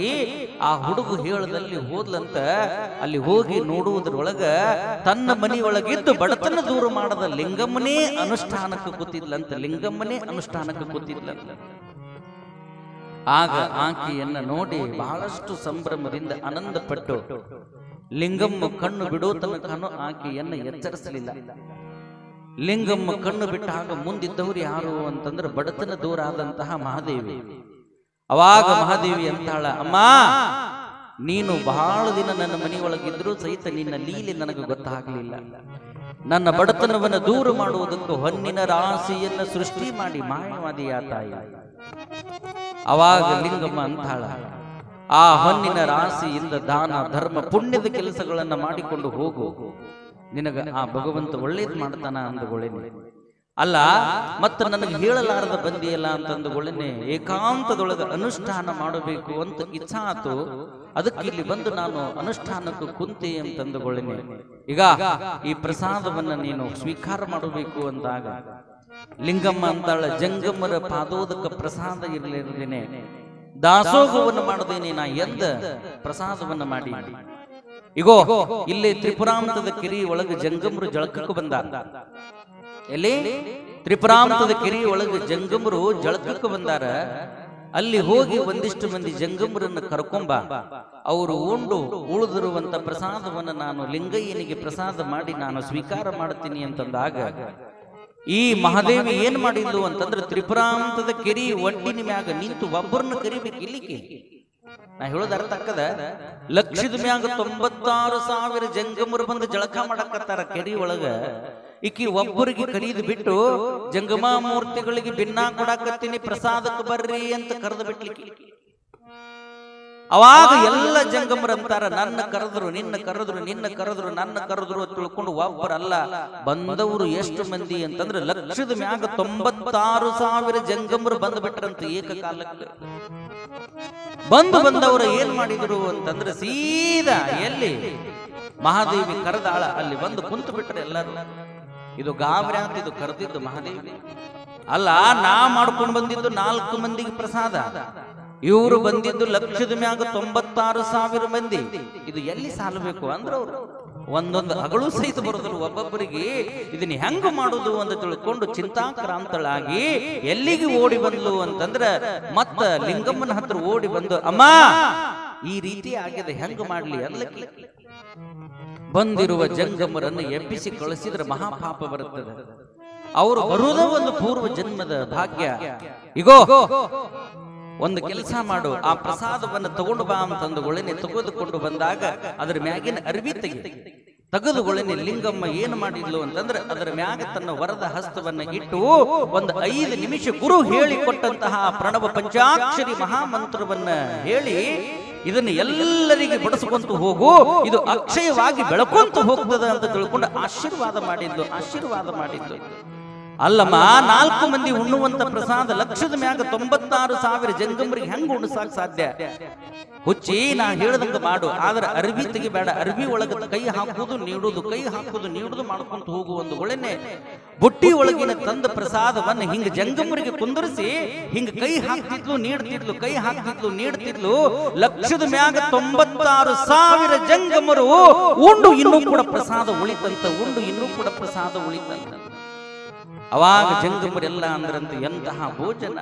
ಆ ಹುಡುಗ ಹೇಳದಲ್ಲಿ ಹೋದ್ಲಂತ. ಅಲ್ಲಿ ಹೋಗಿ ನೋಡುವುದರೊಳಗ ತನ್ನ ಮನೆಯೊಳಗಿದ್ದು ಬಡತನ ದೂರ ಮಾಡದ ಲಿಂಗಮ್ಮನೇ ಅನುಷ್ಠಾನಕ್ಕೆ ಕೂತಿದ್ಲಂತ. ಆಗ ಆಕೆಯನ್ನ ನೋಡಿ ಬಹಳಷ್ಟು ಸಂಭ್ರಮದಿಂದ ಆನಂದಪಟ್ಟು ಲಿಂಗಮ್ಮ ಕಣ್ಣು ಬಿಡೋ ತನಕನೂ ಆಕೆಯನ್ನ ಎಚ್ಚರಿಸಲಿಲ್ಲ. ಲಿಂಗಮ್ಮ ಕಣ್ಣು ಬಿಟ್ಟಾಗ ಮುಂದಿದ್ದವರು ಯಾರು ಅಂತಂದ್ರೆ ಬಡತನ ದೂರ ಆದಂತಹ ಮಹಾದೇವಿ. ಅವಾಗ ಮಹಾದೇವಿ ಅಂತಾಳ, ಅಮ್ಮ, ನೀನು ಬಹಳ ದಿನ ನನ್ನ ಮನೆಯೊಳಗಿದ್ರು ಸಹಿತ ನಿನ್ನ ಲೀಲೆ ನನಗೆ ಗೊತ್ತಾಗಲಿಲ್ಲ. ನನ್ನ ಬಡತನವನ್ನು ದೂರ ಮಾಡುವುದಕ್ಕೂ ಹೊನ್ನಿನ ರಾಶಿಯನ್ನ ಸೃಷ್ಟಿ ಮಾಡಿ ಮಾಯವಾದಿಯ ತಾಯಿ. ಅವಾಗ ಲಿಂಗಮ್ಮ ಅಂತಾಳ, ಆ ಹೊನ್ನಿನ ರಾಶಿಯಿಂದ ದಾನ ಧರ್ಮ ಪುಣ್ಯದ ಕೆಲಸಗಳನ್ನ ಮಾಡಿಕೊಂಡು ಹೋಗು. ನಿನಗ ಆ ಭಗವಂತ ಒಳ್ಳೇದ್ ಮಾಡ್ತಾನ ಅಂದುಕೊಳ್ಳೇನೆ. ಅಲ್ಲ ಮತ್ತ ನನಗೆ ಹೇಳಲಾರದ ಬಂದಿಯಲ್ಲ ಅಂತ ಅಂದುಕೊಳ್ಳೇನೆ. ಏಕಾಂತದೊಳಗ ಅನುಷ್ಠಾನ ಮಾಡಬೇಕು ಅಂತ ಇಚ್ಛಾ ಆತು. ಅದಕ್ಕೆ ಇಲ್ಲಿ ಬಂದು ನಾನು ಅನುಷ್ಠಾನಕ್ಕೆ ಕುಂತೆ ಅಂತ ಅಂದುಕೊಳ್ಳೇನೆ. ಈಗ ಈ ಪ್ರಸಾದವನ್ನ ನೀನು ಸ್ವೀಕಾರ ಮಾಡಬೇಕು ಅಂದಾಗ ಲಿಂಗಮ್ಮ ಅಂತಾಳ, ಜಂಗಮರ ಪಾದೋದಕ ಪ್ರಸಾದ ಇರಲಿರ್ದೇನೆ, ದಾಸೋಹವನ್ನು ಮಾಡದೇನೆ ನಾ ಎಂದ ಪ್ರಸಾದವನ್ನ ಮಾಡಿ. ಈಗೋ ಇಲ್ಲಿ ತ್ರಿಪುರಾಂತದ ಕಿರಿ ಒಳಗೆ ಜಂಗಮರು ಜಳಕಕ್ಕೆ ಬಂದಾರ. ಎಲ್ಲಿ ತ್ರಿಪುರಾಂತದ ಕಿರಿ ಒಳಗೆ ಜಂಗಮರು ಜಳಕಕ್ಕೆ ಬಂದಾರ. ಅಲ್ಲಿ ಹೋಗಿ ಒಂದಿಷ್ಟು ಮಂದಿ ಜಂಗಮರನ್ನು ಕರ್ಕೊಂಬ, ಅವರು ಉಂಡು ಉಳಿದಿರುವಂತ ಪ್ರಸಾದವನ್ನು ನಾನು ಲಿಂಗಯ್ಯನಿಗೆ ಪ್ರಸಾದ ಮಾಡಿ ನಾನು ಸ್ವೀಕಾರ ಮಾಡ್ತೀನಿ ಅಂತಂದಾಗ ಈ ಮಹಾದೇವಿ ಏನ್ ಮಾಡಿದ್ಲು ಅಂತಂದ್ರೆ ತ್ರಿಪುರಾಂತದ ಕೆರಿ ಒಡ್ಡಿನ ಮ್ಯಾಗ ನಿಂತು ಒಬ್ಬರನ್ನ ಕರಿಬೇಕು. ಇಲ್ಲಿಕ್ಕೆ ನಾ ಹೇಳೋದು ಅರ್ಥ ಆಗ್ತದ. ಲಕ್ಷದ ಮ್ಯಾಗ 96,000 ಜಂಗಮರು ಬಂದು ಜಳಕ ಮಾಡಕತ್ತಾರ ಕೆರಿ ಒಳಗ. ಈಕಿ ಒಬ್ಬರಿಗೆ ಕರೀದು ಬಿಟ್ಟು ಜಂಗಮ ಮೂರ್ತಿಗಳಿಗೆ ಭಿನ್ನ ಕೊಡಾಕತ್ತೀನಿ ಪ್ರಸಾದಕ್ಕೆ ಬರ್ರಿ ಅಂತ ಕರೆದು ಬಿಟ್ಲಿಕ್ಕೆ. ಅವಾಗ ಎಲ್ಲ ಜಂಗಮರು ಅಂತಾರ, ನನ್ನ ಕರೆದ್ರು ನಿನ್ನ ಕರೆದ್ರು ನಿನ್ನ ಕರೆದ್ರು ನನ್ನ ಕರೆದ್ರು ಅಂತ ತಿಳ್ಕೊಂಡು ಒಬ್ಬರಲ್ಲ ಬಂದವರು ಎಷ್ಟು ಮಂದಿ ಅಂತಂದ್ರೆ ಲಕ್ಷದ ಮ್ಯಾಗ 96,000 ಜಂಗಮರು ಬಂದು ಬಿಟ್ರಂತ ಏಕಕಾಲಕ್ಕೆ. ಬಂದವರು ಏನ್ ಮಾಡಿದ್ರು ಅಂತಂದ್ರೆ ಸೀದಾ ಎಲ್ಲಿ ಮಹಾದೇವಿ ಕರೆದಾಳ ಅಲ್ಲಿ ಬಂದು ಕುಂತು ಬಿಟ್ರೆ ಎಲ್ಲರೂ. ಇದು ಗಾಬರಿ ಅಂತ ಇದು ಕರೆದಿದ್ದು ಮಹಾದೇವಿ ಅಲ್ಲ. ನಾ ಮಾಡ್ಕೊಂಡು ಬಂದಿದ್ದು 4 ಮಂದಿಗೆ ಪ್ರಸಾದ, ಇವರು ಬಂದಿದ್ದು ಲಕ್ಷದ ಮ್ಯಾಗ 96,000 ಮಂದಿ. ಇದು ಎಲ್ಲಿ ಸಾಲಬೇಕು ಅಂದ್ರೆ ಅವರು ಒಂದೊಂದು ಹಗಳು ಸಹಿತ ಬರೋದಿಲ್ಲ ಒಬ್ಬೊಬ್ಬರಿಗೆ. ಇದನ್ನ ಹೆಂಗ ಮಾಡುದು ಅಂತ ತಿಳ್ಕೊಂಡು ಚಿಂತಾಕ್ರಾಂತಳಾಗಿ ಎಲ್ಲಿಗೆ ಓಡಿ ಬಂದ್ಲು ಅಂತಂದ್ರೆ ಮತ್ತ ಲಿಂಗಮ್ಮನ ಹತ್ರ ಓಡಿ ಬಂದು, ಅಮ್ಮ ಈ ರೀತಿ ಆಗಿದೆ ಹೆಂಗ ಮಾಡ್ಲಿ ಅಲ್ಲಕ್ಕೆ. ಬಂದಿರುವ ಜಂಗಮರನ್ನು ಎಬ್ಬಿಸಿ ಕಳಿಸಿದ್ರೆ ಮಹಾಪಾಪ ಬರುತ್ತದೆ. ಅವರು ಬರುವುದ ಒಂದು ಪೂರ್ವ ಜನ್ಮದ ಭಾಗ್ಯ. ಈಗೋ ಒಂದು ಕೆಲಸ ಮಾಡು, ಆ ಪ್ರಸಾದವನ್ನು ತಗೊಂಡು ಬಾ ಅಂತಂದುಗೊಳ್ಳೆನೆ ತೆಗೆದುಕೊಂಡು ಬಂದಾಗ ಅದರ ಮ್ಯಾಗಿನ ಅರ್ವಿ ತೆಗೆದುಗೊಳ್ಳೆನೆ ಲಿಂಗಮ್ಮ ಏನು ಮಾಡಿದ್ಲು ಅಂತಂದ್ರೆ ಅದರ ಮ್ಯಾಗ ತನ್ನ ವರದ ಹಸ್ತವನ್ನ ಇಟ್ಟು ಒಂದು 5 ನಿಮಿಷ ಗುರು ಹೇಳಿಕೊಟ್ಟಂತಹ ಪ್ರಣವ ಪಂಚಾಕ್ಷರಿ ಮಹಾಮಂತ್ರವನ್ನ ಹೇಳಿ ಇದನ್ನು ಎಲ್ಲರಿಗೆ ಬಡಿಸಿಕೊಂಡು ಹೋಗು, ಇದು ಅಕ್ಷಯವಾಗಿ ಬೆಳಕೊಂತು ಹೋಗ್ತದ ಅಂತ ತಿಳ್ಕೊಂಡು ಆಶೀರ್ವಾದ ಮಾಡಿದ್ದು. ಅಲ್ಲಮ್ಮ 4 ಮಂದಿ ಉಣ್ಣುವಂತ ಪ್ರಸಾದ ಲಕ್ಷದ ಮ್ಯಾಗ 96,000 ಜಂಗಮರಿಗೆ ಹೆಂಗ ಉಣಿಸಾಕ್ ಸಾಧ್ಯ? ಹುಚ್ಚಿ ನಾ ಹೇಳ್ದಂಗ ಮಾಡು, ಆದ್ರೆ ಅರ್ವಿ ತೆಗಿಬೇಡ. ಅರ್ವಿ ಒಳಗ ಕೈ ಹಾಕುವುದು ನೀಡುವುದು, ಕೈ ಹಾಕುವುದು ನೀಡುವುದು ಮಾಡ್ಕೊಂತ ಹೋಗು. ಒಂದು ಒಳ್ಳೆನೆ ಬುಟ್ಟಿ ಒಳಗಿನ ತಂದ ಪ್ರಸಾದವನ್ನ ಹಿಂಗ ಜಂಗಮರಿಗೆ ಕುಂದರಿಸಿ ಹಿಂಗ ಕೈ ಹಾಕ್ತಿದ್ಲು ನೀಡ್ತಿದ್ಲು, ಕೈ ಹಾಕ್ತಿದ್ಲು ನೀಡ್ತಿದ್ಲು. ಲಕ್ಷದ ಮ್ಯಾಗ 96,000 ಜಂಗಮರು ಉಂಡು ಇನ್ನೂ ಕೂಡ ಪ್ರಸಾದ ಉಳಿತಂತ, ಅವಾಗ ಜಂಗಮರೆಲ್ಲ ಅಂದ್ರಂತ ಎಂತಹ ಭೋಜನ.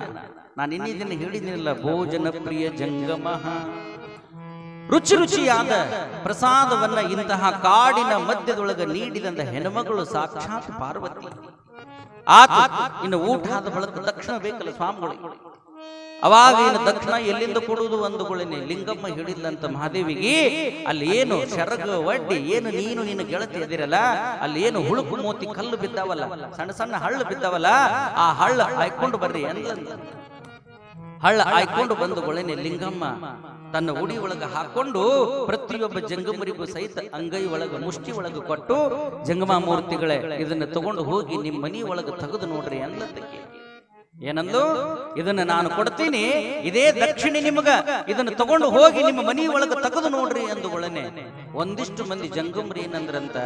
ನಾನು ಇನ್ನಿದಿನ ಹೇಳಿದಿನಿಲ್ಲ, ಭೋಜನ ಪ್ರಿಯ ಜಂಗಮ. ರುಚಿಯಾದ ಪ್ರಸಾದವನ್ನ ಇಂತಹ ಕಾಡಿನ ಮಧ್ಯದೊಳಗ ನೀಡಿದಂತ ಹೆಣ್ಮಗಳು ಸಾಕ್ಷಾತ್ ಪಾರ್ವತಿ. ಇನ್ನು ಊಟ ಆದ ಬಳಿಕ ದಕ್ಷಿಣ ಬೇಕಲ್ಲ ಸ್ವಾಮಿಗಳಿಗೆ. ಅವಾಗ ಏನು ದಕ್ಷಿಣ ಎಲ್ಲಿಂದ ಕೊಡುವುದು ಅಂದುಕೊಳ್ಳೇನೆ. ಲಿಂಗಮ್ಮ ಹೇಳಿದ್ಲಂತ ಮಹಾದೇವಿಗೆ, ಅಲ್ಲಿ ಏನು ಶರಗ ಒಡ್ಡಿ ಏನು ನೀನು ನಿನ್ನ ಗೆಳತಿ ಎದಿರಲ್ಲ, ಅಲ್ಲಿ ಏನು ಹುಳುಕು ಮೋತಿ ಕಲ್ಲು ಬಿದ್ದಾವಲ್ಲ, ಸಣ್ಣ ಸಣ್ಣ ಹಳ್ಳ ಬಿದ್ದಾವಲ್ಲ, ಆ ಹಳ್ಳ ಆಯ್ಕೊಂಡು ಬರ್ರಿ ಅಂದ್ಲಂತ. ಹಳ್ಳ ಆಯ್ಕೊಂಡು ಬಂದುಕೊಳ್ಳೇನೆ ಲಿಂಗಮ್ಮ ತನ್ನ ಉಡಿ ಒಳಗ ಹಾಕೊಂಡು ಪ್ರತಿಯೊಬ್ಬ ಜಂಗಮರಿಗೂ ಸಹಿತ ಅಂಗೈ ಒಳಗ ಮುಷ್ಟಿ ಒಳಗ ಕೊಟ್ಟು, ಜಂಗಮ ಮೂರ್ತಿಗಳೇ ಇದನ್ನ ತಗೊಂಡು ಹೋಗಿ ನಿಮ್ಮ ಮನಿ ಒಳಗ ತೆಗೆದು ನೋಡ್ರಿ ಅಂದ್ಲತ್ತಕ್ಕೆ. ಏನಂದು, ಇದನ್ನ ನಾನು ಕೊಡ್ತೀನಿ, ಇದೇ ದಕ್ಷಿಣೆ ನಿಮಗ, ಇದನ್ನ ತಗೊಂಡು ಹೋಗಿ ನಿಮ್ಮ ಮನಿ ಒಳಗ ತೆಗೆದು ನೋಡ್ರಿ ಅಂದುಕೊಳ್ಳನೆ. ಒಂದಿಷ್ಟು ಮಂದಿ ಜಂಗಮರಿ ಏನಂದ್ರಂತ,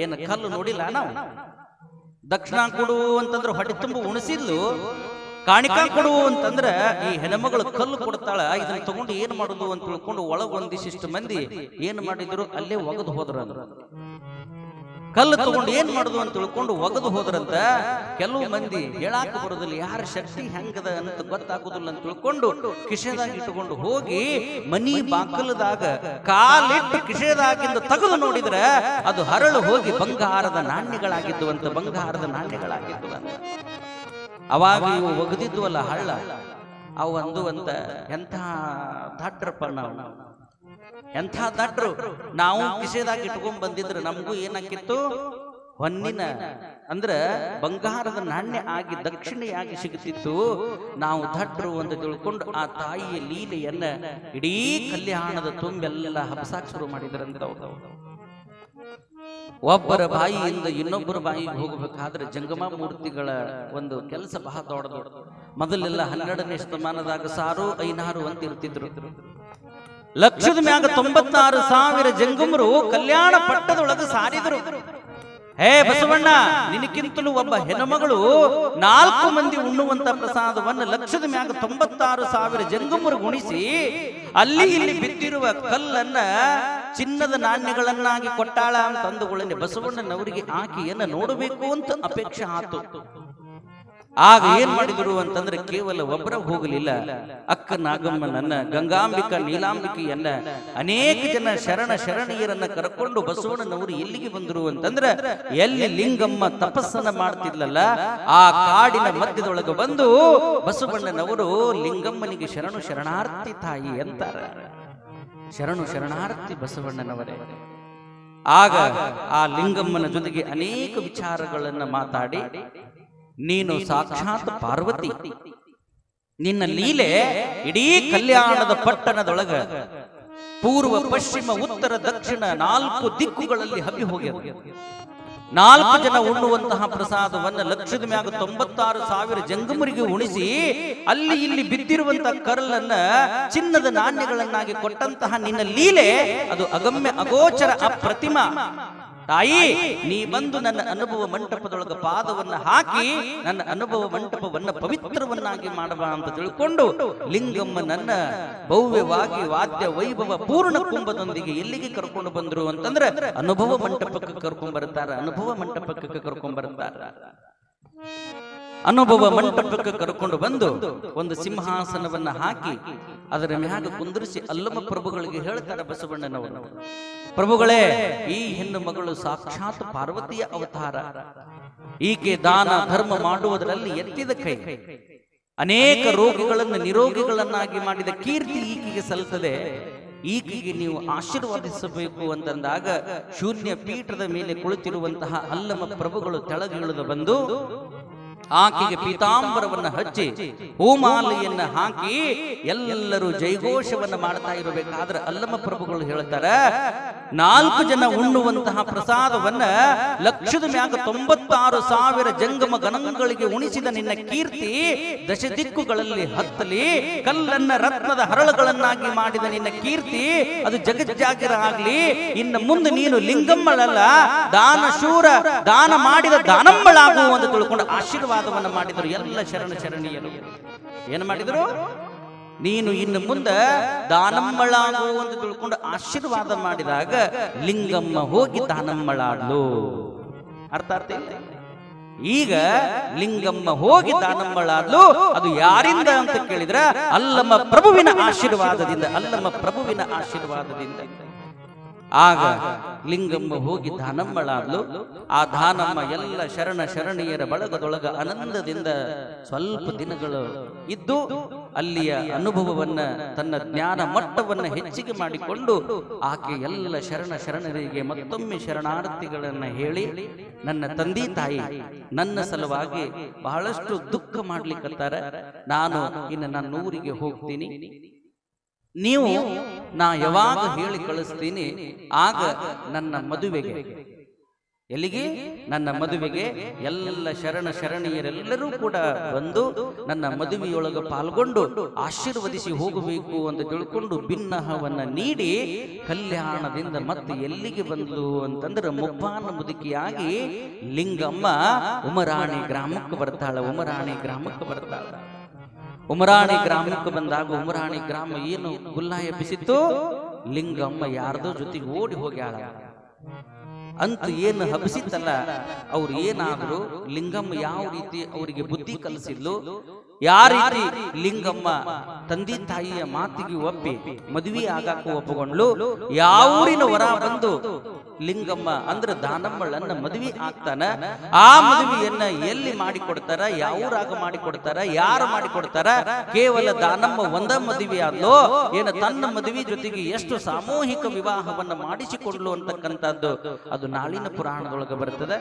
ಏನು ಕಲ್ಲು ನೋಡಿಲ್ಲ ನಾವು, ದಕ್ಷಿಣ ಕೊಡು ಅಂತಂದ್ರೆ ಹೊಟ್ಟೆ ತುಂಬ ಉಣಿಸಿದ್ಲು, ಕಾಣಿಕಾ ಕೊಡು ಅಂತಂದ್ರ ಈ ಹೆಣ್ಮಗಳು ಕಲ್ಲು ಕೊಡ್ತಾಳ, ಇದನ್ನ ತಗೊಂಡು ಏನ್ ಮಾಡುದು ಅಂತ ತಿಳ್ಕೊಂಡು ಒಳಗ ಒಂದಿಷ್ಟು ಮಂದಿ ಏನ್ ಮಾಡಿದ್ರು ಅಲ್ಲೇ ಒಗದು ಹೋದ್ರ. ಕಲ್ಲು ತಗೊಂಡು ಏನ್ ಮಾಡುದು ಅಂತ ತಿಳ್ಕೊಂಡು ಒಗದು ಹೋದ್ರಂತ. ಕೆಲವು ಮಂದಿ ಹೇಳಾಕ ಬರೋದಿಲ್ಲ, ಯಾರ ಶಕ್ತಿ ಹೆಂಗದ ಅಂತ ಗೊತ್ತಾಗುದಿಲ್ಲ ಅಂತ ತಿಳ್ಕೊಂಡು ಕಿಶೆದಾಗ ಇಟ್ಟುಕೊಂಡು ಹೋಗಿ ಮನಿ ಬಾಕಲದಾಗ ಕಾಲಿಟ್ಟು ಕಿಶೆದಾಗಿಂದ ತೆಗೆದು ನೋಡಿದ್ರೆ ಅದು ಹರಳು ಹೋಗಿ ಬಂಗಾರದ ನಾಣ್ಯಗಳಾಗಿದ್ದು ಅಂತ. ಅವಾಗ ಇವು ಒಗದಿದ್ದು ಅಲ್ಲ ಹಳ್ಳ, ಅವು ಅಂದುವಂತ ಎಂಥ ದಡ್ರಪ್ಪ ನಾವು, ಎಂಥ ದಡ್ರು ನಾವು ಕಿಸೆದಾಗ ಇಟ್ಕೊಂಡ್ ಬಂದಿದ್ರೆ ನಮಗೂ ಏನಾಕಿತ್ತು, ಹೊನ್ನಿನ ಅಂದ್ರ ಬಂಗಾರದ ನಾಣ್ಯ ಆಗಿ ದಕ್ಷಿಣೆಯಾಗಿ ಸಿಗುತ್ತಿತ್ತು. ನಾವು ದಡ್ರು ಅಂತ ತಿಳ್ಕೊಂಡು ಆ ತಾಯಿಯ ಲೀಲೆಯನ್ನ ಇಡೀ ಕಲ್ಯಾಣದ ತುಂಬೆಲ್ಲ ಹಬಸಾಕ್ ಶುರು ಮಾಡಿದ್ರಂತ. ಒಬ್ಬರ ಬಾಯಿಯಿಂದ ಇನ್ನೊಬ್ಬರ ಬಾಯಿಗೆ ಹೋಗಬೇಕಾದ್ರೆ ಜಂಗಮ ಮೂರ್ತಿಗಳ ಒಂದು ಕೆಲಸ ಬಹಳ ದೊಡ್ಡದು. ಮೊದಲೆಲ್ಲ 12ನೇ ಶತಮಾನದಾಗ ಸಾರು ಐನಾರು ಅಂತ ಇರ್ತಿದ್ರು. ಲಕ್ಷದ ಮ್ಯಾಗ 96,000 ಜಂಗಮರು ಕಲ್ಯಾಣ ಪಟ್ಟದೊಳಗೆ ಸಾರಿದ್ರು. ಹೇ ಬಸವಣ್ಣ, ನಿನಕ್ಕಿಂತಲೂ ಒಬ್ಬ ಹೆಣ್ಣುಮಗಳು 4 ಮಂದಿ ಉಣ್ಣುವಂತ ಪ್ರಸಾದವನ್ನು ಲಕ್ಷದ ಮ್ಯಾಗ 96,000 ಜಂಗಮರು ಗುಣಿಸಿ ಅಲ್ಲಿ ಇಲ್ಲಿ ಬಿದ್ದಿರುವ ಕಲ್ಲನ್ನ ಚಿನ್ನದ ನಾಣ್ಯಗಳನ್ನಾಗಿ ಕೊಟ್ಟಾಳ ಅಂತ ಅಂದುಕೊಳ್ಳೆ ಬಸವಣ್ಣನವರಿಗೆ ಆಕೆಯನ್ನ ನೋಡಬೇಕು ಅಂತ ಅಪೇಕ್ಷೆ ಆತು. ಆಗ ಏನ್ ಮಾಡಿದ್ರು ಅಂತಂದ್ರೆ ಕೇವಲ ಒಬ್ಬರ ಹೋಗಲಿಲ್ಲ, ಅಕ್ಕ ನಾಗಮ್ಮನನ್ನ, ಗಂಗಾಂಬಿಕಾ ನೀಲಾಂಬಿಕೆಯನ್ನ, ಅನೇಕ ಜನ ಶರಣೀಯರನ್ನ ಕರ್ಕೊಂಡು ಬಸವಣ್ಣನವರು ಎಲ್ಲಿಗೆ ಬಂದರು ಅಂತಂದ್ರೆ ಎಲ್ಲಿ ಲಿಂಗಮ್ಮ ತಪಸ್ಸನ್ನ ಮಾಡ್ತಿದ್ಲಲ್ಲ ಆ ಕಾಡಿನ ಮಧ್ಯದೊಳಗೆ ಬಂದು ಬಸವಣ್ಣನವರು ಲಿಂಗಮ್ಮನಿಗೆ ಶರಣಾರ್ಥಿ ತಾಯಿ ಅಂತಾರ. ಶರಣಾರ್ಥಿ ಬಸವಣ್ಣನವರೇ. ಆಗ ಆ ಲಿಂಗಮ್ಮನ ಜೊತೆಗೆ ಅನೇಕ ವಿಚಾರಗಳನ್ನ ಮಾತಾಡಿ, ನೀನು ಸಾಕ್ಷಾತ್ ಪಾರ್ವತಿ, ನಿನ್ನ ಲೀಲೆ ಇಡೀ ಕಲ್ಯಾಣದ ಪಟ್ಟಣದೊಳಗ ಪೂರ್ವ ಪಶ್ಚಿಮ ಉತ್ತರ ದಕ್ಷಿಣ 4 ದಿಕ್ಕುಗಳಲ್ಲಿ ಹಬ್ಬಿ ಹೋಗ್ಯದ. 4 ಜನ ಉಣ್ಣುವಂತಹ ಪ್ರಸಾದವನ್ನ ಲಕ್ಷದ ಮ್ಯಾಗ 96,000 ಜಂಗಮರಿಗೆ ಉಣಿಸಿ ಅಲ್ಲಿ ಇಲ್ಲಿ ಬಿದ್ದಿರುವಂತಹ ಕರಲನ್ನ ಚಿನ್ನದ ನಾಣ್ಯಗಳನ್ನಾಗಿ ಕೊಟ್ಟಂತಹ ನಿನ್ನ ಲೀಲೆ ಅದು ಅಗಮ್ಯ ಅಗೋಚರ ಅಪ್ರತಿಮ. ತಾಯಿ, ನೀ ಬಂದು ನನ್ನ ಅನುಭವ ಮಂಟಪದೊಳಗ ಪಾದವನ್ನ ಹಾಕಿ ನನ್ನ ಅನುಭವ ಮಂಟಪವನ್ನ ಪವಿತ್ರವನ್ನಾಗಿ ಮಾಡಬಾ ಅಂತ ತಿಳ್ಕೊಂಡು ಲಿಂಗಮ್ಮನನ್ನ ಭವ್ಯವಾಗಿ ವಾದ್ಯ ವೈಭವ ಪೂರ್ಣ ಕುಂಭದೊಂದಿಗೆ ಎಲ್ಲಿಗೆ ಕರ್ಕೊಂಡು ಬಂದ್ರು ಅಂತಂದ್ರೆ ಅನುಭವ ಮಂಟಪಕ್ಕೆ ಕರ್ಕೊಂಡ್ ಬರ್ತಾರ. ಅನುಭವ ಮಂಟಪಕ್ಕೆ ಕರ್ಕೊಂಡು ಬಂದು ಒಂದು ಸಿಂಹಾಸನವನ್ನ ಹಾಕಿ ಅದರ ಮ್ಯಾಗ ಕುಂದರಿಸಿ ಅಲ್ಲಮ ಪ್ರಭುಗಳಿಗೆ ಹೇಳ್ತಾರೆ ಬಸವಣ್ಣನವರು, ಪ್ರಭುಗಳೇ, ಈ ಹೆಣ್ಣು ಮಗಳು ಸಾಕ್ಷಾತ್ ಪಾರ್ವತಿಯ ಅವತಾರ. ಈಕೆ ದಾನ ಧರ್ಮ ಮಾಡುವುದರಲ್ಲಿ ಎತ್ತಿದ ಕೈ. ಅನೇಕ ರೋಗಿಗಳನ್ನು ನಿರೋಗಿಗಳನ್ನಾಗಿ ಮಾಡಿದ ಕೀರ್ತಿ ಈಕೆಗೆ ಸಲ್ಲುತ್ತದೆ. ಈಕೆಗೆ ನೀವು ಆಶೀರ್ವಾದಿಸಬೇಕು ಅಂತಂದಾಗ ಶೂನ್ಯ ಪೀಠದ ಮೇಲೆ ಕುಳಿತಿರುವಂತಹ ಅಲ್ಲಮ ಪ್ರಭುಗಳು ತೆಳಗಿಳಿದು ಬಂದು ಆಕೆಗೆ ಪೀತಾಂಬರವನ್ನ ಹಚ್ಚಿ ಹೂಮಾಲೆಯನ್ನ ಹಾಕಿ ಎಲ್ಲರೂ ಜೈಘೋಷವನ್ನ ಮಾಡ್ತಾ ಇರಬೇಕಾದ್ರೆ ಅಲ್ಲಮ ಪ್ರಭುಗಳು ಹೇಳ್ತಾರೆ, 4 ಜನ ಉಣ್ಣುವಂತಹ ಪ್ರಸಾದವನ್ನ ಲಕ್ಷದ ಮ್ಯಾಗ 96,000 ಜಂಗಮ ಗಣಗಳಿಗೆ ಉಣಿಸಿದ ನಿನ್ನ ಕೀರ್ತಿ ದಶ ದಿಕ್ಕುಗಳಲ್ಲಿ ಹತ್ತಲಿ. ಕಲ್ಲನ್ನ ರತ್ನದ ಹರಳುಗಳನ್ನಾಗಿ ಮಾಡಿದ ನಿನ್ನ ಕೀರ್ತಿ ಅದು ಜಗಜ್ಜಾಗಿರ ಆಗ್ಲಿ. ಇನ್ನು ಮುಂದೆ ನೀನು ಲಿಂಗಮ್ಮಳಲ್ಲ, ದಾನಶೂರ, ದಾನ ಮಾಡಿದ ದಾನಮ್ಮಳಾಗು ಅಂತ ತಿಳ್ಕೊಂಡು ಆಶೀರ್ವಾದವನ್ನ ಮಾಡಿದರು ಎಲ್ಲ ಶರಣೀಯರು. ಏನು ಮಾಡಿದರು? ನೀನು ಇನ್ನು ಮುಂದೆ ದಾನಮ್ಮಳಾಗು ಅಂತ ತಿಳ್ಕೊಂಡು ಆಶೀರ್ವಾದ ಮಾಡಿದಾಗ ಲಿಂಗಮ್ಮ ಹೋಗಿ ದಾನಮ್ಮಳಾದ್ಲು. ಅರ್ಥ ಇಲ್ಲ? ಈಗ ಲಿಂಗಮ್ಮ ಹೋಗಿ ದಾನಮ್ಮಳಾದ್ಲು. ಅದು ಯಾರಿಂದ ಅಂತ ಕೇಳಿದ್ರ ಅಲ್ಲಮ ಪ್ರಭುವಿನ ಆಶೀರ್ವಾದದಿಂದ. ಆಗ ಲಿಂಗಮ್ಮ ಹೋಗಿ ದಾನಮ್ಮಳಾದ್ಲು. ಆ ದಾನಮ್ಮ ಎಲ್ಲ ಶರಣೀಯರ ಬಳಗದೊಳಗ ಆನಂದದಿಂದ ಸ್ವಲ್ಪ ದಿನಗಳು ಇದ್ದು ಅಲ್ಲಿಯ ಅನುಭವವನ್ನ, ತನ್ನ ಜ್ಞಾನ ಮಟ್ಟವನ್ನ ಹೆಚ್ಚಿಗೆ ಮಾಡಿಕೊಂಡು ಆಕೆ ಎಲ್ಲ ಶರಣರಿಗೆ ಮತ್ತೊಮ್ಮೆ ಶರಣಾರ್ಥಿಗಳನ್ನ ಹೇಳಿ, ನನ್ನ ತಂದೆ ತಾಯಿ ನನ್ನ ಸಲುವಾಗಿ ಬಹಳಷ್ಟು ದುಃಖ ಮಾಡ್ಲಿಕ್ಕತ್ತಾರ, ನಾನು ಇನ್ನು ನನ್ನ ಊರಿಗೆ ಹೋಗ್ತೀನಿ, ನೀವು ನಾ ಯಾವಾಗ ಹೇಳಿ ಕಳಿಸ್ತೀನಿ ಆಗ ನನ್ನ ಮದುವೆಗೆ, ಎಲ್ಲಿಗೆ? ನನ್ನ ಮದುವೆಗೆ ಎಲ್ಲ ಶರಣೀಯರೆಲ್ಲರೂ ಕೂಡ ಬಂದು ನನ್ನ ಮದುವೆಯೊಳಗೆ ಪಾಲ್ಗೊಂಡು ಆಶೀರ್ವದಿಸಿ ಹೋಗಬೇಕು ಅಂತ ತಿಳ್ಕೊಂಡು ಭಿನ್ನಹವನ್ನ ನೀಡಿ ಕಲ್ಯಾಣದಿಂದ ಮತ್ತೆ ಎಲ್ಲಿಗೆ ಬಂದ್ಲು ಅಂತಂದ್ರೆ ಮುಪ್ಪಾನ ಮುದುಕಿಯಾಗಿ ಲಿಂಗಮ್ಮ ಉಮರಾಣಿ ಗ್ರಾಮಕ್ಕೆ ಬರ್ತಾಳೆ. ಉಮರಾಣಿ ಗ್ರಾಮಕ್ಕೆ ಬಂದಾಗ ಉಮರಾಣಿ ಗ್ರಾಮ ಏನು ಗುಲ್ಲ ಎಬ್ಬಿಸಿತ್ತು? ಲಿಂಗಮ್ಮ ಯಾರ್ದೋ ಜೊತೆಗೆ ಓಡಿ ಹೋಗ್ಯಾಳ ಅಂತ ಏನು ಹಬ್ಬಿಸಿತ್ತಲ್ಲ. ಅವ್ರು ಏನಾದ್ರು ಲಿಂಗಮ್ಮ ಯಾವ ರೀತಿ ಅವರಿಗೆ ಬುದ್ಧಿ ಕಲಿಸಿದ್ಲು, ಯಾವ ರೀತಿ ಲಿಂಗಮ್ಮ ತಂದೆ ತಾಯಿಯ ಮಾತಿಗೆ ಒಪ್ಪಿ ಮದುವೆ ಆಗಾಕ ಒಪ್ಪಗೊಂಡ್ಲು, ಯಾವೂರಿನ ವರ ಬಂದು ಲಿಂಗಮ್ಮ ಅಂದ್ರೆ ದಾನಮ್ಮಳನ್ನ ಮದುವೆ ಆಗ್ತಾನ, ಆ ಮದುವೆಯನ್ನ ಎಲ್ಲಿ ಮಾಡಿಕೊಡ್ತಾರ, ಯಾವೂರಾಗ ಮಾಡಿಕೊಡ್ತಾರ, ಯಾರು ಮಾಡಿಕೊಡ್ತಾರ, ಕೇವಲ ದಾನಮ್ಮ ಒಂದ ಮದುವೆ ಆದ್ಲೋ ಏನ ತನ್ನ ಮದುವೆ ಜೊತೆಗೆ ಎಷ್ಟು ಸಾಮೂಹಿಕ ವಿವಾಹವನ್ನ ಮಾಡಿಸಿಕೊಡ್ಲು ಅಂತಕ್ಕಂಥದ್ದು ಅದು ನಾಳಿನ ಪುರಾಣದೊಳಗೆ ಬರ್ತದೆ.